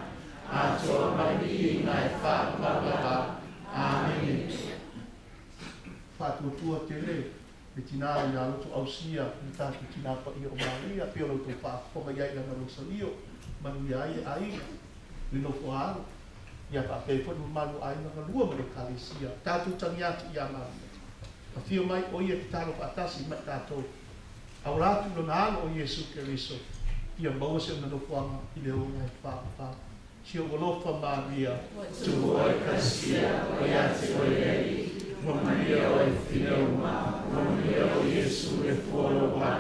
Mātou mai I ngai whāpapapa. Amen. Whātua tele, me tina I a loto ausia, me tātu tina pa I o Maria, pio loto whāponga iai na rosalio, manu iai e aina, le nofo alo. Ia whapei whanu manu aina na lua ma le kalesia, tātu tangiati I a Maria. A whio mai o ia ki tālo whaatasi mai tātou. Au rātu lo nā o Iesu Keriso, ia maua se na nofo anga I le o ngai whāpapa. Si o golofa Maria. Tu oi kasia, oi ate oi ei, Maria oi finema, Maria oi Yesu e folo wa,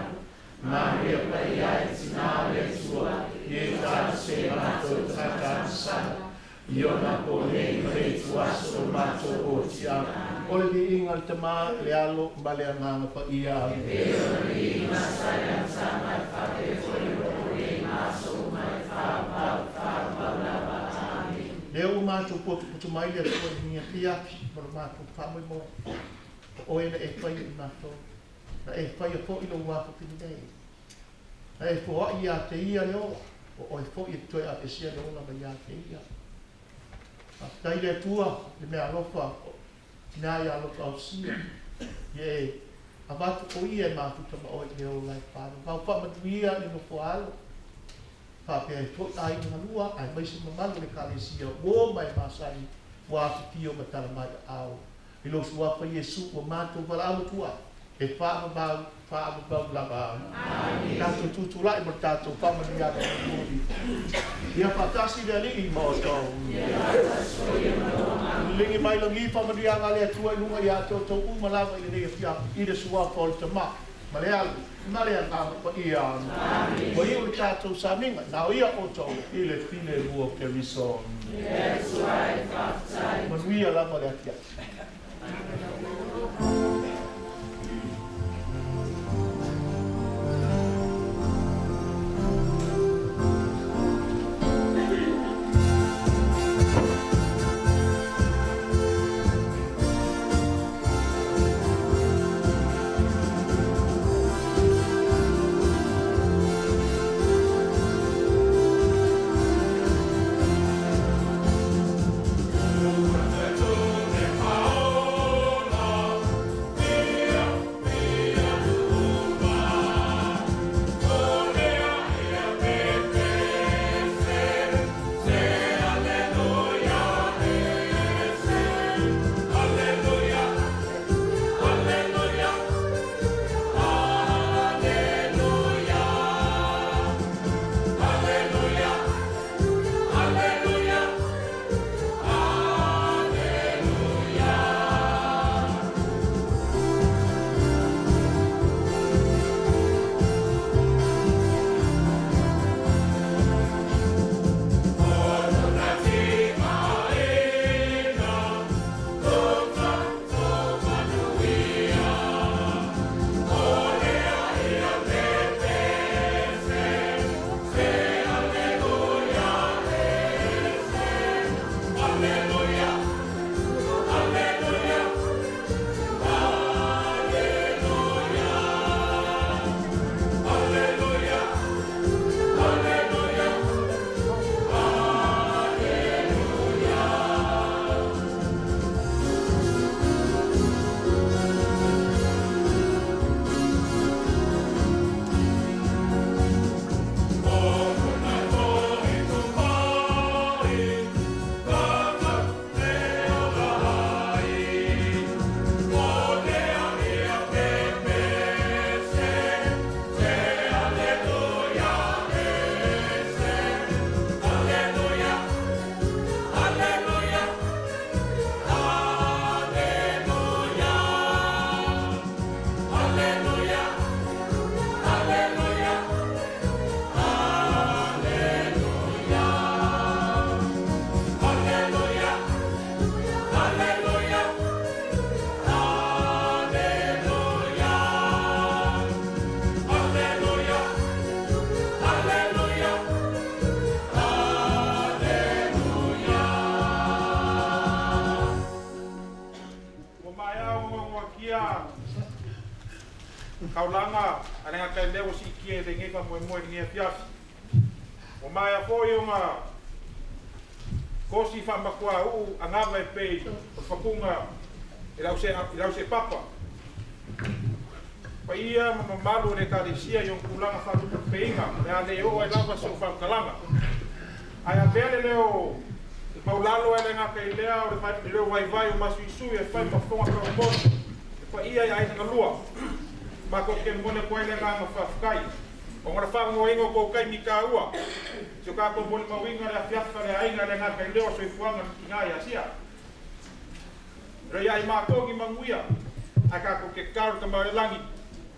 Maria pai ai tina le tua, e ta se mato trakansa, Iona pone me tua so mato o tia. Ole di ingal tema lealo bale anganga pa ia. E ri na saya sama fa te foi o na so mai fa la amen. Leo mato putu mai le so ni pia mar mato fa mo o ena e fai mato. Na e fai fo i lo wa ko pindei. Na e fo ia te ia leo o e fo i to a e sia lo na ba ia te ia. Dai le tua le me alofa na ia LOTOAUSIA ye avatu o ia ma tu ma o leo lai pa va pa ma tuia ni no foalo pa pe to ai na lua ai mai se ma le kalesia o mai masai wa tio ma tala mai au i lo sua pa Yesu o ma tu va au tua e fa ba la ba ka tu la i ta tu pa ma dia ia pa tasi de li mo to lingi mai longi pa ma dia ngale tua lunga ia to malava i le fia i de sua fol te ma malea na pa ia mo i o tato sa minga na ia o to i le fine ruo ke viso Yes, right, outside. mo ia la pa le fia kaulanga alenga kai leo si kie de ngefa mo nge fias o mai a foi uma kosi fa makua u angava e pei o fakunga ila se papa pa ia ma malu le kalisia yo kulanga fa tu peinga ya le o e lava so fa kalanga ai a vele leo maulalo alenga kai leo o fa leo vai o masu isu e fa ma fonga ka mo pa ia ai na lua ma ko ke mone ko ele nga fa fkai O ngara whangoengo ko kai mika ua. So ka ko moli mawinga le afiafa le ainga le ngaka i leo so i fuanga ki ngai asia. Rei ai mākongi manguia. A ka ko ke karu ka marelangi.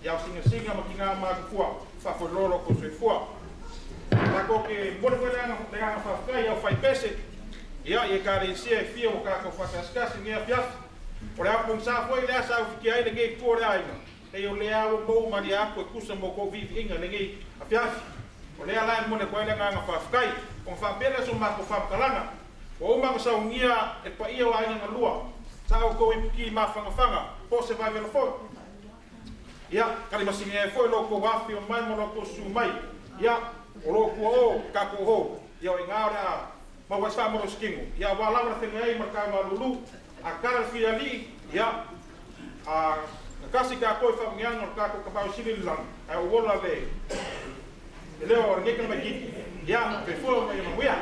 Iau singa ma ki ngā mākufua. Whawhololo ko so i fua. Ka ko ke mole le anga whawhkai au whai pese. Ia e ka re sia e fia o ka ko whakaskasi ngea afiafa. O le apong sa foi le asa au whiki aile ngei kore ainga. E o le au mou mari ako e kusa mo ko vivi inga le ngei afiafi. O le alai mone koe le nganga whawhkai. O whapere so mako whapkalanga. O umanga sa ungia e pa ia wa inga lua. Sa au ko i puki ma whangawhanga. Po se vai vela foi. Ia, kari masinge e foi loko wafi o mai mo loko su mai. Ia, o loko o kako ho. Ia o inga ora ma wasa mo skingo. Ia wa lawa na whenua ei marka ma lulu. A kara fia li, ia, a kasi ka koe whaungianga o kako ka pau sirilang, a o wola le. E leo o ngeka mai kiki, ia, pe fua mai mawia.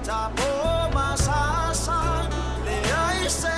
Tapo masasa le ai se